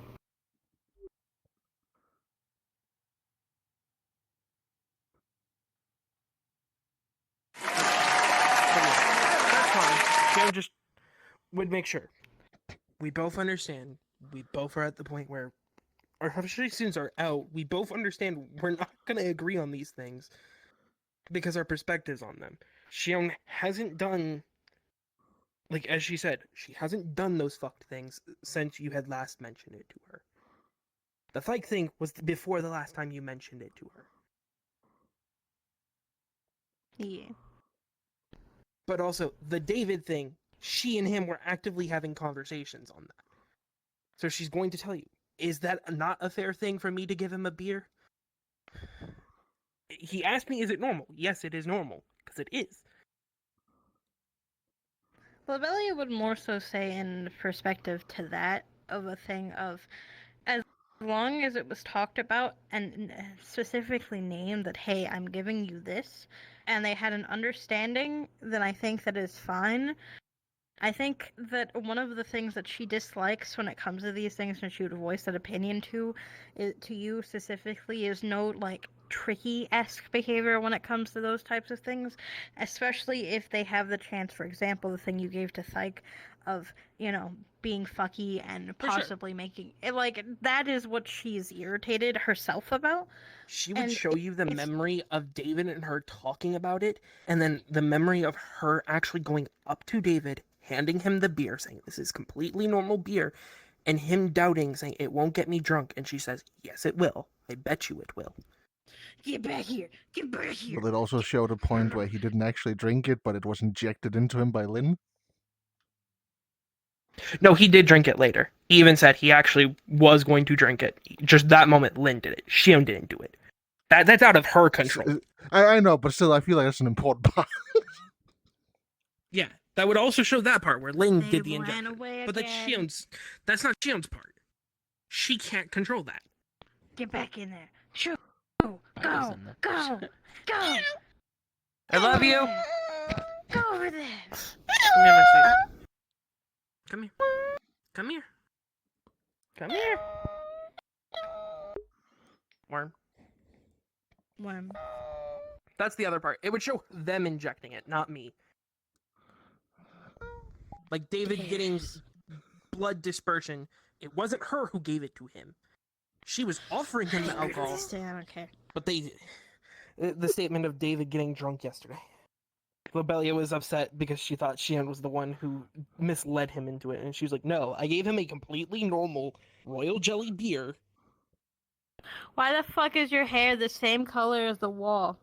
That's fine. Sam just would make sure. We both understand. We both are at the point where our history students are out. We both understand we're not going to agree on these things because our perspectives on them. Shion hasn't done, like as she said, she hasn't done those fucked things since you had last mentioned it to her. The fight thing was before the last time you mentioned it to her. Yeah. But also, the David thing, she and him were actively having conversations on that. So she's going to tell you, is that not a fair thing for me to give him a beer? He asked me, is it normal? Yes, it is normal, because it is. Lobelia would more so say in perspective to that of a thing of, as long as it was talked about and specifically named that, hey, I'm giving you this, and they had an understanding, then I think that is fine. I think that one of the things that she dislikes when it comes to these things, and she would voice that opinion to you specifically, is no like tricky-esque behavior when it comes to those types of things, especially if they have the chance. For example, the thing you gave to Thyke of, you know, being fucky and possibly making it, like, that is what she's irritated herself about. She would And show you the memory of David and her talking about it, and then the memory of her actually going up to David, handing him the beer, saying, "This is completely normal beer," and him doubting, saying, "It won't get me drunk," and she says, "Yes, it will. I bet you it will." Get back here! Get back here! Will it also show the point where he didn't actually drink it, but it was injected into him by Lynn? No, he did drink it later. He even said he actually was going to drink it. Just that moment, Lynn did it. Shion didn't do it. That's out of her control. I know, but still, I feel like that's an important part. Yeah, that would also show that part where Lynn They did the ran injection. away But again. that's not Shion's part. She can't control that. Get back in there! Shoo! Go! Go! Go! Go! I love you. Go over there! Come here, my sweetie. Come here. Come here. Come here. Worm. Worm. That's the other part. It would show them injecting it, not me. Like David getting blood dispersion. It wasn't her who gave it to him. She was offering him the alcohol. I don't care. But the statement of David getting drunk yesterday. Lobelia was upset because she thought Shion was the one who misled him into it. And she was like, "No, I gave him a completely normal royal jelly beer." Why the fuck is your hair the same color as the wall?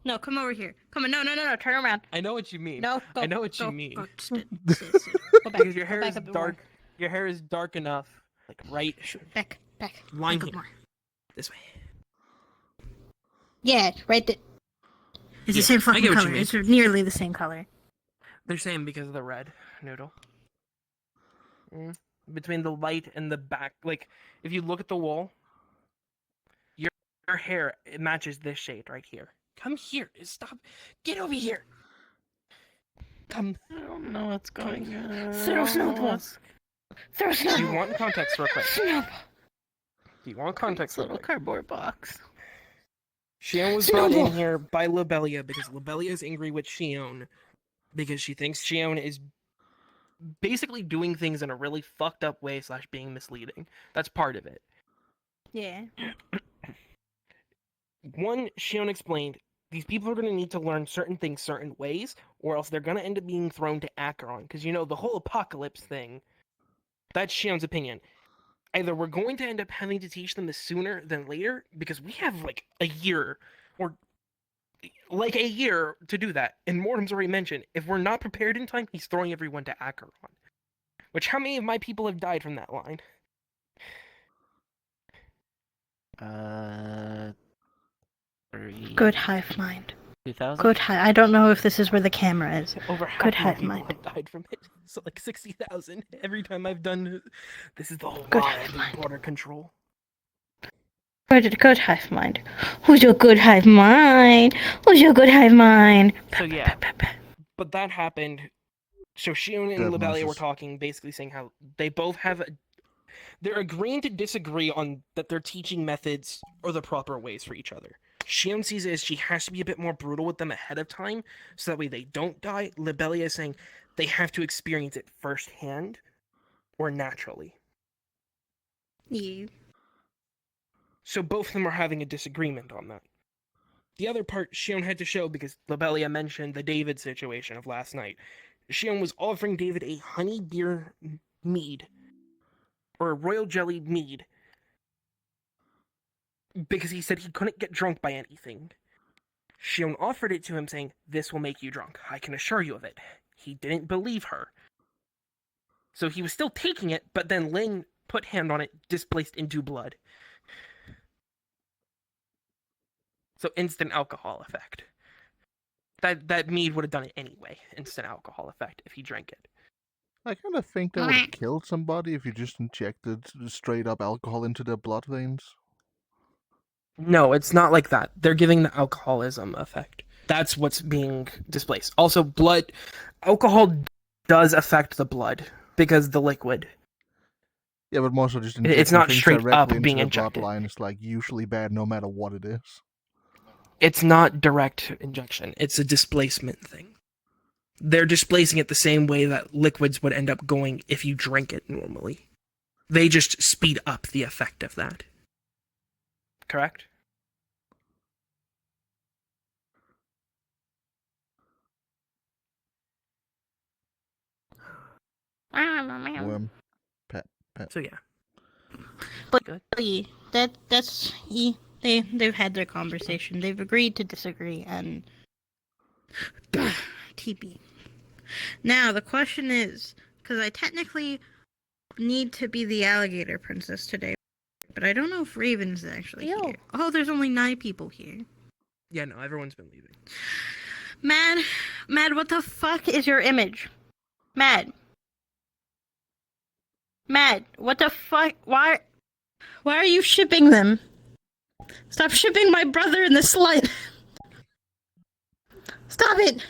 No, come over here. Come on, no, turn around. I know what you mean. No, go, I know what go, you mean. Go, sit. Go back. Because your Go hair back is up more. dark. Your hair is dark enough. Like right. Back. Line Back up here. more. This way. Yeah, right there. It's the Yeah, same I fucking get what you color. mean. It's nearly the same color. They're saying because of the red noodle. Between the light and the back. Like, if you look at the wall, your hair, it matches this shade right here. Come here. Stop. Get over here. Come. I don't know what's going on. Throw snowballs. Throw Do snowballs. you want context real quick? Snowball. Do you want context real Little quick? cardboard box. Shion was brought in here by Lobelia because Lobelia is angry with Shion because she thinks Shion is basically doing things in a really fucked up way / being misleading. That's part of it. Yeah. One, Shion explained, these people are going to need to learn certain things certain ways, or else they're going to end up being thrown to Acheron. Because, you know, the whole apocalypse thing, that's Shion's opinion. Either we're going to end up having to teach them this sooner than later, because we have, like, a year, or, like, a year to do that. And Mortem's already mentioned, if we're not prepared in time, he's throwing everyone to Acheron. Which, how many of my people have died from that line? Good hive mind. 2000? Good hive. I don't know if this is where the camera is. Over half Good my hive people mind. have died from it. So, like, 60,000 every time I've done... This is the whole Good wild hive mind. border control. Good hive mind. Who's your good hive mind? Who's your good hive mind? So yeah, but that happened. So Shion and Dead Lobelia were mice. talking, basically saying how they both have. They're agreeing to disagree on that their teaching methods are the proper ways for each other. Shion sees it as she has to be a bit more brutal with them ahead of time, so that way they don't die. Lobelia is saying they have to experience it firsthand, or naturally. Yeah. So both of them are having a disagreement on that. The other part Shion had to show because Lobelia mentioned the David situation of last night. Shion was offering David a honey beer mead, or a royal jelly mead, because he said he couldn't get drunk by anything. Shion offered it to him saying, "This will make you drunk. I can assure you of it." He didn't believe her. So he was still taking it, but then Lin put hand on it, displaced into blood. So instant alcohol effect. That mead would have done it anyway. Instant alcohol effect if he drank it. I kind of think that would have killed somebody if you just injected straight up alcohol into their blood veins. No, it's not like that. They're giving the alcoholism effect. That's what's being displaced. Also, alcohol does affect the blood because the liquid. Yeah, but more so just It's injecting not things straight up directly into being the injected. bloodline is like usually bad no matter what it is. It's not direct injection. It's a displacement thing. They're displacing it the same way that liquids would end up going if you drink it normally. They just speed up the effect of that. Correct? Pet. So yeah. But they've had their conversation. They've agreed to disagree, and TP. Now the question is, because I technically need to be the alligator princess today, but I don't know if Raven's actually here. Oh, there's only 9 people here. Yeah, no, everyone's been leaving. Mad, what the fuck is your image? Mad, what the fuck? Why are you shipping them? Stop shipping my brother and the slut. Stop it.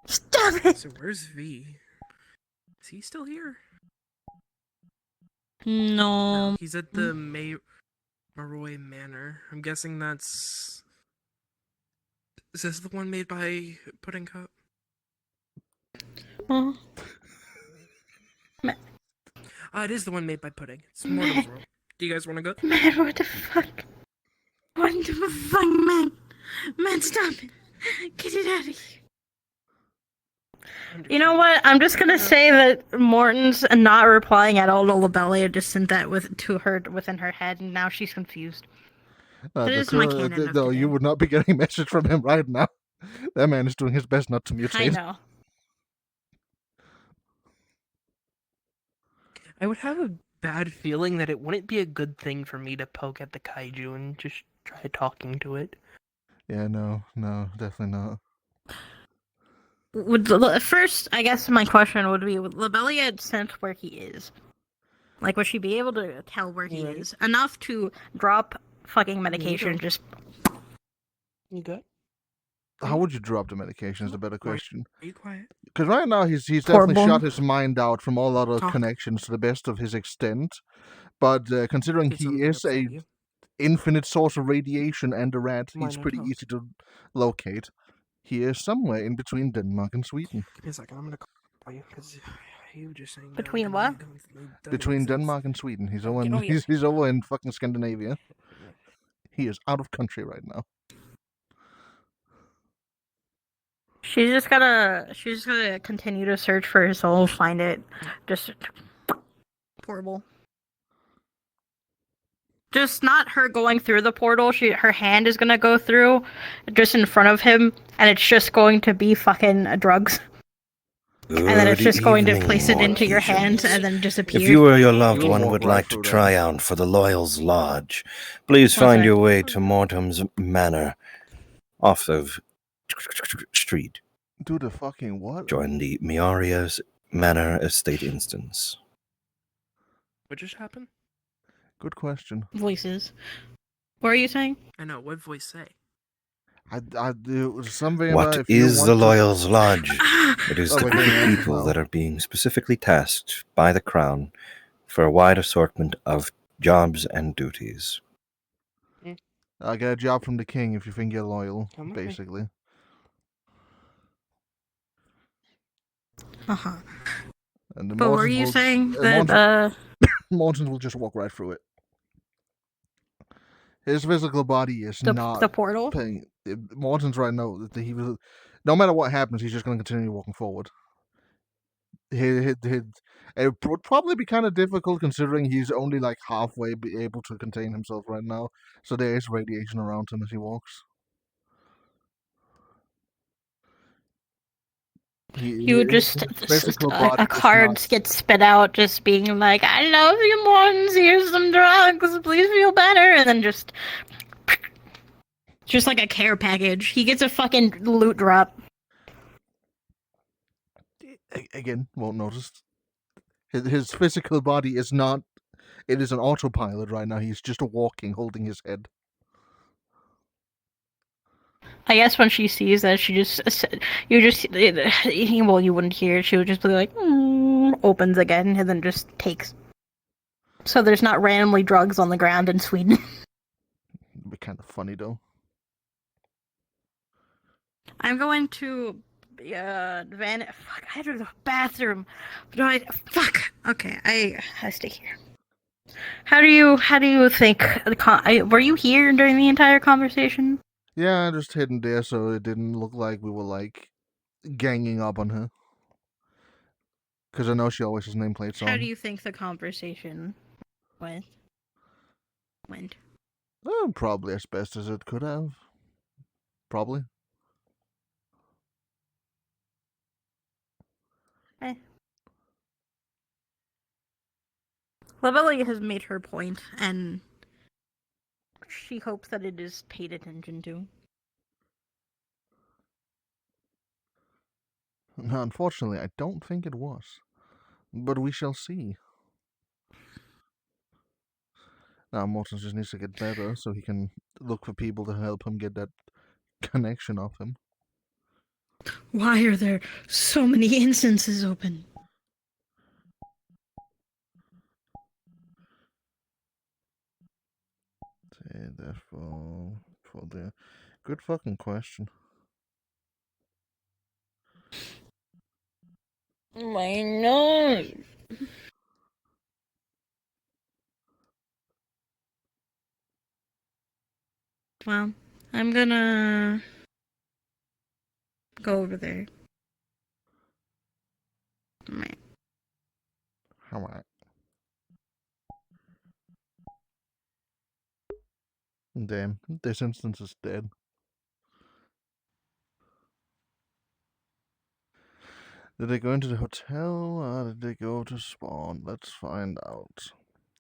Stop it. So where's V? Is he still here? No. No, he's at the Maroy Manor. I'm guessing that's... Is this the one made by Pudding Cup? It is the one made by Pudding. It's Mortal's World. Do you guys want to go? Man, what the fuck? What the fuck, man? Man, stop it. Get it out of here. You know what? I'm just gonna say that Morton's not replying at all to Lobelia just sent that to her within her head, and now she's confused. That is my canon of No, today. you would not be getting a message from him right now. That man is doing his best not to mutate. I know. I would have a bad feeling that it wouldn't be a good thing for me to poke at the kaiju and just try talking to it. Yeah, no, definitely not. First, I guess my question would be: would Lobelia sense where he is? Like, would she be able to tell where he is enough to drop fucking medication? Just you good? How would you drop the medication is the better question. Are you quiet? Because right now he's definitely shut his mind out from all other connections to the best of his extent. But considering he is a infinite source of radiation and a rat, he's pretty easy to locate. He is somewhere in between Denmark and Sweden. Give me a second, I'm gonna call you because you were just saying. Between what? Between Denmark and Sweden. He's over in fucking Scandinavia. He is out of country right now. she's just gonna continue to search for his soul, find it, just portal. Just not her going through the portal. Her hand is gonna go through, just in front of him, and it's just going to be fucking drugs. And then it's just going to place it into your hands and then disappear. If you or your loved one would like to try out for the Loyal's Lodge, please find your way to Mortimer's Manor off of Street. Do the fucking what? Join the Miaria's Manor Estate Instance. What just happened? Good question. Voices. What are you saying? I know. What voice say? It was something What about is the Loyal's Lodge? It is the group of people that are being specifically tasked by the Crown for a wide assortment of jobs and duties. I get a job from the king if you think you're loyal, basically. Uh-huh. And but were you saying that Morton will just walk right through it. His physical body is not the portal. Morton's right now that he will. No matter what happens, he's just going to continue walking forward. It would probably be kind of difficult considering he's only like halfway able to contain himself right now. So there is radiation around him as he walks. You would just a card gets spit out, just being like, "I love you, Mortons. Here's some drugs. Please feel better," and then just like a care package. He gets a fucking loot drop. Again, won't notice. His physical body is not. It is an autopilot right now. He's just walking, holding his head. I guess when she sees that, she just you just well, you wouldn't hear it. She would just be like, opens again, and then just takes. So there's not randomly drugs on the ground in Sweden. It'd be kind of funny though. I'm going to Fuck, I had to go to the bathroom. No, fuck. Okay, I stay here. How do you think were you here during the entire conversation? Yeah, just hidden there so it didn't look like we were like ganging up on her. Because I know she always has nameplates on. How do you think the conversation went? Probably as best as it could have. Probably. Lavella has made her point, and she hopes that it is paid attention to. Unfortunately, I don't think it was. But we shall see. Now, Morton just needs to get better so he can look for people to help him get that connection off him. Why are there so many instances open? Therefore, for the good fucking question. My nose. Well, I'm gonna go over there. Right. Alright. Damn, this instance is dead. Did they go into the hotel or did they go to spawn? Let's find out.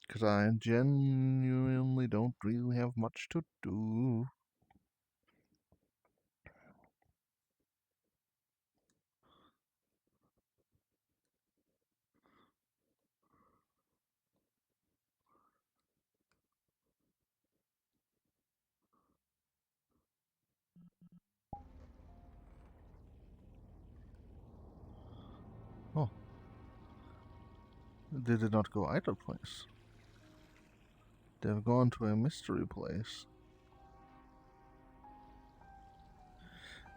Because I genuinely don't really have much to do. Oh. They did not go either place. They've gone to a mystery place.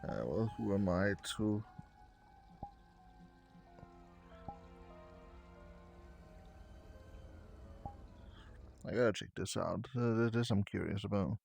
Well, who am I to... I gotta check this out. This I'm curious about.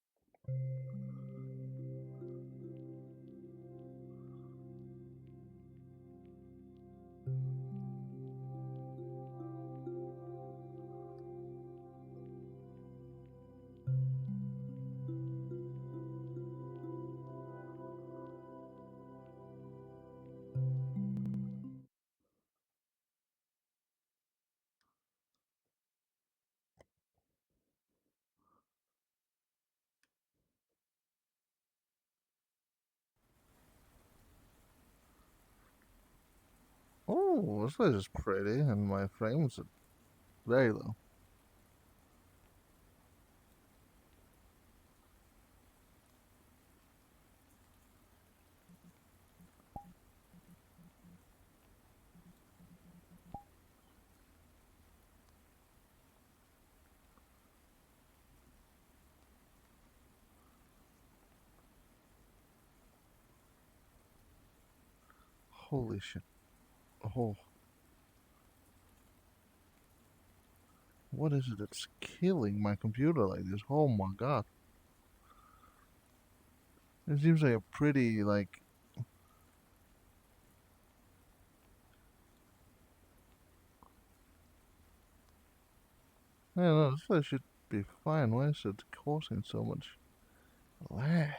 Oh, this place is pretty, and my frames are very low. Holy shit. Oh. What is it that's killing my computer like this? Oh my god. It seems like a pretty, like... I don't know, this place should be fine. Why is it causing so much lag?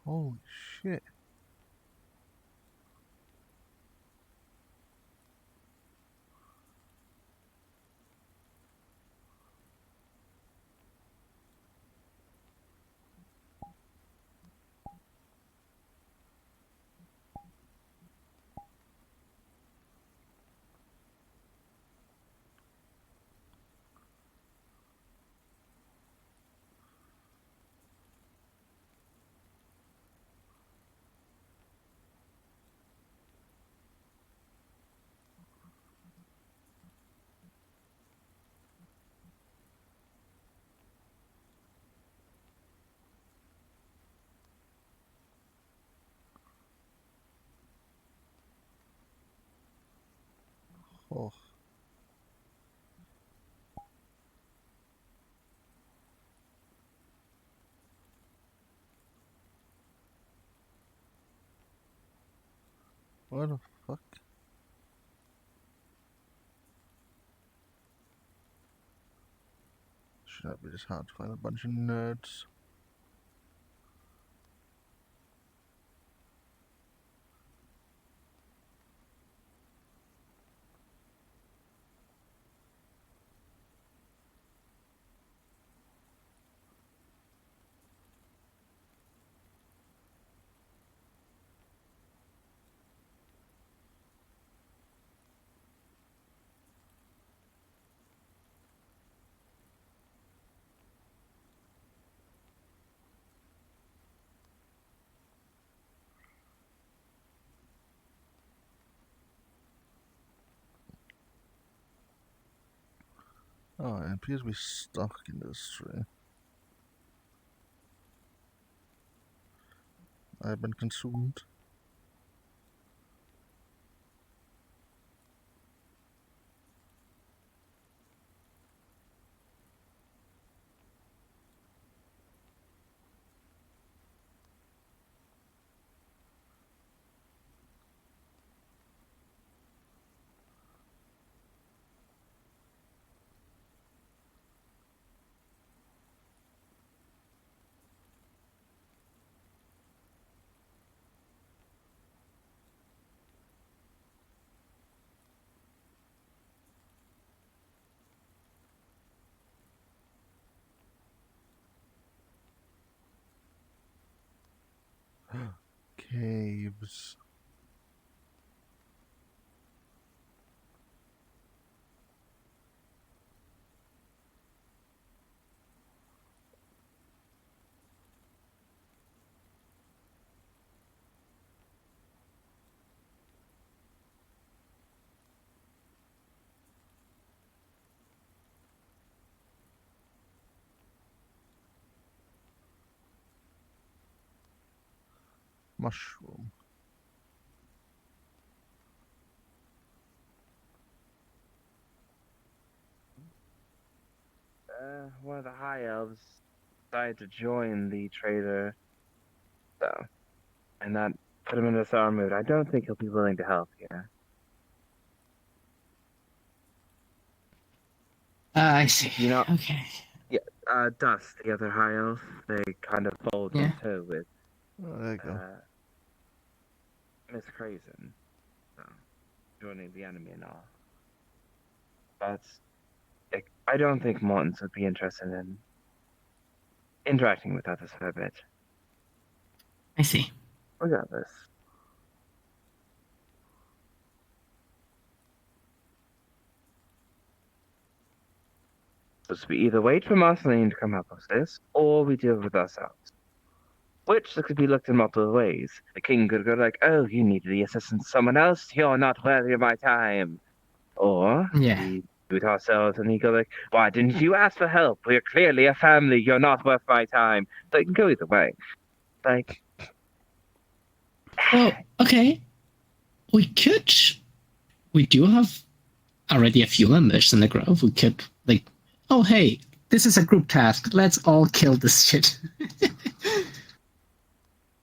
Holy shit. Oh. What the fuck? Should not be this hard to find a bunch of nerds. Oh, it appears to be stock industry. I've been consumed. Caves. Mushroom. One of the high elves decided to join the trader, so, and that put him in a sour mood. I don't think he'll be willing to help here. I see. You know, Okay. Yeah, Dust, the other high elf, they kind of followed Yeah. in tow with Oh, there you go. Miss Crazen, so joining the enemy and all. But I don't think Mortons would be interested in interacting with others for a bit. I see. Regardless. So we either wait for Marceline to come help us this, or we deal with ourselves. Which could be looked in multiple ways. The king could go like, oh, you need the assistance of someone else, you're not worthy of my time. Or we do it ourselves and he go like, why didn't you ask for help? We're clearly a family, you're not worth my time. So it can go either way. Like, Well, okay. We do have already a few members in the group. We could, like, oh, hey, this is a group task. Let's all kill this shit.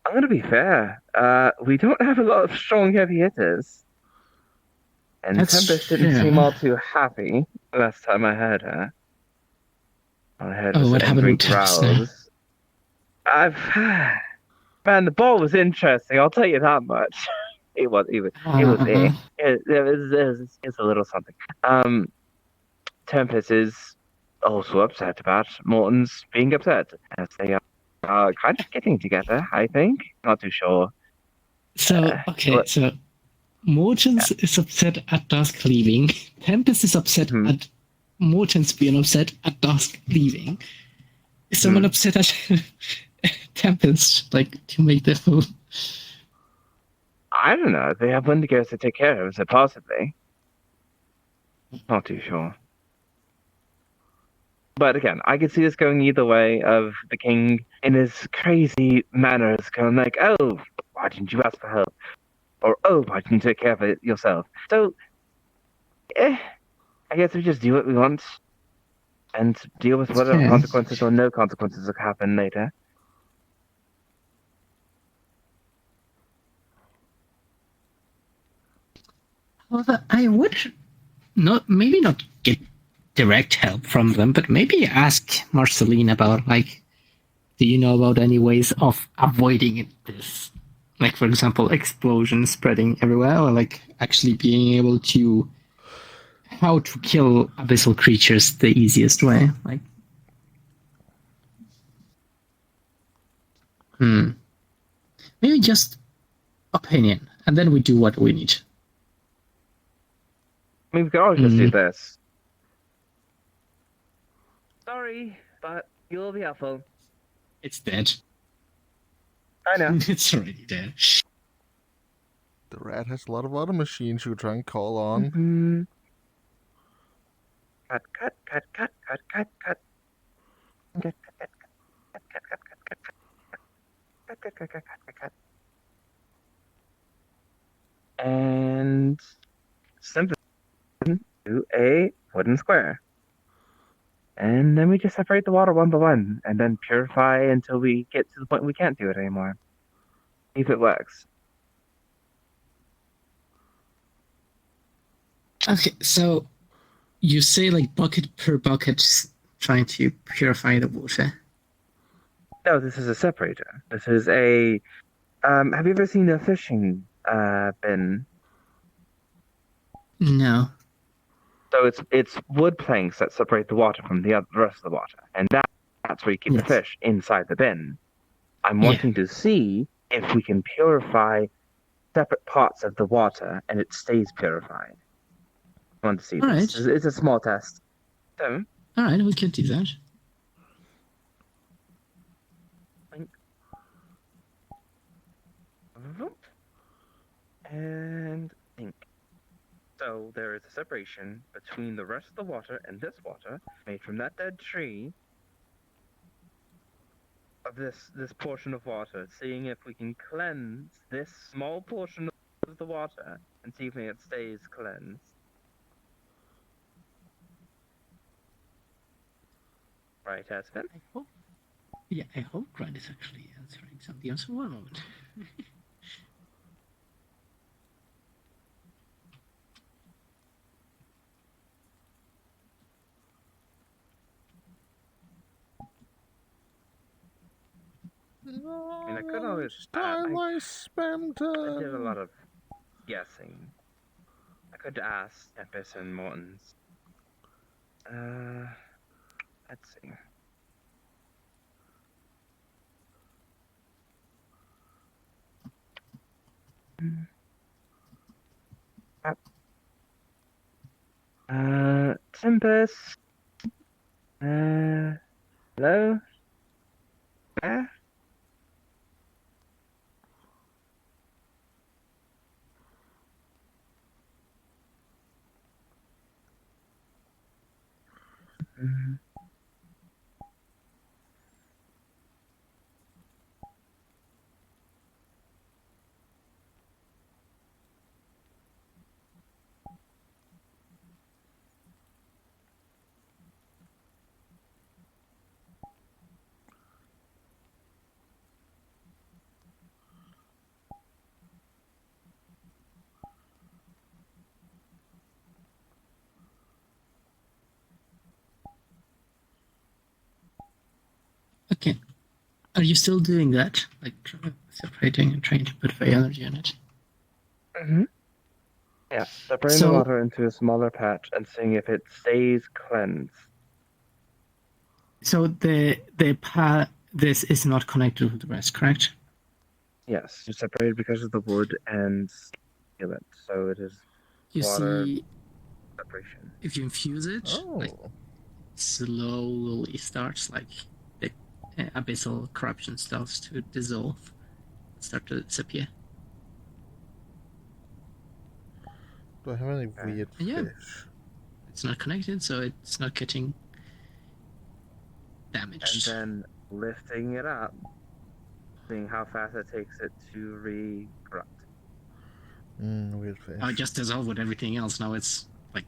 I'm gonna be fair. We don't have a lot of strong heavy hitters. And Tempest didn't seem all too happy last time I heard her. All I heard was what happened angry with Tempest now? growls. Man, the ball was interesting. I'll tell you that much. It was a little something. Tempest is also upset about Morton's being upset, as they are kind of getting together. I think, not too sure. So so Mortens is upset at Dusk leaving. Tempest is upset at Mortens being upset at Dusk leaving. Is someone upset at Tempest, like, to make their phone? I don't know. They have Wendigos to take care of, so possibly. Not too sure. But again, I could see this going either way of the king in his crazy manners going like, oh, why didn't you ask for help? Or, oh, why didn't you take care of it yourself? So, I guess we just do what we want and deal with whatever Yeah. consequences or no consequences that happen later. However, I would maybe not get direct help from them, but maybe ask Marceline about, like, do you know about any ways of avoiding this? Like, for example, explosions spreading everywhere, or like actually being able to how to kill abyssal creatures the easiest way. Like, maybe just opinion, and then we do what we need. I mean, we could always just do this. Sorry, but you'll be helpful. It's dead. I know. It's already dead. The rat has a lot of other machines you try and call on. Mm-hmm. Cut, cut, cut, cut, cut, cut, cut. Cut, cut, cut, cut, cut, cut, cut, cut, cut, cut, cut, cut, cut, cut. And simply to a wooden square. And then we just separate the water one by one, and then purify until we get to the point we can't do it anymore. If it works. Okay, so you say like bucket per bucket trying to purify the water. No, this is a separator. This is a. Have you ever seen a fishing bin? No. So it's wood planks that separate the water from the rest of the water, and that's where you keep the fish inside the bin. I'm wanting to see if we can purify separate parts of the water and it stays purified. I want to see this. It's a small test. So, all right, we can do that. And think. So there is a separation between the rest of the water and this water made from that dead tree of this portion of water, seeing if we can cleanse this small portion of the water and see if it stays cleansed. Right, Aspen? I hope Grant is actually answering something else. One moment. I mean, I could always. I did a lot of guessing. I could ask Tempest and Morton's. Let's see. Tempest. Hello? Okay. Are you still doing that? Like separating and trying to put the energy in it? Mm-hmm. Yeah, separating the water into a smaller patch and seeing if it stays cleansed. So this is not connected with the rest, correct? Yes, you separate because of the wood and seal it, so it is You water see, separation. if you infuse it, like slowly starts like the abyssal corruption starts to dissolve, start to disappear. Do I have any weird fish? Yeah. It's not connected, so it's not getting damaged. And then lifting it up, seeing how fast it takes it to re-corrupt. Weird fish. I just dissolve with everything else. Now it's like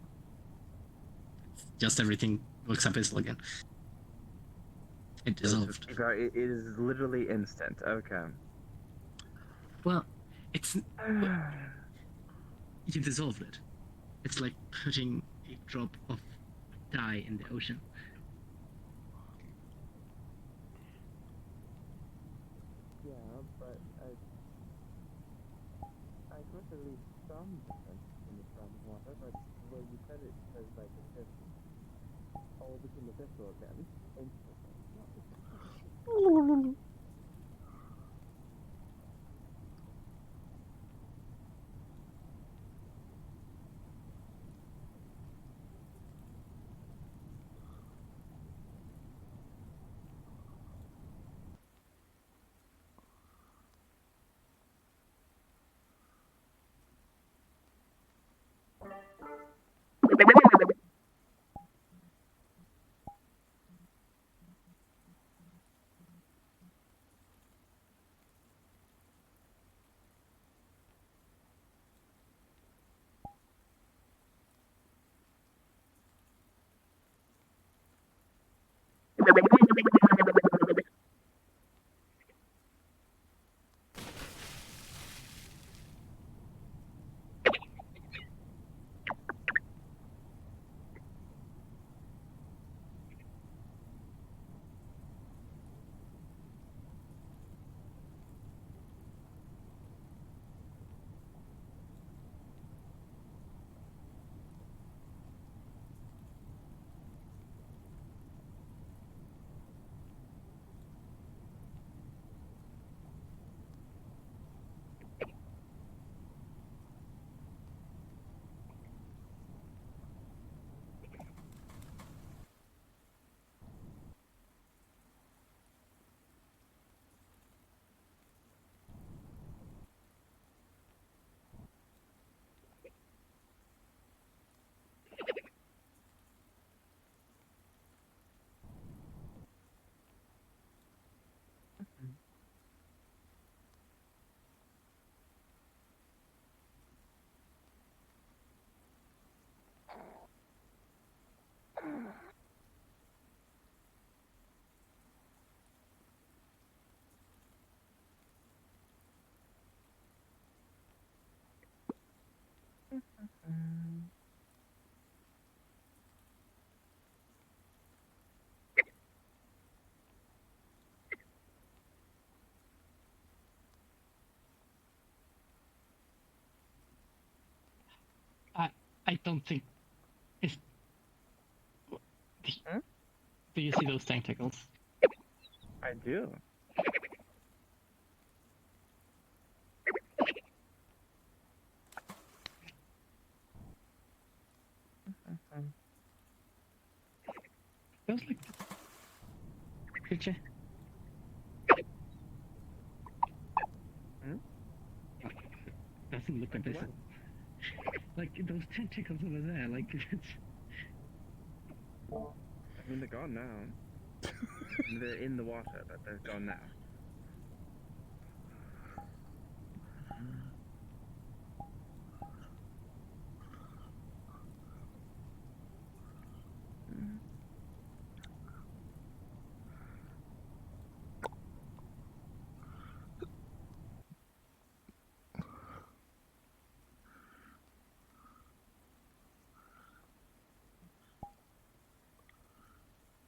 just everything looks abyssal again. It dissolved. It is literally instant. Okay. Well, it's you dissolved it. It's like putting a drop of dye in the ocean. Yeah, but I got at least some difference in the from water, but where you said it says like it's just all became abyssal again. Instantly. I don't think it's. Do you see those tentacles? I do. Feels like creature. Doesn't look abyssal. Like those tentacles over there, like it's. I mean, they're gone now. They're in the water, but they're gone now.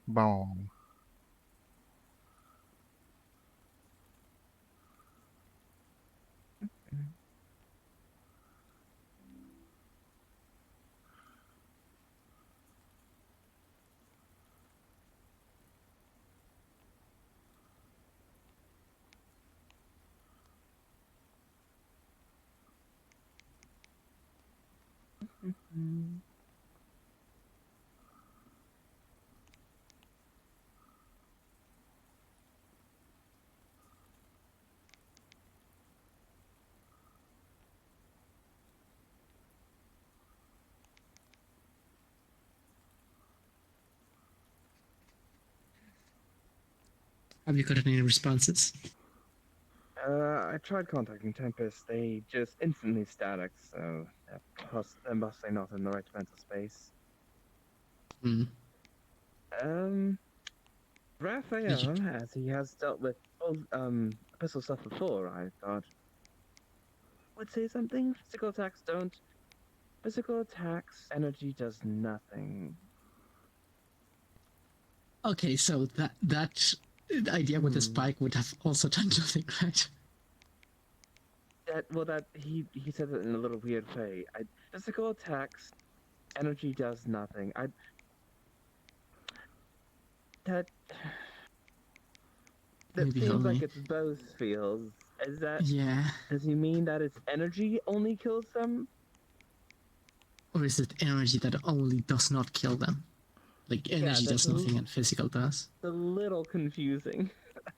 Boom. Have you got any responses? I tried contacting Tempest. They just instantly static, so they're mostly not in the right mental space. Hmm. Raphael, as he has dealt with pistol stuff before, I thought would say something. Physical attacks don't. Physical attacks, energy does nothing. Okay, so that idea with the spike would have also done nothing, right? That he said it in a little weird way. Physical attacks, energy does nothing. That Maybe seems like only. it's both feels. Is that? Yeah. Does he mean that it's energy only kills them? Or is it energy that only does not kill them? Like energy does nothing and physical does? It's a little confusing.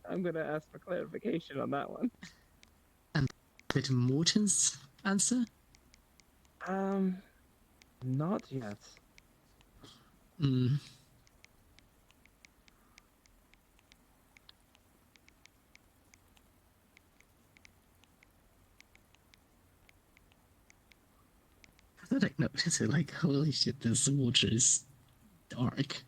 I'm gonna ask for clarification on that one. And with Morton's answer? Not yet. Hmm. I thought I noticed it, like, holy shit, this water is dark.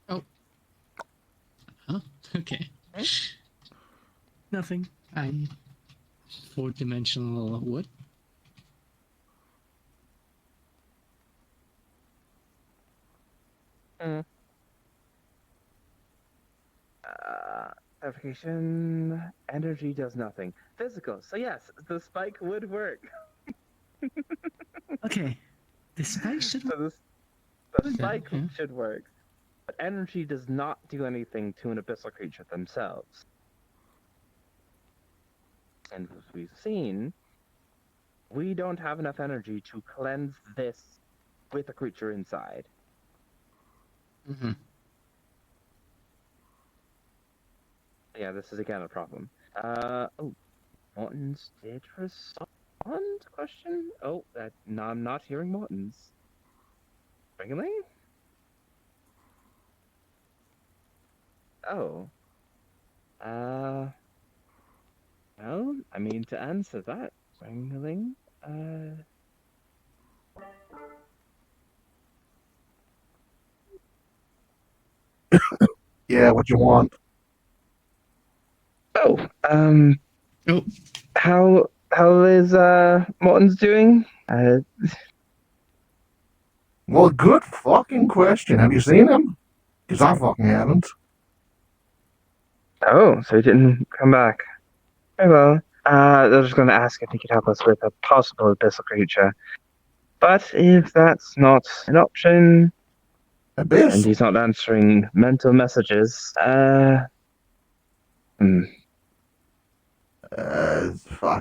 Oh. Huh? Okay. Nothing. Four-dimensional wood. Clarification. Energy does nothing. Physical. So yes, the spike would work. Okay. The spike should work. The spike should work. But energy does not do anything to an abyssal creature themselves. And as we've seen, we don't have enough energy to cleanse this with a creature inside. Mm-hmm. Yeah, this is again a problem. Mortons did respond? Question? Oh, no, I'm not hearing Mortons. Really? Oh. Well, I mean, to answer that, Ringling, Yeah, what you want? Oh, Oh. How is, Morton's doing? Well, good fucking question. Have you seen him? Because I fucking haven't. Oh, so he didn't come back. Very well. I was just going to ask if he could help us with a possible abyssal creature. But if that's not an option, and he's not answering mental messages, fuck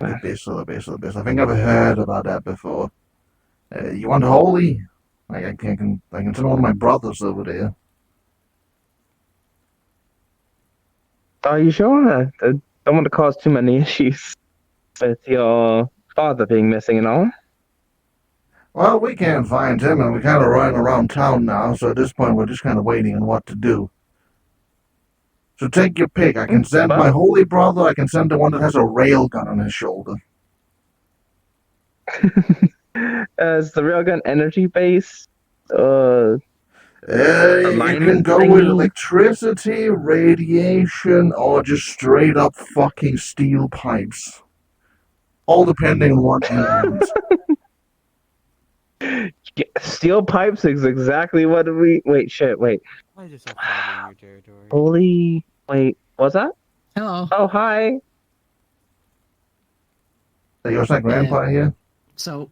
abyssal. I think I've heard about that before. You want holy? I can send one of my brothers over there. Are you sure? I don't want to cause too many issues with your father being missing and all. Well, we can't find him, and we're kind of running around town now, so at this point we're just kind of waiting on what to do. So take your pick. I can send my holy brother, I can send the one that has a railgun on his shoulder. Is the railgun energy-based? You can go with electricity, radiation, or just straight up fucking steel pipes. All depending on what you want. Steel pipes is exactly what we... Wait. I just have fog in your territory. Holy... Wait, what's that? Hello. Oh, hi. So you're saying grandpa here? So,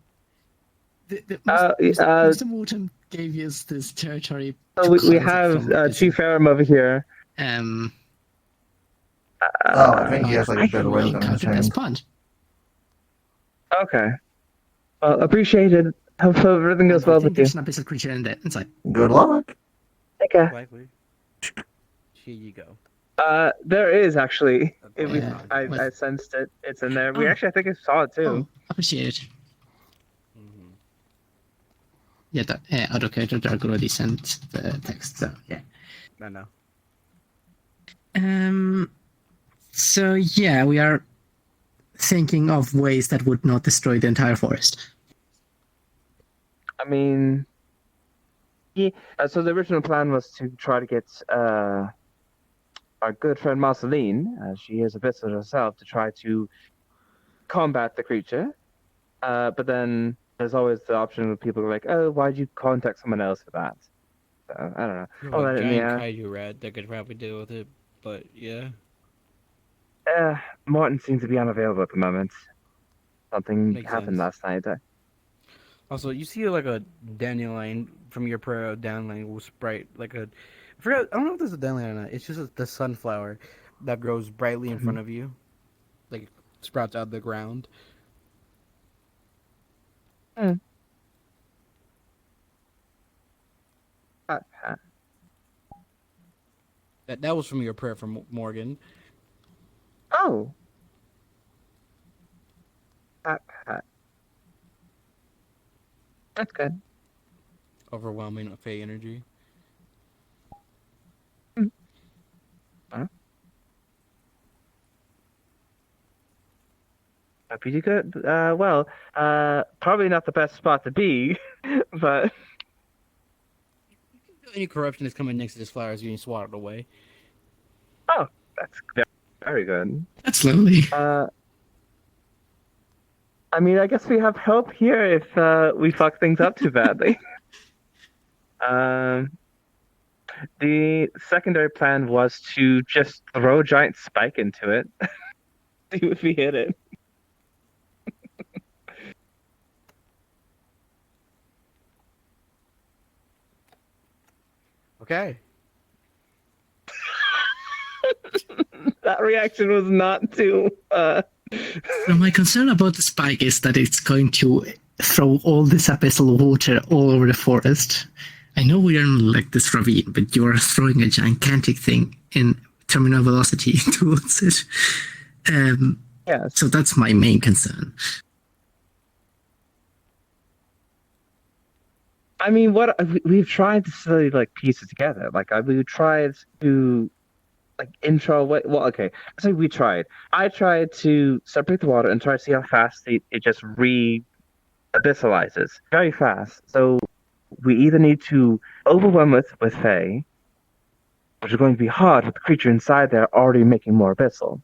Mr. Morton gave us this territory. So we have Chief Aram over here. I think he has like a better railgun in his hand. Okay. Well, appreciated. Hope everything goes well with you. There's an abyssal creature inside. Good luck. Okay. Likely. Here you go. There is actually. Yeah, I sensed it. It's in there. Oh. I think I saw it too. Oh, appreciate it. Yeah, the autocrator Drag already sent the text, so yeah. I know. So yeah, we are thinking of ways that would not destroy the entire forest. I mean, yeah. So the original plan was to try to get our good friend Marceline, she is a bit herself, to try to combat the creature. But then there's always the option of people are like, "Oh, why'd you contact someone else for that?" So I don't know. You I'll have let a it in the giant air. kaiju rat that could probably deal with it, but yeah. Martin seems to be unavailable at the moment. Something Makes happened sense. last night. Also, you see like a dandelion from your prayer. Dandelion will sprite like a. I forgot. I don't know if this is a dandelion or not. It's just the sunflower that grows brightly in front of you, like sprouts out of the ground. Hmm. That was from your prayer from Morgan. Oh. That's good. Overwhelming fey energy. Huh? Pretty good. Well, probably not the best spot to be, but Any corruption that's coming next to this flower is getting swatted away. oh, that's very good. That's lovely. I mean, I guess we have help here if we fuck things up too badly. The secondary plan was to just throw a giant spike into it, see if we hit it. Okay. That reaction was not too. So my concern about the spike is that it's going to throw all this abyssal water all over the forest. I know we are in like this ravine, but you are throwing a gigantic thing in terminal velocity towards it. Yes. So that's my main concern. I mean, we've tried to slowly like piece it together. Like we tried to like intro. Well, okay. So we tried. I tried to separate the water and try to see how fast it just abyssalizes very fast. So we either need to overwhelm it with Fae, which is going to be hard with the creature inside there already making more abyssal.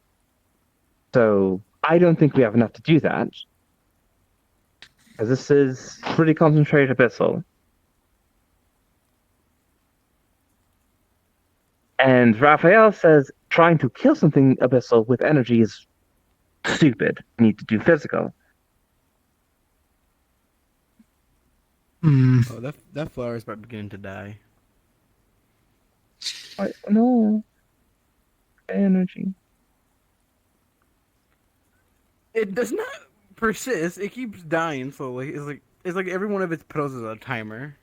So I don't think we have enough to do that. Because this is pretty concentrated abyssal. And Raphael says trying to kill something abyssal with energy is stupid. You need to do physical. Oh, that flower is about beginning to die. No. Energy. It does not persist. It keeps dying slowly. It's like every one of its petals is a timer.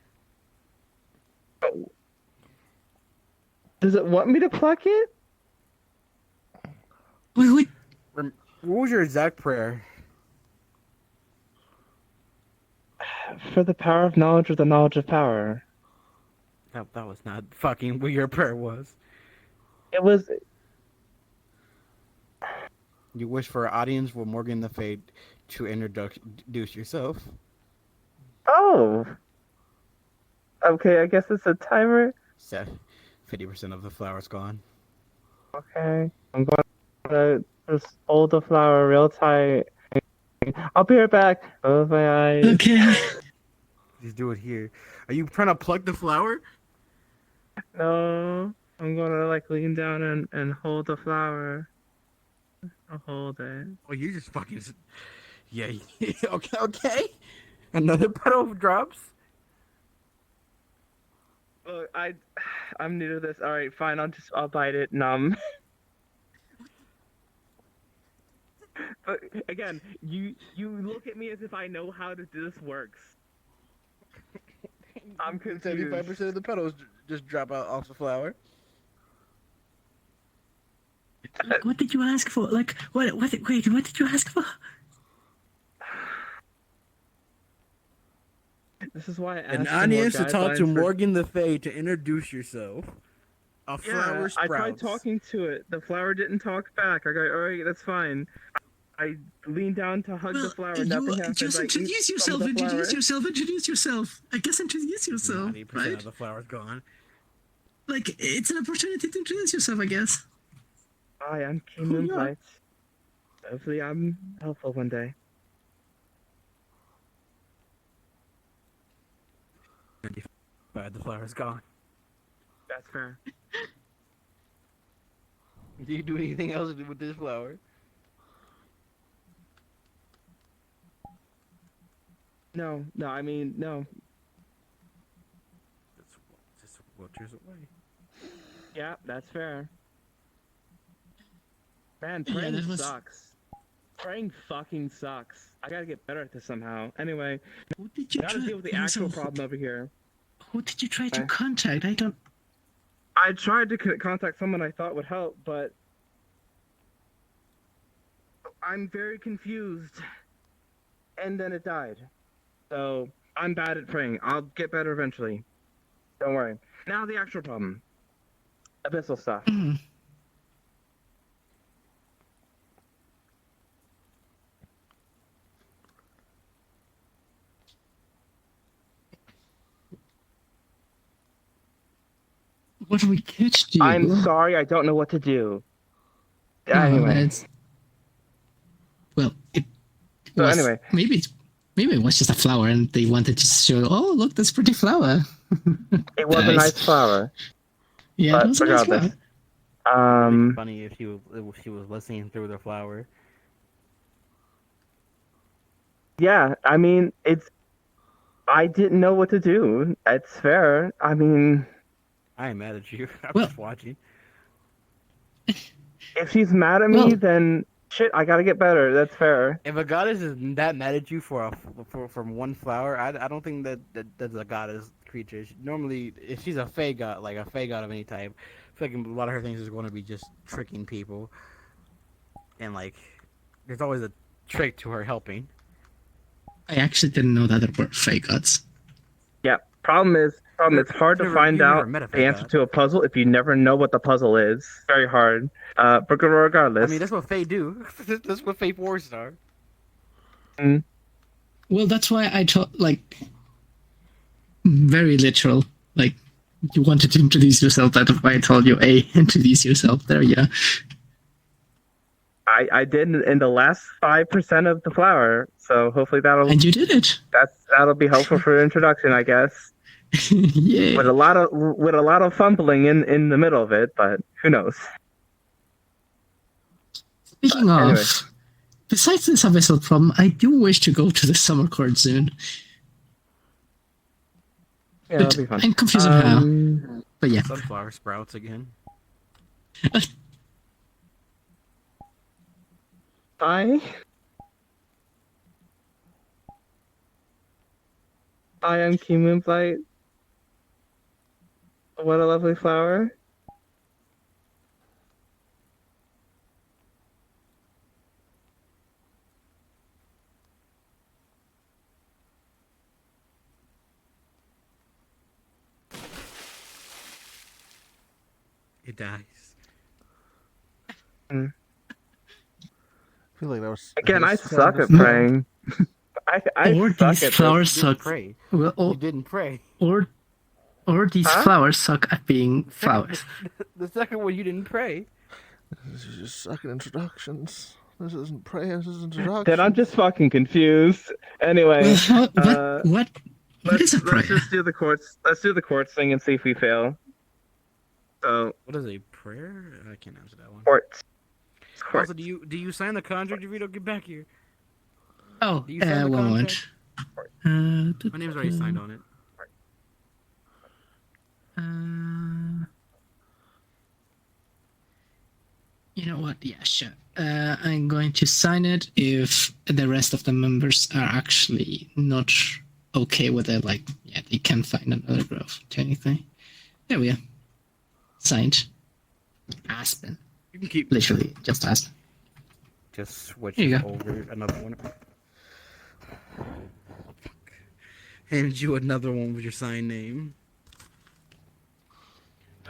Oh. Does it want me to pluck it? Wait. What was your exact prayer? For the power of knowledge or the knowledge of power. That was not fucking what your prayer was. It was. You wish for an audience with Morgan the Fade to introduce yourself. Oh. Okay, I guess it's a timer. 50% of the flower's gone. Okay, I'm going to just hold the flower real tight. I'll be right back. Close my eyes. Okay. Just do it here. Are you trying to pluck the flower? No, I'm gonna like lean down and hold the flower. I'll hold it. Oh, you just fucking. Yeah. Okay. Another petal drops. Look, I'm new to this. All right, fine. I'll bite it. Numb. But again, you look at me as if I know how this works. I'm confused. 75% of the petals just drop out off the flower. Like, what did you ask for? Like, what? Wait, what did you ask for? This is why I And asked for more Anya to talk to guidelines for- Morgan the Fae to introduce yourself. A flower sprouts. I tried talking to it. The flower didn't talk back. I go, all right, that's fine. I leaned down to hug the flower. Nothing happened. Just I eat introduce some yourself. of the flower. Introduce yourself. I guess introduce yourself. 90% Right? of the flower's gone. Like, it's an opportunity to introduce yourself, I guess. Hi, I'm King Who you are? Moonlight. Hopefully I'm helpful one day. But the flower's gone. That's fair. Do you do anything else with this flower? No, I mean, no. Just waters away. Yeah, that's fair. Man, Yeah, praying that was- sucks. Praying fucking sucks. I gotta get better at this somehow. Anyway, Who did you gotta try? deal with the Yeah, actual so problem over here. Who did you try to Okay. contact? I don't. I tried to contact someone I thought would help, but I'm very confused. And then it died. So I'm bad at praying. I'll get better eventually. Don't worry. Now the actual problem. Abyssal stuff. What do we catch you? I'm sorry, I don't know what to do. Oh, Anyway. that's- Well, it So was. anyway. Maybe it was just a flower, and they wanted to show. Oh, look, that's pretty flower. It was a nice flower. Yeah, but it was a nice regardless. flower. It'd be funny if she was listening through the flower. Yeah, I mean, I didn't know what to do. It's fair. I mean, I ain't mad at you. I'm Well- just watching. if she's mad at me, Well- then shit, I gotta get better. That's fair. If a goddess is that mad at you for from one flower, I don't think that's a goddess creature. Normally, if she's a fae god, like a fae god of any type, I feel like a lot of her things is going to be just tricking people. And like, there's always a trick to her helping. I actually didn't know that there were fake gods. Yeah. Problem is, it's hard to find you've never out met a the fae answer god. to a puzzle if you never know what the puzzle is. Very hard. But regardless. I mean, that's what fae do. That's what fae forces are. Well, that's why I taught, like, very literal. Like, you wanted to introduce yourself, that's why I told you, hey, introduce yourself. There, yeah. I did in the last 5% of the flower, so hopefully And you did it. that'll be helpful for introduction, I guess. Yeah. With a lot of fumbling in the middle of it, but who knows? Speaking of, anyway. besides this abyssal problem, I do wish to go to the summer court soon. Yeah, But that'll be fun. I'm confused on how. But yeah. Sunflower sprouts again. Hi, I'm King Moonlight. What a lovely flower. It dies. I feel like that was Again, I that suck at sounded- praying. I Or suck these at flowers this. suck. Pray. Well, You didn't pray. or these Huh? flowers suck at being flowers. The second one, you didn't pray. This is just sucking introductions. This isn't prayer, this is introduction. Then I'm just fucking confused. Anyway, Well, what is a let's prayer? just do the courts. Let's do the courts thing and see if we fail. So What is a prayer? I can't answer that one. courts. Also, do you sign the contract if you don't get back here? Oh, Do you sign the one moment. contract? My name's already signed on it. You know what? Yeah, sure. I'm going to sign it if the rest of the members are actually not okay with it, like, yeah, they can find another grove to anything. There we go. Signed. Aspen. You can keep Literally, just Aspen. just switch Here you it go. over another one. Hand you another one with your sign name.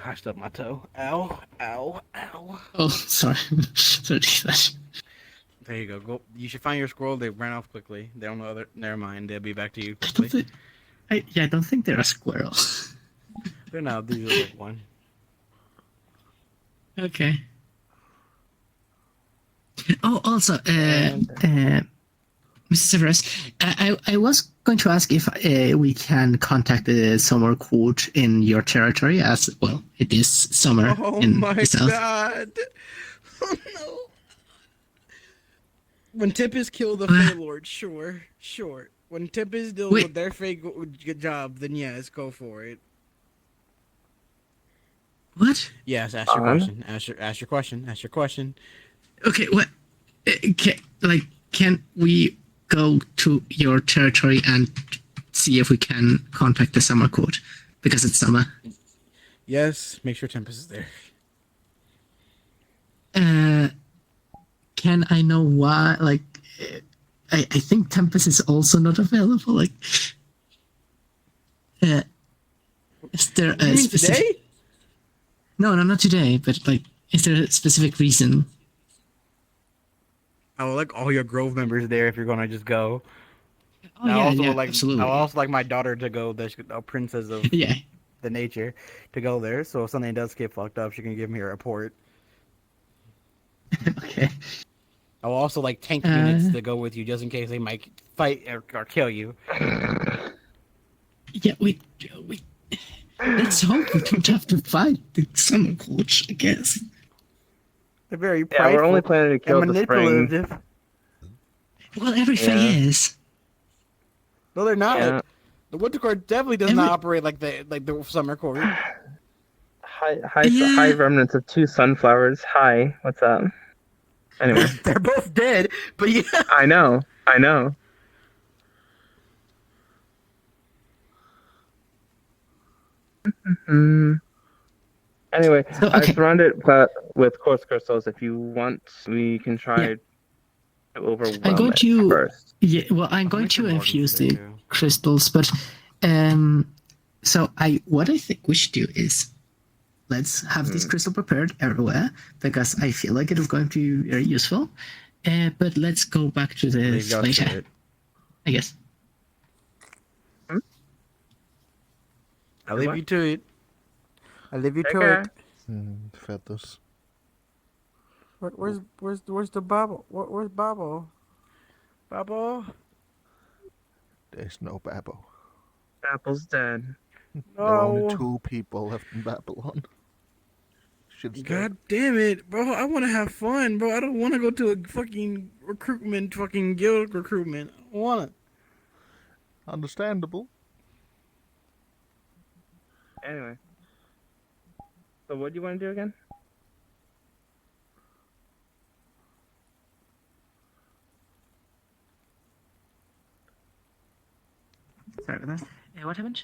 I stubbed my toe. Ow, ow, ow. Oh, sorry. Sorry to hear that. There you go. Go. You should find your scroll. They ran off quickly. They don't know other. Never mind. They'll be back to you I don't quickly. think, I don't think they're a squirrel. They're not. These are like one. Okay. Oh, also, Mr. Severus, I was going to ask if we can contact the summer court in your territory, as well. It is summer in the south. God! Oh no! When Tempest killed the Fey Lord, sure. When Tempest deals with their Fey job, then yes, go for it. What? Yes, ask your question. Ask your question. Ask your question. Okay, what? Can we go to your territory and see if we can contact the summer court? Because it's summer. Yes, make sure Tempest is there. Can I know why? Like, I think Tempest is also not available. Like, is there a specific? Today? No, not today. But like, is there a specific reason? I would like all your Grove members there if you're gonna just go. Oh, yeah, absolutely. I would also like my daughter to go. The princess of the nature to go there. So if something does get fucked up, she can give me a report. Okay. I will also like tank units to go with you just in case they might fight or kill you. Yeah, we. Let's hope we don't have to fight the summer coach, I guess. They're very prideful. Yeah, we're only planning to kill the spring. Well, every Fae is. No, they're not. Yeah. The Winter Court definitely does not operate like the Summer Court. High remnants of 2 sunflowers. Hi, what's up? Anyway. They're both dead, but yeah. I know. Anyway, I surrounded with quartz crystals. If you want, we can try to overwhelm I'm going to first. Yeah, well, I'm going to infuse the crystals, but so what I think we should do is let's have this crystal prepared everywhere because I feel like it is going to be very useful. But let's go back to this later, I guess. I'll leave you to it. I'll leave you to it. Feathers. Where's the bubble? Where's Bubble? Bubble? There's no Babel. Babble's dead. There are only 2 people left in Babylon. God damn it, bro! I want to have fun, bro. I don't want to go to a fucking guild recruitment. I want it. Understandable. Anyway. So what do you want to do again? Sorry about that. What happened?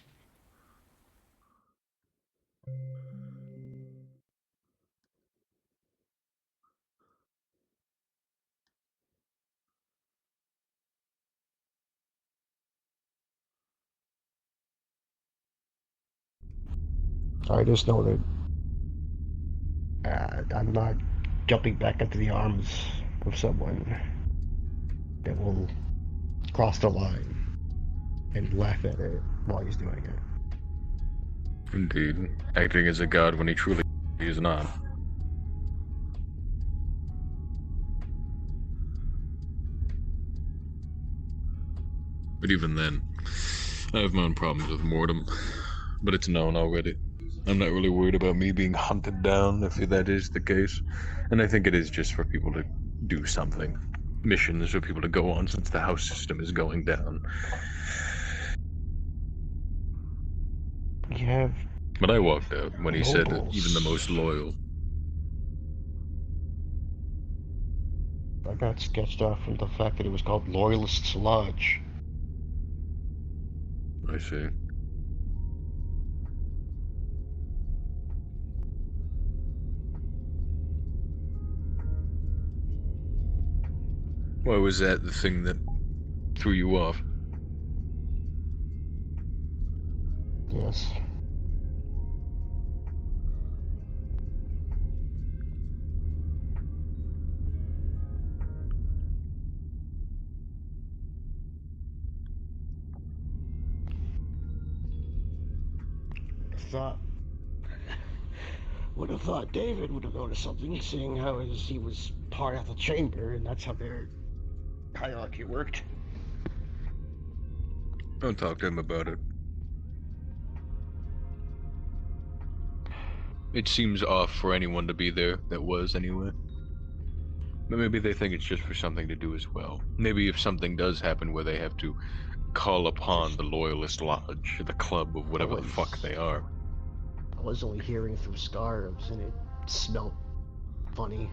I just know that I'm not jumping back into the arms of someone that will cross the line and laugh at it while he's doing it. Indeed, acting as a god when he truly is not. But even then, I have my own problems with Mortem. But it's known already. I'm not really worried about me being hunted down, if that is the case. And I think it is just for people to do something. Missions for people to go on since the house system is going down. You have... But I walked out when he said that even the most loyal. I got sketched off from the fact that it was called Loyalists Lodge. I see. Why was that the thing that threw you off? Yes. Would have thought David would have noticed something, seeing how he was part of the chamber, and that's how their hierarchy worked. I'll talk to him about it. It seems off for anyone to be there that was anyway. But maybe they think it's just for something to do as well. Maybe if something does happen where they have to call upon the Loyalist Lodge, the club of whatever the fuck they are. I was only hearing through scarves, and it smelled funny.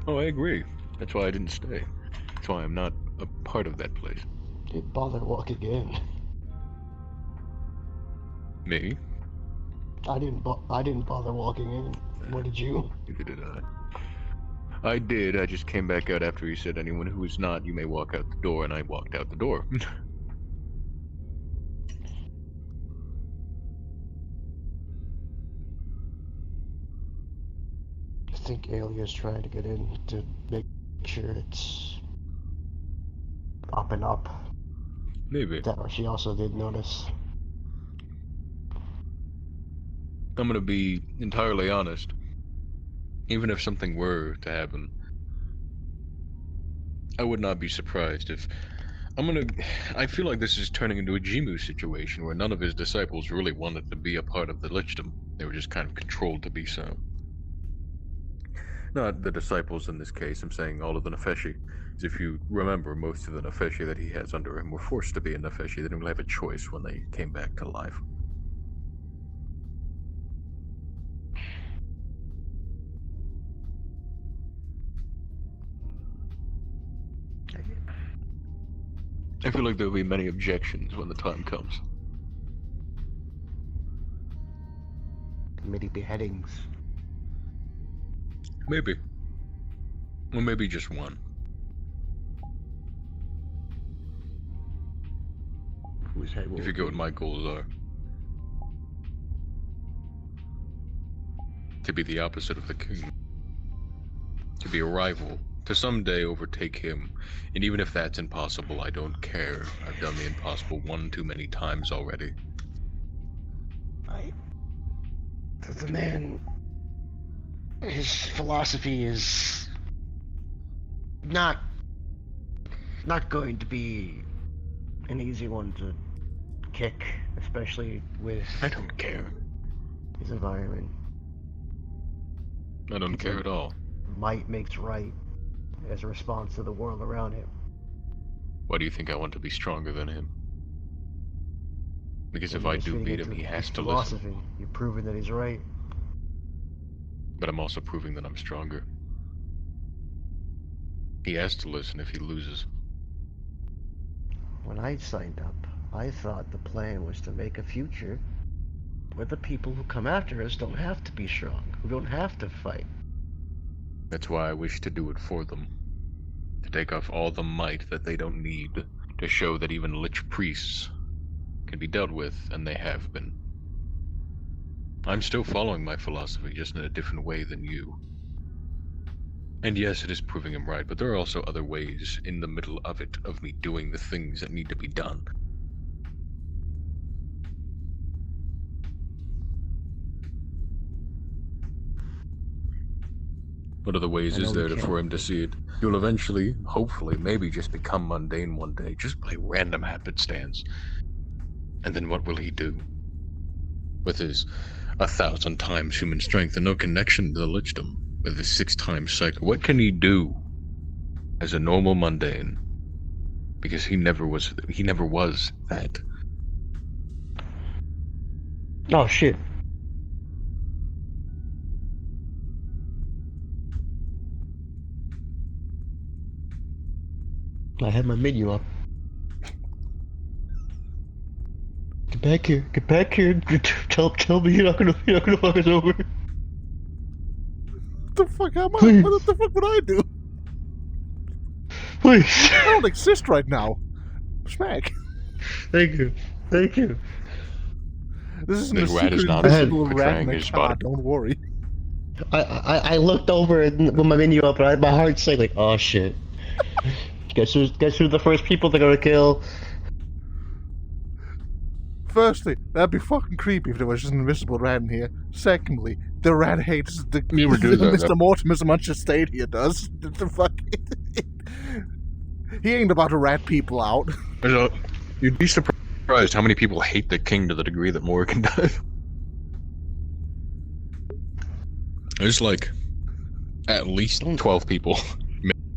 Oh, I agree. That's why I didn't stay. That's why I'm not a part of that place. Didn't bother walking in. Me? I didn't bother walking in. What did you? Neither did I. I did. I just came back out after he said, anyone who is not, you may walk out the door, and I walked out the door. I think Alia's trying to get in to make sure it's up and up. Maybe. She also did notice. I'm gonna be entirely honest. Even if something were to happen, I would not be surprised if... I feel like this is turning into a Jimu situation where none of his disciples really wanted to be a part of the Lichdom. They were just kind of controlled to be so. Not the disciples in this case, I'm saying all of the Nefeshi. If you remember, most of the Nefeshi that he has under him were forced to be a Nefeshi. They didn't really have a choice when they came back to life. I feel like there will be many objections when the time comes. Many beheadings. Maybe. Or maybe just one. Whose head will If you it get be? what my goals are. To be the opposite of the king. To be a rival. To someday overtake him. And even if that's impossible, I don't care. I've done the impossible one too many times already. The man, his philosophy is not going to be an easy one to kick, especially with... I don't care. His environment. I don't care at all. Might makes right as a response to the world around him. Why do you think I want to be stronger than him? Because if I do beat him, he has to listen. Philosophy. You're proving that he's right. But I'm also proving that I'm stronger. He has to listen if he loses. When I signed up, I thought the plan was to make a future where the people who come after us don't have to be strong, who don't have to fight. That's why I wish to do it for them. To take off all the might that they don't need. To show that even Lich priests can be dealt with, and they have been. I'm still following my philosophy, just in a different way than you. And yes, it is proving him right, but there are also other ways in the middle of it, of me doing the things that need to be done. What other ways is there for him to see it? He'll eventually, hopefully, maybe just become mundane one day, just by random happenstance. And then what will he do? With his 1,000 times human strength and no connection to the Lichdom, with his 6 times cycle, what can he do as a normal mundane? Because he never was that. Oh shit. I had my menu up. Get back here! Get back here! Tell me you're not gonna fuck us over. What the fuck am I? Please. What the fuck would I do? Please. I don't exist right now. Smack. Thank you. Thank you. This isn't The a rat is secret not invisible rat in betraying a his car, body. don't worry. I looked over and with my menu up, and my heart's like, oh shit. Guess who's the first people they're gonna kill? Firstly, that'd be fucking creepy if there was just an invisible rat in here. Secondly, the rat hates the You ever do that, Mr. Mortimer as much as Stadia does. The fuck? He ain't about to rat people out. You'd be surprised how many people hate the king to the degree that Morgan does. There's like at least 12 people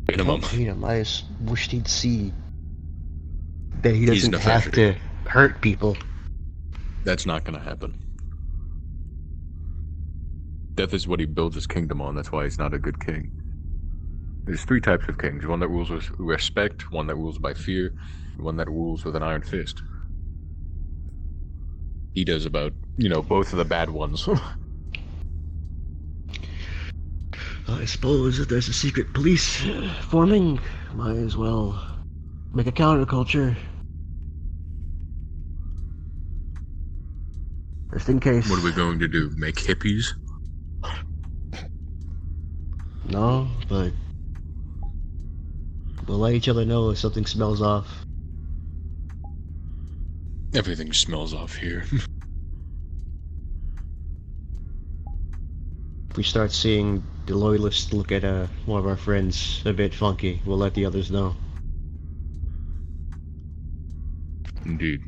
minimum. Don't hate him. I just wished he'd see that he He's doesn't have to nefarious. hurt people. That's not gonna happen. Death is what he builds his kingdom on. That's why he's not a good king. There's 3 types of kings. One that rules with respect, one that rules by fear, and one that rules with an iron fist. He does about, both of the bad ones. I suppose if there's a secret police forming, might as well make a counterculture. Just in case. What are we going to do? Make hippies? No, but we'll let each other know if something smells off. Everything smells off here. If we start seeing the loyalists look at one of our friends a bit funky, we'll let the others know. Indeed.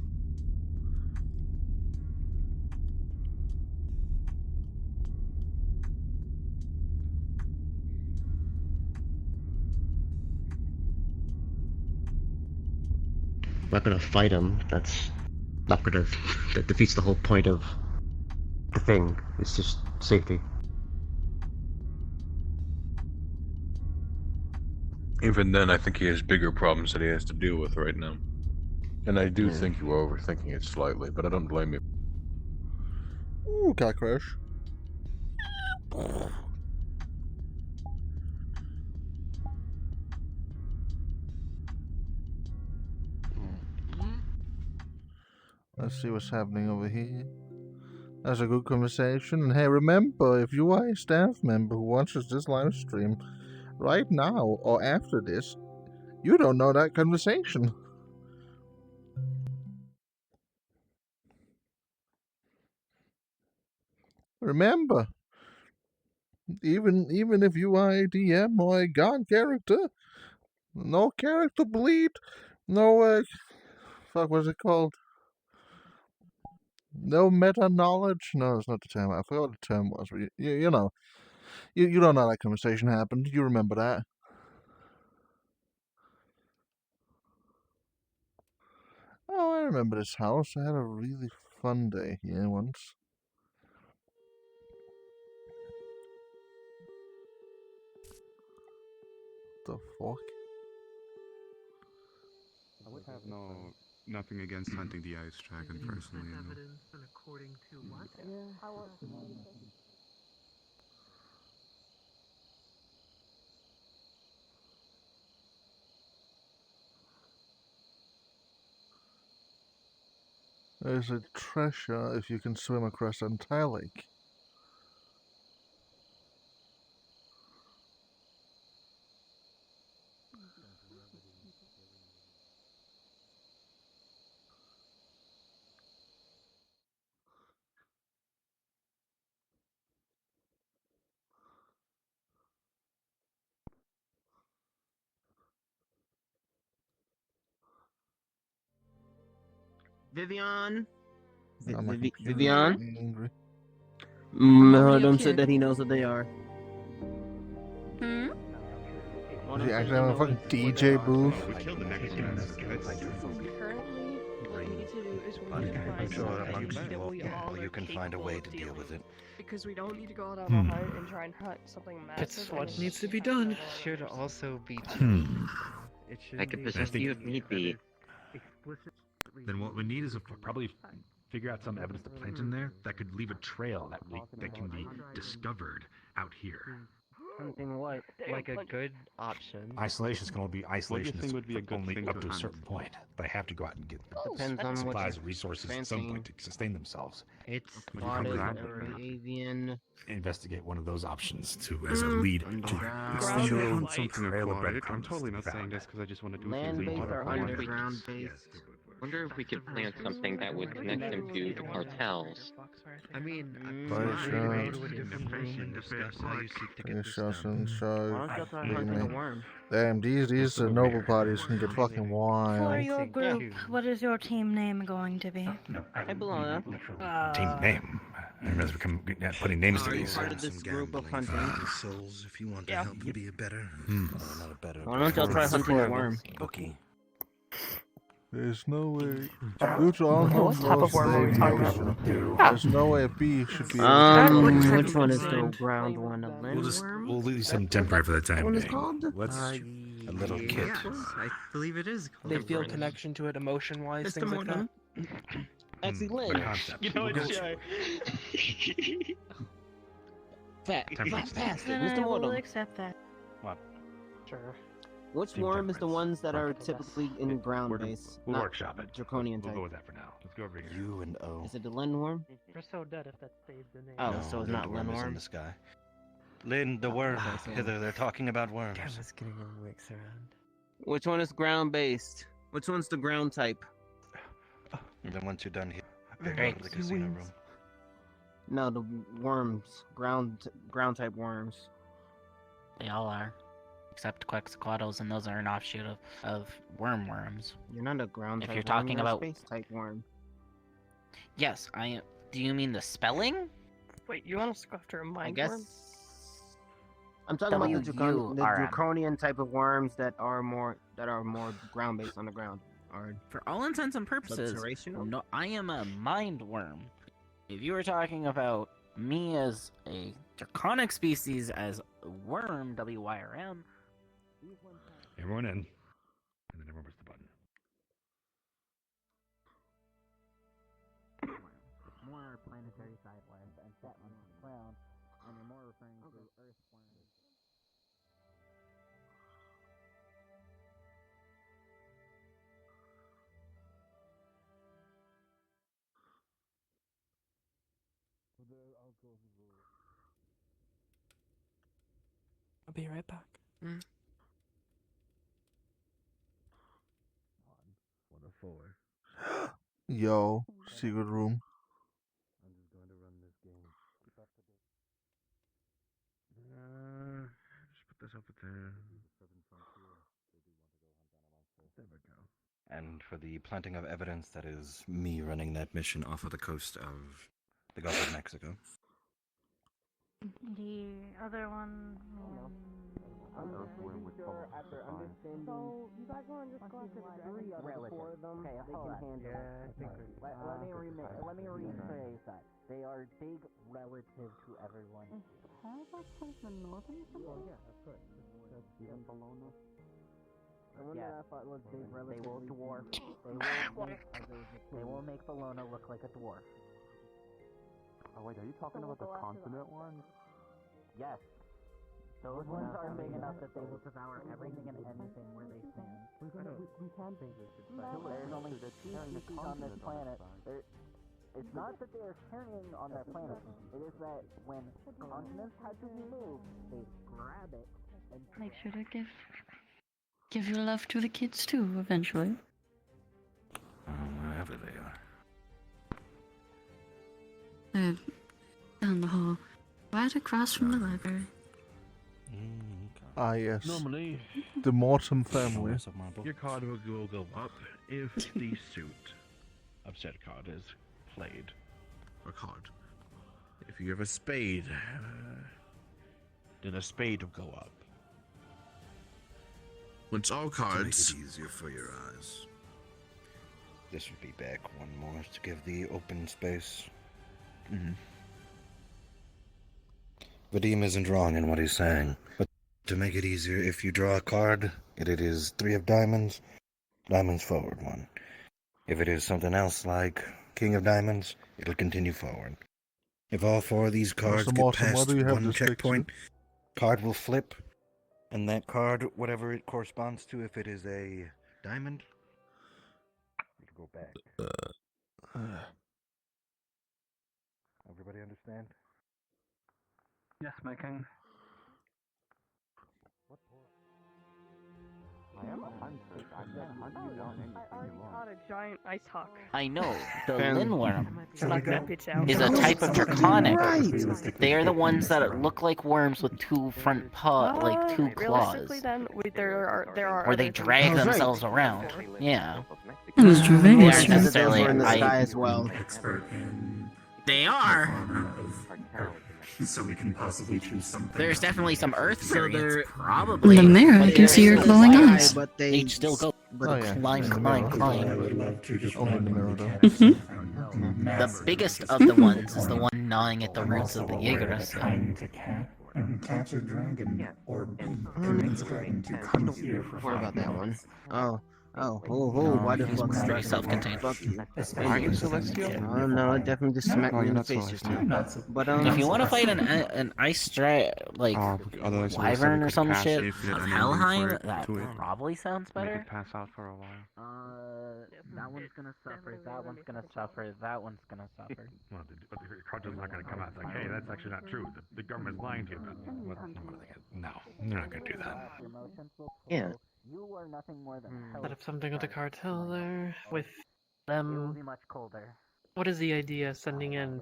I'm not gonna fight him. That defeats the whole point of the thing. It's just safety. Even then, I think he has bigger problems that he has to deal with right now. And I do think you are overthinking it slightly, but I don't blame you. Ooh, cockroach. Let's see what's happening over here. That's a good conversation. And hey, remember, if you are a staff member who watches this live stream right now or after this, you don't know that conversation. Remember, even if you are a DM or a god character, no character bleed, no fuck, what's it called? No meta knowledge? No, it's not the term. I forgot what the term was. But you know, you don't know how that conversation happened. You remember that? Oh, I remember this house. I had a really fun day here once. The fuck? I would have nothing against hunting the ice dragon personally. Evidence and according to what? There's a treasure if you can swim across an entire lake. Vivian? My computer's Vivian? getting angry. Adam said that he knows what they are. Hmm? Is he actually having a fucking DJ booth? We killed the next one. Currently, what we need to do is we need to I'm find sure something amongst that you we all you are can find a capable way of to deal with it. Because we don't need to go out on a hunt and try and hunt something massive. It's what and needs to just be have to done. go out on Should ours. also be I could possess you if need be. Then what we need is probably figure out some evidence to plant in there that could leave a trail that can be discovered out here. Something what? Like a good option? Isolation can only be isolation think would be a good only thing up to to a hunt? certain point. They have to go out and get Depends on what supplies you're and resources at some point to sustain themselves. It's Would you come spotted ground? every avian. Investigate one of those options to as a lead to Underground. extend Should your hunt something trail of aquatic. I'm breadcrumbs totally to not be saying found. this because I just want to do Land-based things or aquatic. underground-based? Wonder if we could plant something that would connect them to the cartels. I mean, Discussion, show. Why don't you try hunting a worm? Damn, these noble parties can get fucking For wild. your group, what is your team name going to be? Hey, Bologna. Team name. I realize we're putting names to Are you these. part of this group of hunting? Souls, if you want to help and be a better. Not a better. Why don't y'all try hunting a worm? Bookie. There's no way. Which one? What type of worm are we talking about? There's no way a bee should be. Which one is the ground one? A We'll leave some temporary for the time What is being. called? Let's A little kid. Yes, I believe it is. They feel connection to it emotion-wise, things like that. Excellent. concept. You know what, Shy? Fast, Then Mr. I will Mortem. accept that. What? Sure. Which Team worm is the temperaments. ones that are typically in ground base? We'll not workshop it. Draconian We'll type. go with that for now. Let's go over here. U and O. Is it the Len worm? We're so dead if that stays the name. Oh, so it's the not worm Len is in worm? the sky. Lynn, the worm. okay. Hither, they're talking about worms. Camera's getting all wicks around. Which one is ground based? Which one's the ground type? And then once you're done here, go Great. to the casino room. No, the worms. Ground type worms. They all are. Except Quetzalcoatlus, and those are an offshoot of worms. You're not a ground If type you're worm, talking you're a about- space type worm. Yes, I am. Do you mean the spelling? Wait, you want us to go after a I mind guess. worm? I'm talking about the W-U-R-M. draconian type of worms that are more ground based on the ground. Or For all intents and purposes, subterranean? no, I am a mind worm. If you were talking about me as a draconic species as a worm, W-Y-R-M, Everyone in. And then everyone push the button. more planetary sideways and set on the ground, and you're more referring to earthworms. I'll be right back. Yo, secret room. I'm just going to run this game. Just put this over there. There we go. And for the planting of evidence, that is me running that mission off of the coast of the Gulf of Mexico. The other one. So you guys want to just go after the three out of the four of them? Okay, hold on. Let me rephrase that. They are big relative to everyone. How about the northern? Oh yeah, of course. Even Bologna. The one that I thought was big relative. They will dwarf. They will make Bologna look like a dwarf. Oh wait, are you talking about the continent ones? Yes. Those ones are big enough that they will devour everything and anything where they stand. We can think this. There's only two species on this planet. It's not that they are carrying on their planet. It is that when continents had to be moved, they grab it and Make sure to give your love to the kids too, eventually. Wherever they are. Down the hall, right across from the library. Ah, yes. Normally, The Mortem family. your card will go up if the suit of said card is played. A card. If you have a spade, then a spade will go up. once all To make cards. it easier for your eyes. This would be back one more to give the open space. Vadim isn't wrong in what he's saying, but to make it easier, if you draw a card, it is 3 of diamonds, diamonds forward 1. If it is something else like King of Diamonds, it'll continue forward. If all four of these cards Master get Martin, why past do you have one this picture? checkpoint, card will flip, and that card, whatever it corresponds to, if it is a diamond, it'll go back. Everybody understand? Yes, my king. I am a hunter. I can hunt you down anything you want. Caught a giant ice hawk. I know, the Pen. linworm Suck that bitch out. is a type of draconic. Right. They are the ones that look like worms with two front like two Realistically, claws. then there are Or they other drag things. themselves around. Yeah. It was They Dravenus, aren't right? necessarily. Silver in the sky as well. They are. So we can possibly choose something. There's definitely some Earth So variants, they're- probably. In the mirror, I but can see your they're glowing still eyes. But They'd still go Oh, yeah. climb, In the climb, mirror. climb. I would love to just only in the mirror, though. The biggest of the ones is the one gnawing at the roots of the Jaegerus. Catch a dragon or convince a dragon to come here for What about that one? Oh, No, why the he's fuck? pretty self-contained. Fuck you. Are you celestial? Oh no, it definitely just smacked No, me in you're the not face just celestial. now. But If you want to fight an ice like otherwise we wyvern or could some pass shit if you of had an ending Helheim, for it that to it. probably sounds We better. could pass out for a while. That one's gonna suffer. That one's gonna suffer. That one's gonna suffer. Well, but the cartel's not going to come out. It's like, hey, that's actually not true. The government's lying to you. But what are they gonna, no, they're not going to do that. Yeah. You are nothing more than Set up something with the cartel there. With them. It will be much colder. What is the idea? Sending in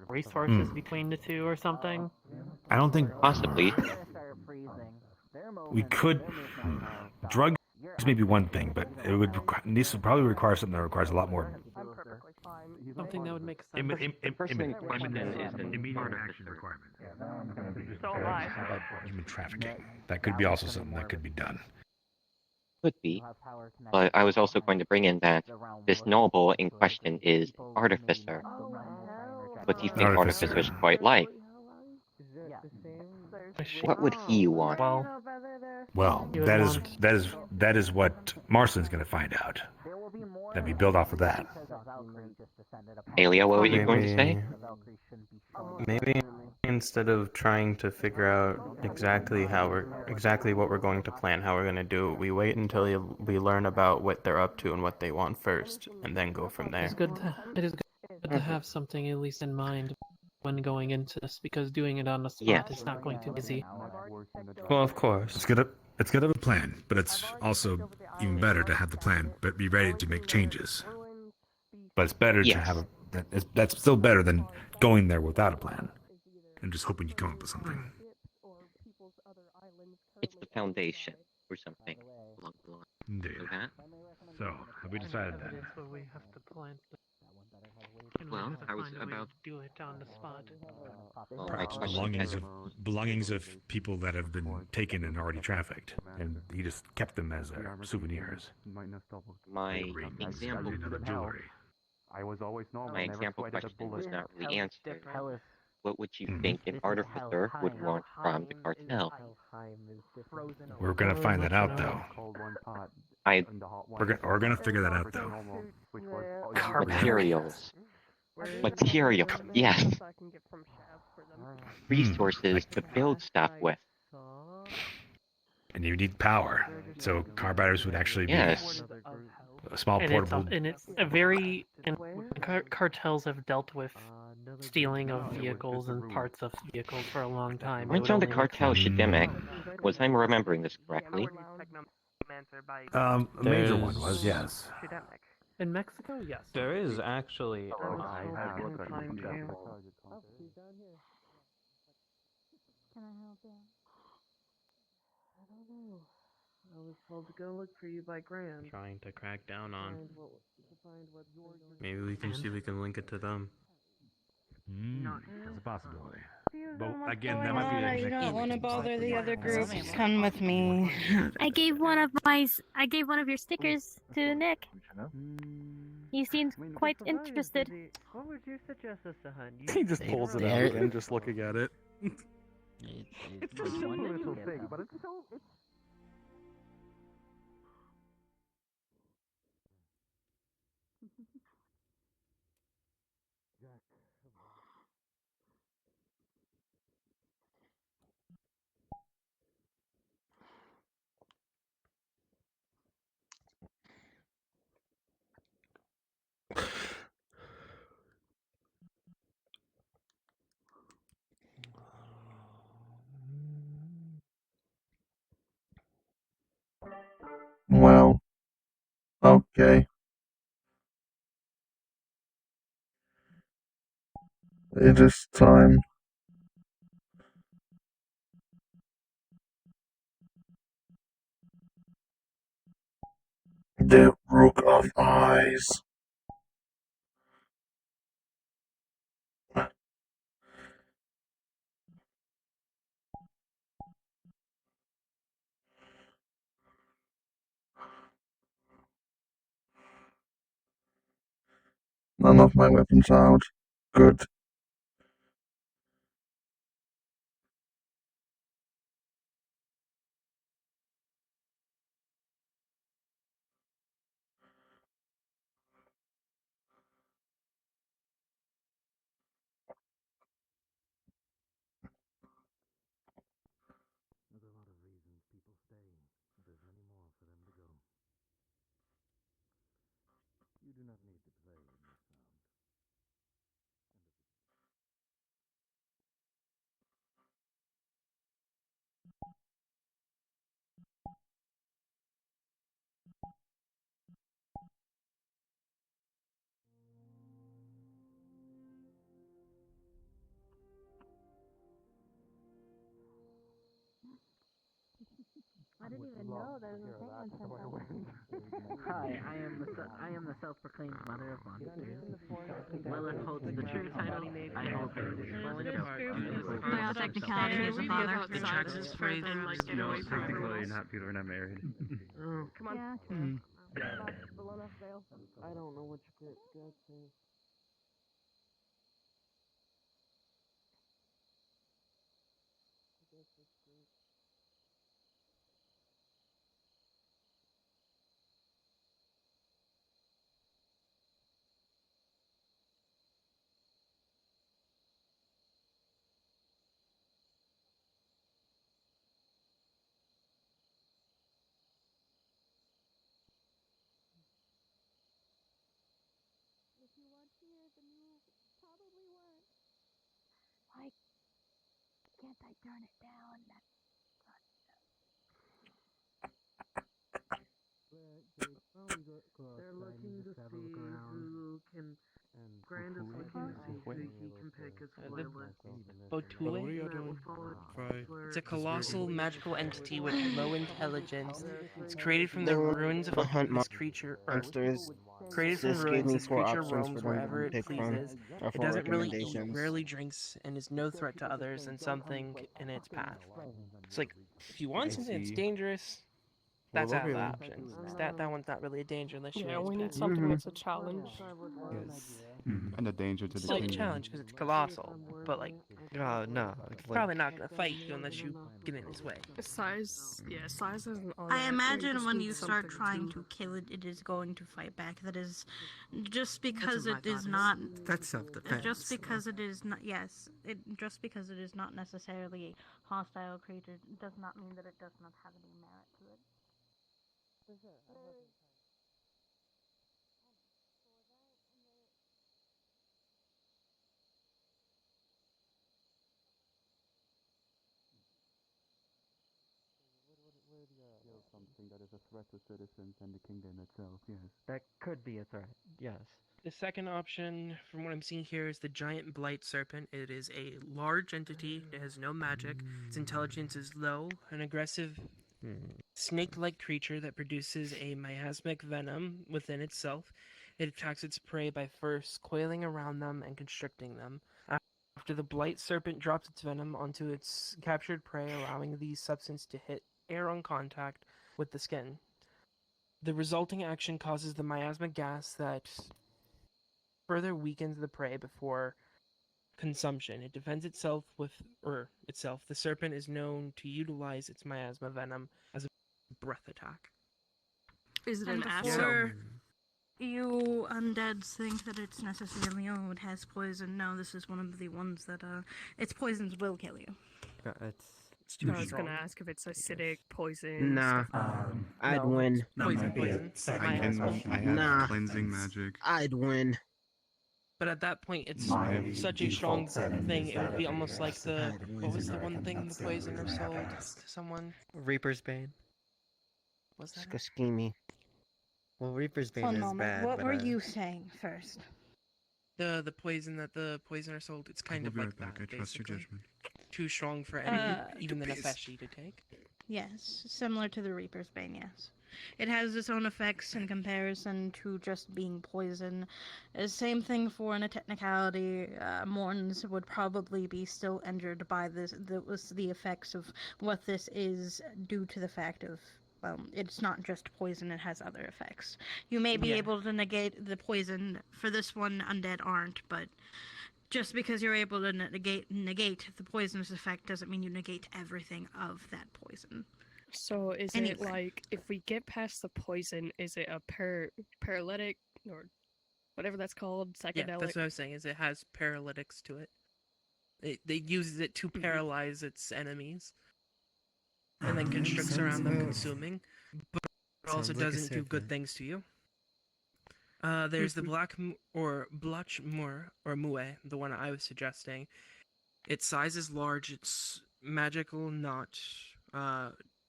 resources between the two or something? I don't think Possibly. we could. Drugs may be one thing, but it would this would probably require something that requires a lot more. Something that would make sense. Immediate action requirement. So alive. How about human trafficking? That could be also something that could be done. Could be. But I was also going to bring in that this noble in question is Artificer. What do you think Artificer's quite like? What would he want? Well, that is what Marston's going to find out. Then we build off of that. Alia, what were you going to say? Maybe instead of trying to figure out exactly what we're going to plan, how we're going to do it, we wait until we learn about what they're up to and what they want first, and then go from there. It is good to have something at least in mind when going into this, because doing it on the spot Yes. is not going to be easy. Well, of course. It's good to have a plan, but it's also even better to have the plan, but be ready to make changes. But it's better to have that's still better than going there without a plan and just hoping you come up with something. It's the foundation or something along the line. Indeed. Know that? So, have we decided That then? is what we have to plan. And we Well, have to I was find a way to about- do it on the spot. Well, my Perhaps question belongings of people that have been taken and already trafficked, and he just kept them as souvenirs. My example Jewelry. I was always normal. My never example sweated a question bullet. was not really answered. What would you think an artificer would want from the cartel? We're gonna find that out, though. We're gonna figure that out, though. Materials. Material, yes. Resources to build stuff with. And you need power, so carbiders would actually be Yes. a small And portable. it's a very cartels have dealt with stealing of vehicles and parts of vehicles for a long time. Weren't on the cartel Shademic? Was I remembering this correctly? A major one was, yes. In Mexico, yes. There is actually. I was told to go look for you by Graham. Trying to crack down on. Maybe we can see if we can link it to them. That's a possibility. But again, that might be I don't want to bother the other groups. Come with me. I gave one of your stickers to Nick. He seems quite interested. What would you suggest us to hunt? He just pulls it out again, just looking at it. It's just a little thing, but it's so. It is time. The Rook of Eyes. None of my weapons out. Good. There's a lot of reasons people stay. There's many more for them to go. You do not need to play with my sound. I didn't even know there was a thing on Hi, I am the self-proclaimed mother of monsters. While it holds the true title, I hold that it is full of joke. By all technicality, he's a father. The Jackson's phrase No, technically not. People are not married. Oh. Come on. Yeah. Below enough veil. I don't know what you could say. If you weren't here, then you probably weren't. Why can't I turn it down? They're looking to see who can. Grand is looking to see who he can pick as loyalist. Botue? What are you doing? It's a colossal magical entity with low intelligence. It's created from They the want ruins of to hunt this creature. monsters. Created from Sis gave ruins, me this 4 creature options roams for them wherever to it pick from, pleases. or It 4 doesn't really eat, recommendations. rarely drinks, and is no threat to others and something in its path. It's like, if you want something that's dangerous, that's out of the options. 'Cause that one's not really a danger unless you're Yeah, in its we need path. something that's a challenge. Yes. And a danger to the Slight kingdom. challenge because it's colossal, but like, No, it's like probably not gonna fight you unless you get in its way. Size isn't all I that. We imagine just when need you start something trying to kill it, it is going to fight back. That is just because it is not. That's self-defense. Just because it is not. Yes, just because it is not necessarily a hostile creature does not mean that it does not have any merit to it. something that is a threat to citizens and the kingdom itself, yes. That could be a threat, yes. The second option, from what I'm seeing here, is the giant blight serpent. It is a large entity. It has no magic. Its intelligence is low. An aggressive, snake-like creature that produces a miasmic venom within itself. It attacks its prey by first coiling around them and constricting them. After the blight serpent drops its venom onto its captured prey, allowing the substance to hit air on contact with the skin. The resulting action causes the miasmic gas that further weakens the prey before consumption. It defends itself itself. The serpent is known to utilize its miasma venom as a breath attack. Is it And an before you undeads think that it's necessarily, oh, it has poison. No, this is one of the ones that, its poisons will kill you. It's too I was strong. gonna ask if it's acidic, poison, Nah, stuff like that. I'd win. Poison. I have cleansing magic. I'd win. But at that point, it's such a strong thing, it would be almost like the... What was the one thing the poisoner sold to someone? Reaper's Bane. Was that Schemey. Well, Reaper's Bane One is moment. bad, What but were you saying first? the poison that the poisoner sold, it's kind We'll of be like right back. that, I trust your basically. judgment. Too strong for any, even the Dupes. Nefeshi to take. Yes, similar to the Reaper's Bane, yes. It has its own effects in comparison to just being poison. Same thing for in a technicality, Mortons would probably be still injured by the effects of what this is due to the fact of, well, it's not just poison, it has other effects. You may be able to negate the poison, for this one undead aren't, but just because you're able to negate the poisonous effect doesn't mean you negate everything of that poison. So is it like, if we get past the poison, is it a paralytic or whatever that's called, psychedelic? Yeah, that's what I was saying, is it has paralytics to it. It uses it to paralyze its enemies. And then constricts around them, consuming. But it also doesn't do good things to you. There's the Blotch Moor, or Mue, the one I was suggesting. Its size is large, it's magical, not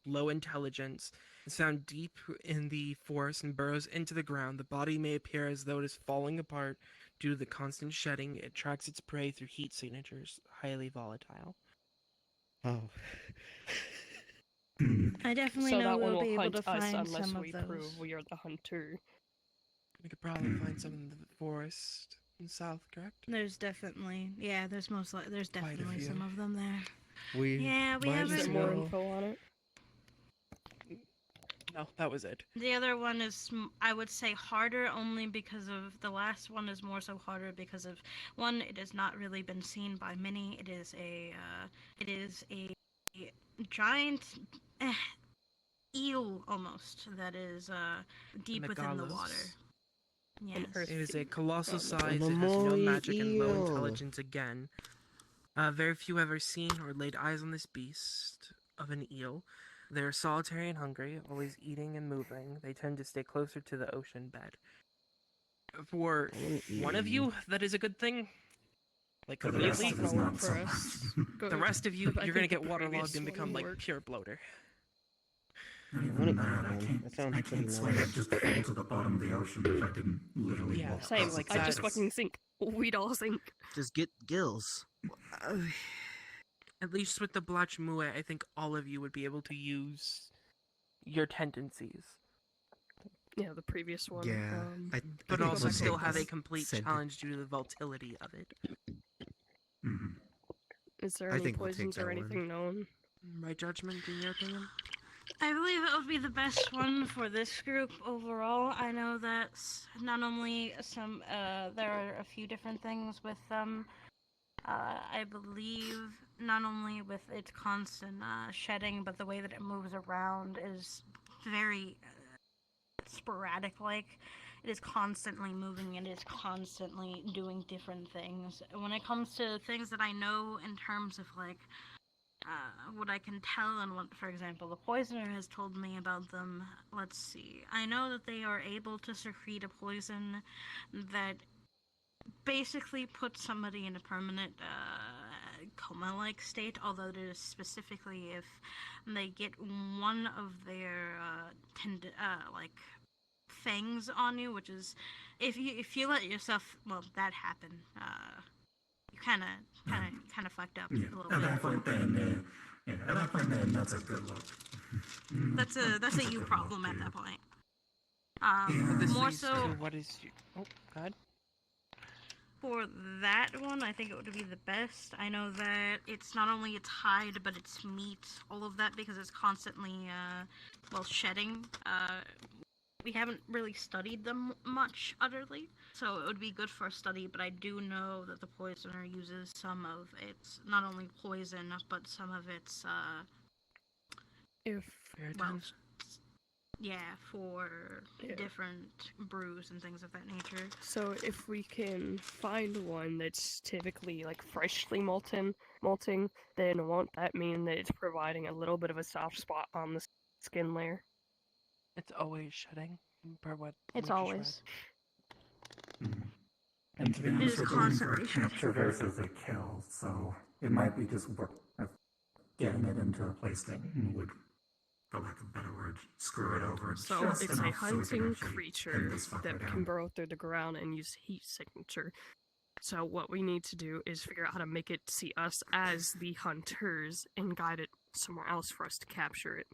low intelligence. It's found deep in the forest and burrows into the ground. The body may appear as though it is falling apart due to the constant shedding. It tracks its prey through heat signatures, highly volatile. Oh. I definitely so know that one we'll will be able hunt to us find unless some we of those. prove we are the hunter. We could probably find some in the forest in the south, correct? There's definitely, there's definitely some of them there. We we Is there haven't. more info on it? No, that was it. The other one is, I would say, harder only because of the last one is more so harder because of one, it has not really been seen by many. It is a giant eel almost that is deep within the water. Yes. It is a colossal size. It has no magic and low intelligence again. Very few ever seen or laid eyes on this beast of an eel. They are solitary and hungry, always eating and moving. They tend to stay closer to the ocean bed. For one of you, that is a good thing. Like, completely. For us. The rest of you, you're gonna get waterlogged and become, like, pure bloater. Even that, I can't swear I'd just fall to the bottom of the ocean if I didn't literally walk Same, across like, its I just surface. fucking sink. We'd all sink. Just get gills. At least with the Blotch Mue, I think all of you would be able to use your tendencies. Yeah, the previous one. Yeah, but think also what still they have a complete said- challenge due to the volatility of it. Is there I any think we'll take poisons or that one. anything known? My judgment, in your opinion? I believe it would be the best one for this group overall. I know that not only there are a few different things with them. I believe not only with its constant shedding, but the way that it moves around is very sporadic-like. It is constantly moving, and it is constantly doing different things. When it comes to things that I know in terms of, like, what I can tell and what, for example, the poisoner has told me about them, let's see. I know that they are able to secrete a poison that basically puts somebody in a permanent coma-like state, although it is specifically if they get one of their fangs on you, which is if you let yourself, well, that happen, you kind of fucked up a little bit. At that point, then that's a good look. That's a you problem at that point. This More leads so. to what is your... Oh, God. For that one, I think it would be the best. I know that it's not only its hide, but its meat, all of that, because it's constantly, shedding. We haven't really studied them much, utterly, so it would be good for a study, but I do know that the poisoner uses some of its, not only poison, but some of its, for different brews and things of that nature. So if we can find one that's typically like freshly molting, then won't that mean that it's providing a little bit of a soft spot on the skin layer? It's always shedding. It's always. And to be honest, we're going for a capture versus a kill, so it might be just worth getting it into a place that would, for lack of a better word, screw it over. So just it's a enough so we can hunting actually creature pin this fucker that down. can burrow through the ground and use heat signature. So what we need to do is figure out how to make it see us as the hunters and guide it somewhere else for us to capture it.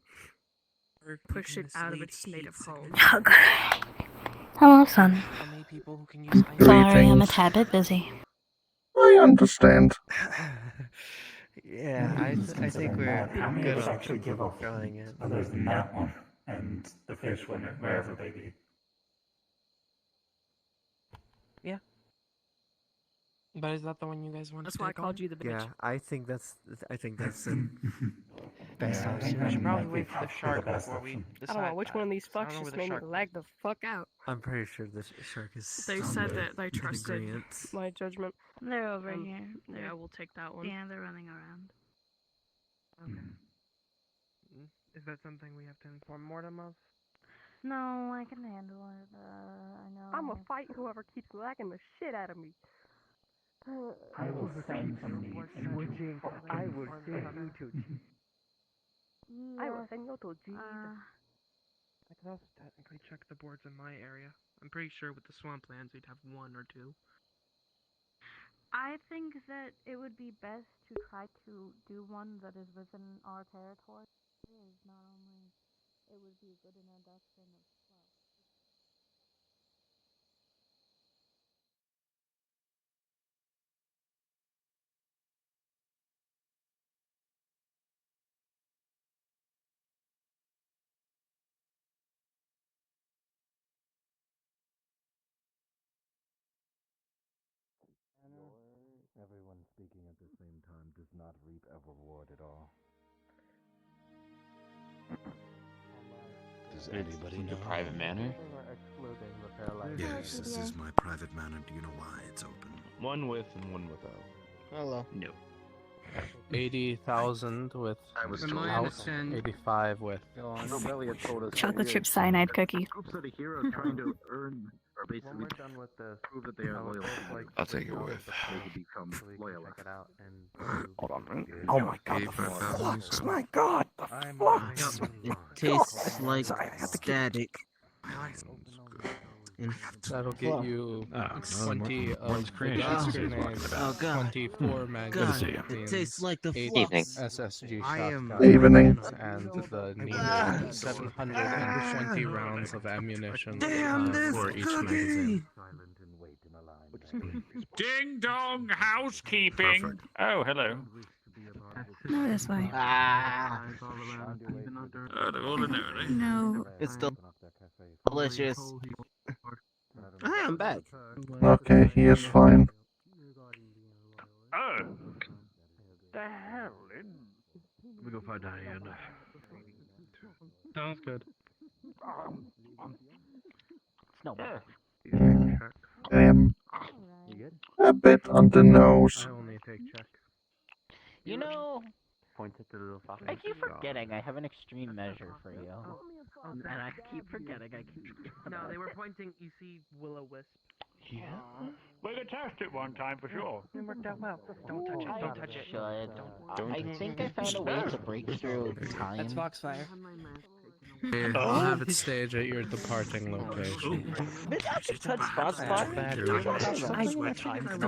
Push it out of its native home. Hello, son. How many people who can use Sorry, I'm a tad bit busy. I understand. Yeah, I think we're good on trying it. Others than that one, and the fish wherever they be. Yeah. But is that the one you guys want That's to why I take called on? you the bitch. Yeah, I think that's it. Best Yeah, option. I We should probably might wait be for the tough for shark the best before we option. I don't know decide which that. one of these 'Cause I don't fucks know where just the made me shark. lag the fuck out. I'm pretty sure the shark is. They said that they trusted agreement. my judgment. They're over and here. Yeah, we'll take that one. Yeah, they're running around. Okay. Is that something we have to inform Mortem of? No, I can handle it. I know. I'm gonna fight whoever keeps lagging the shit out of me. I will send some switching. I will send you to. I will send you to Jesus. I could also technically check the boards in my area. I'm pretty sure with the swamplands we'd have one or two. I think that it would be best to try to do one that is within our territory. Not only it would be a good introduction of Everyone speaking at the same time does not reap a reward at all. Does It's anybody like know? a private manor? Yes, this is my private manor. Do you know why it's open? One with and one without. Hello. No. 80,000 with I was house, told. 85 with. chocolate chip cyanide cookie. Groups of the heroes trying to earn or basically done with this, prove that they are loyal. I'll take it with. They can become loyal. Check it out and. Hold on. Oh my god, the flux! My god, the I'm flux! It tastes God. like Sorry, I have to keep- static. That'll get you Ah, 20 no, of one's the creation gas is grenades, walking about. Oh, God. 24 Good to see magazines, you. It tastes like the 8 flux. SSG I am- shotguns, Evening. and the needed 720 rounds of ammunition for each magazine. Ding dong housekeeping. Oh, hello. No, this way. They're all in there, eh? No. It's delicious. Hey, I'm back. Okay, he is fine. Oh. The hell, Lynn? Let me go find Diane. Sounds good. Yeah. I am a bit on the nose. I only take check. You know, Point it to the little fox. I keep forgetting I have an extreme measure for you. And I keep forgetting I can. No, they were pointing. You see, Will-O-Wisp. Yeah. We could test it one time for sure. It worked out well. Don't touch it. Don't touch it. Should. I think I found a way to break through time. That's Foxfire. I'll have it staged at your departing location. Touch spots,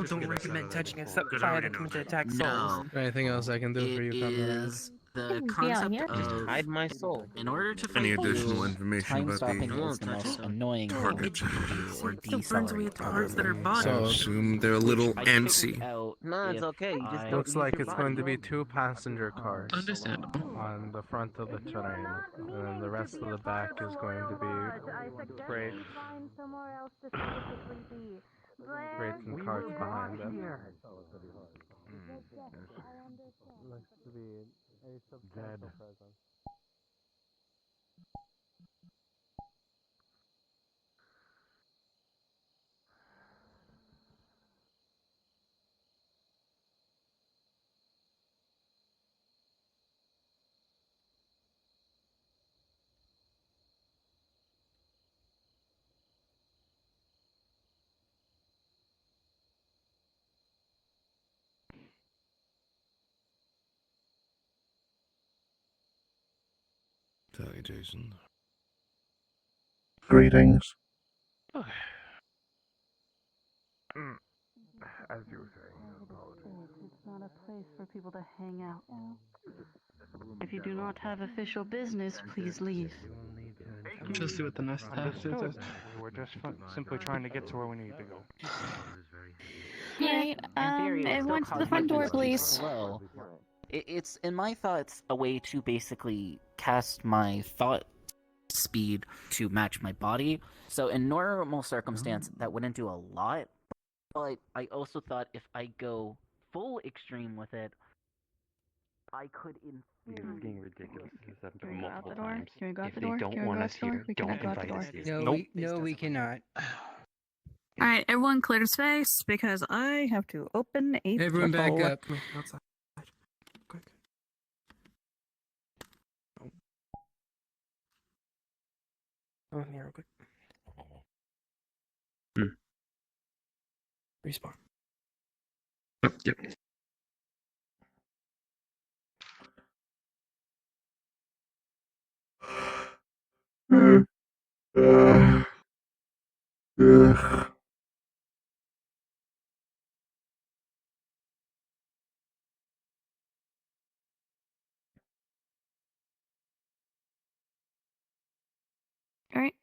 Don't recommend touching a fire that can attack souls. Anything else I can do for you, Conrad? Is the concept of Hide my soul. in order to Any fight additional you, information time about stopping the is the most annoying thing target? you can do or Still burns away at the parts that are I body. assume they're a little antsy. No, it's okay. You just don't Looks use like your it's body. going to be 2 passenger cars. Understandable. On the front of the terrain, and then the rest of the back is going to be crates, crates and carts behind them. Looks to be a substantial presence. Salutation. Greetings. as you were saying, It's not a place for people to hang out. If you do not have official business, please leave. Just do what the nest has to do. We're just simply trying to get to where we need to go. Right, In theory, it would still everyone to the cause front me door, to be please. slow. It's in my thoughts a way to basically cast my thought speed to match my body. So in normal circumstance, that wouldn't do a lot. But I also thought if I go full extreme with it, I could in It's theory. getting ridiculous. This has happened Can we go out multiple the door? times. Can we go out If the they door? don't Can we want go out us the door? here, We don't cannot go out the invite door. us here. No, we cannot. Alright, everyone clear space because I have to open a Everyone back portal. up. Outside. Quick. Oh, here, real quick. Respawn. Yep. Alright.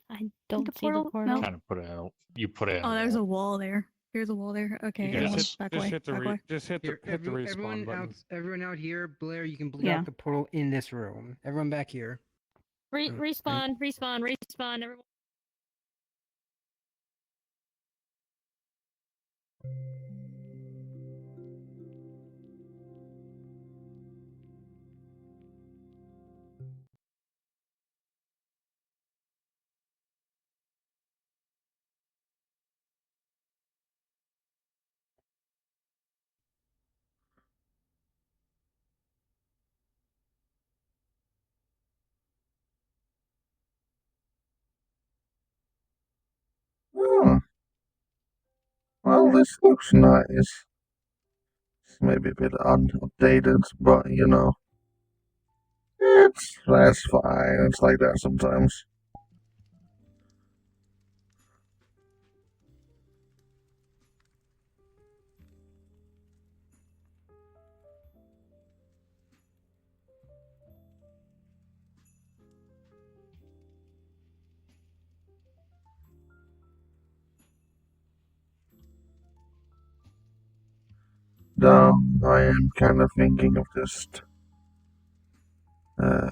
I don't see the portal? portal. No. Trying to put it out. You put it out. Oh, there's a wall there. There's a wall there. Okay, everyone, back away. Back away. Hit the respawn button. Everyone out here, Blair, you can bleed Yeah. out the portal in this room. Everyone back here. Respawn, everyone. Oh. Well, this looks nice. It's maybe a bit updated, but you know, that's fine. It's like that sometimes. Though I am kind of thinking of just, yeah,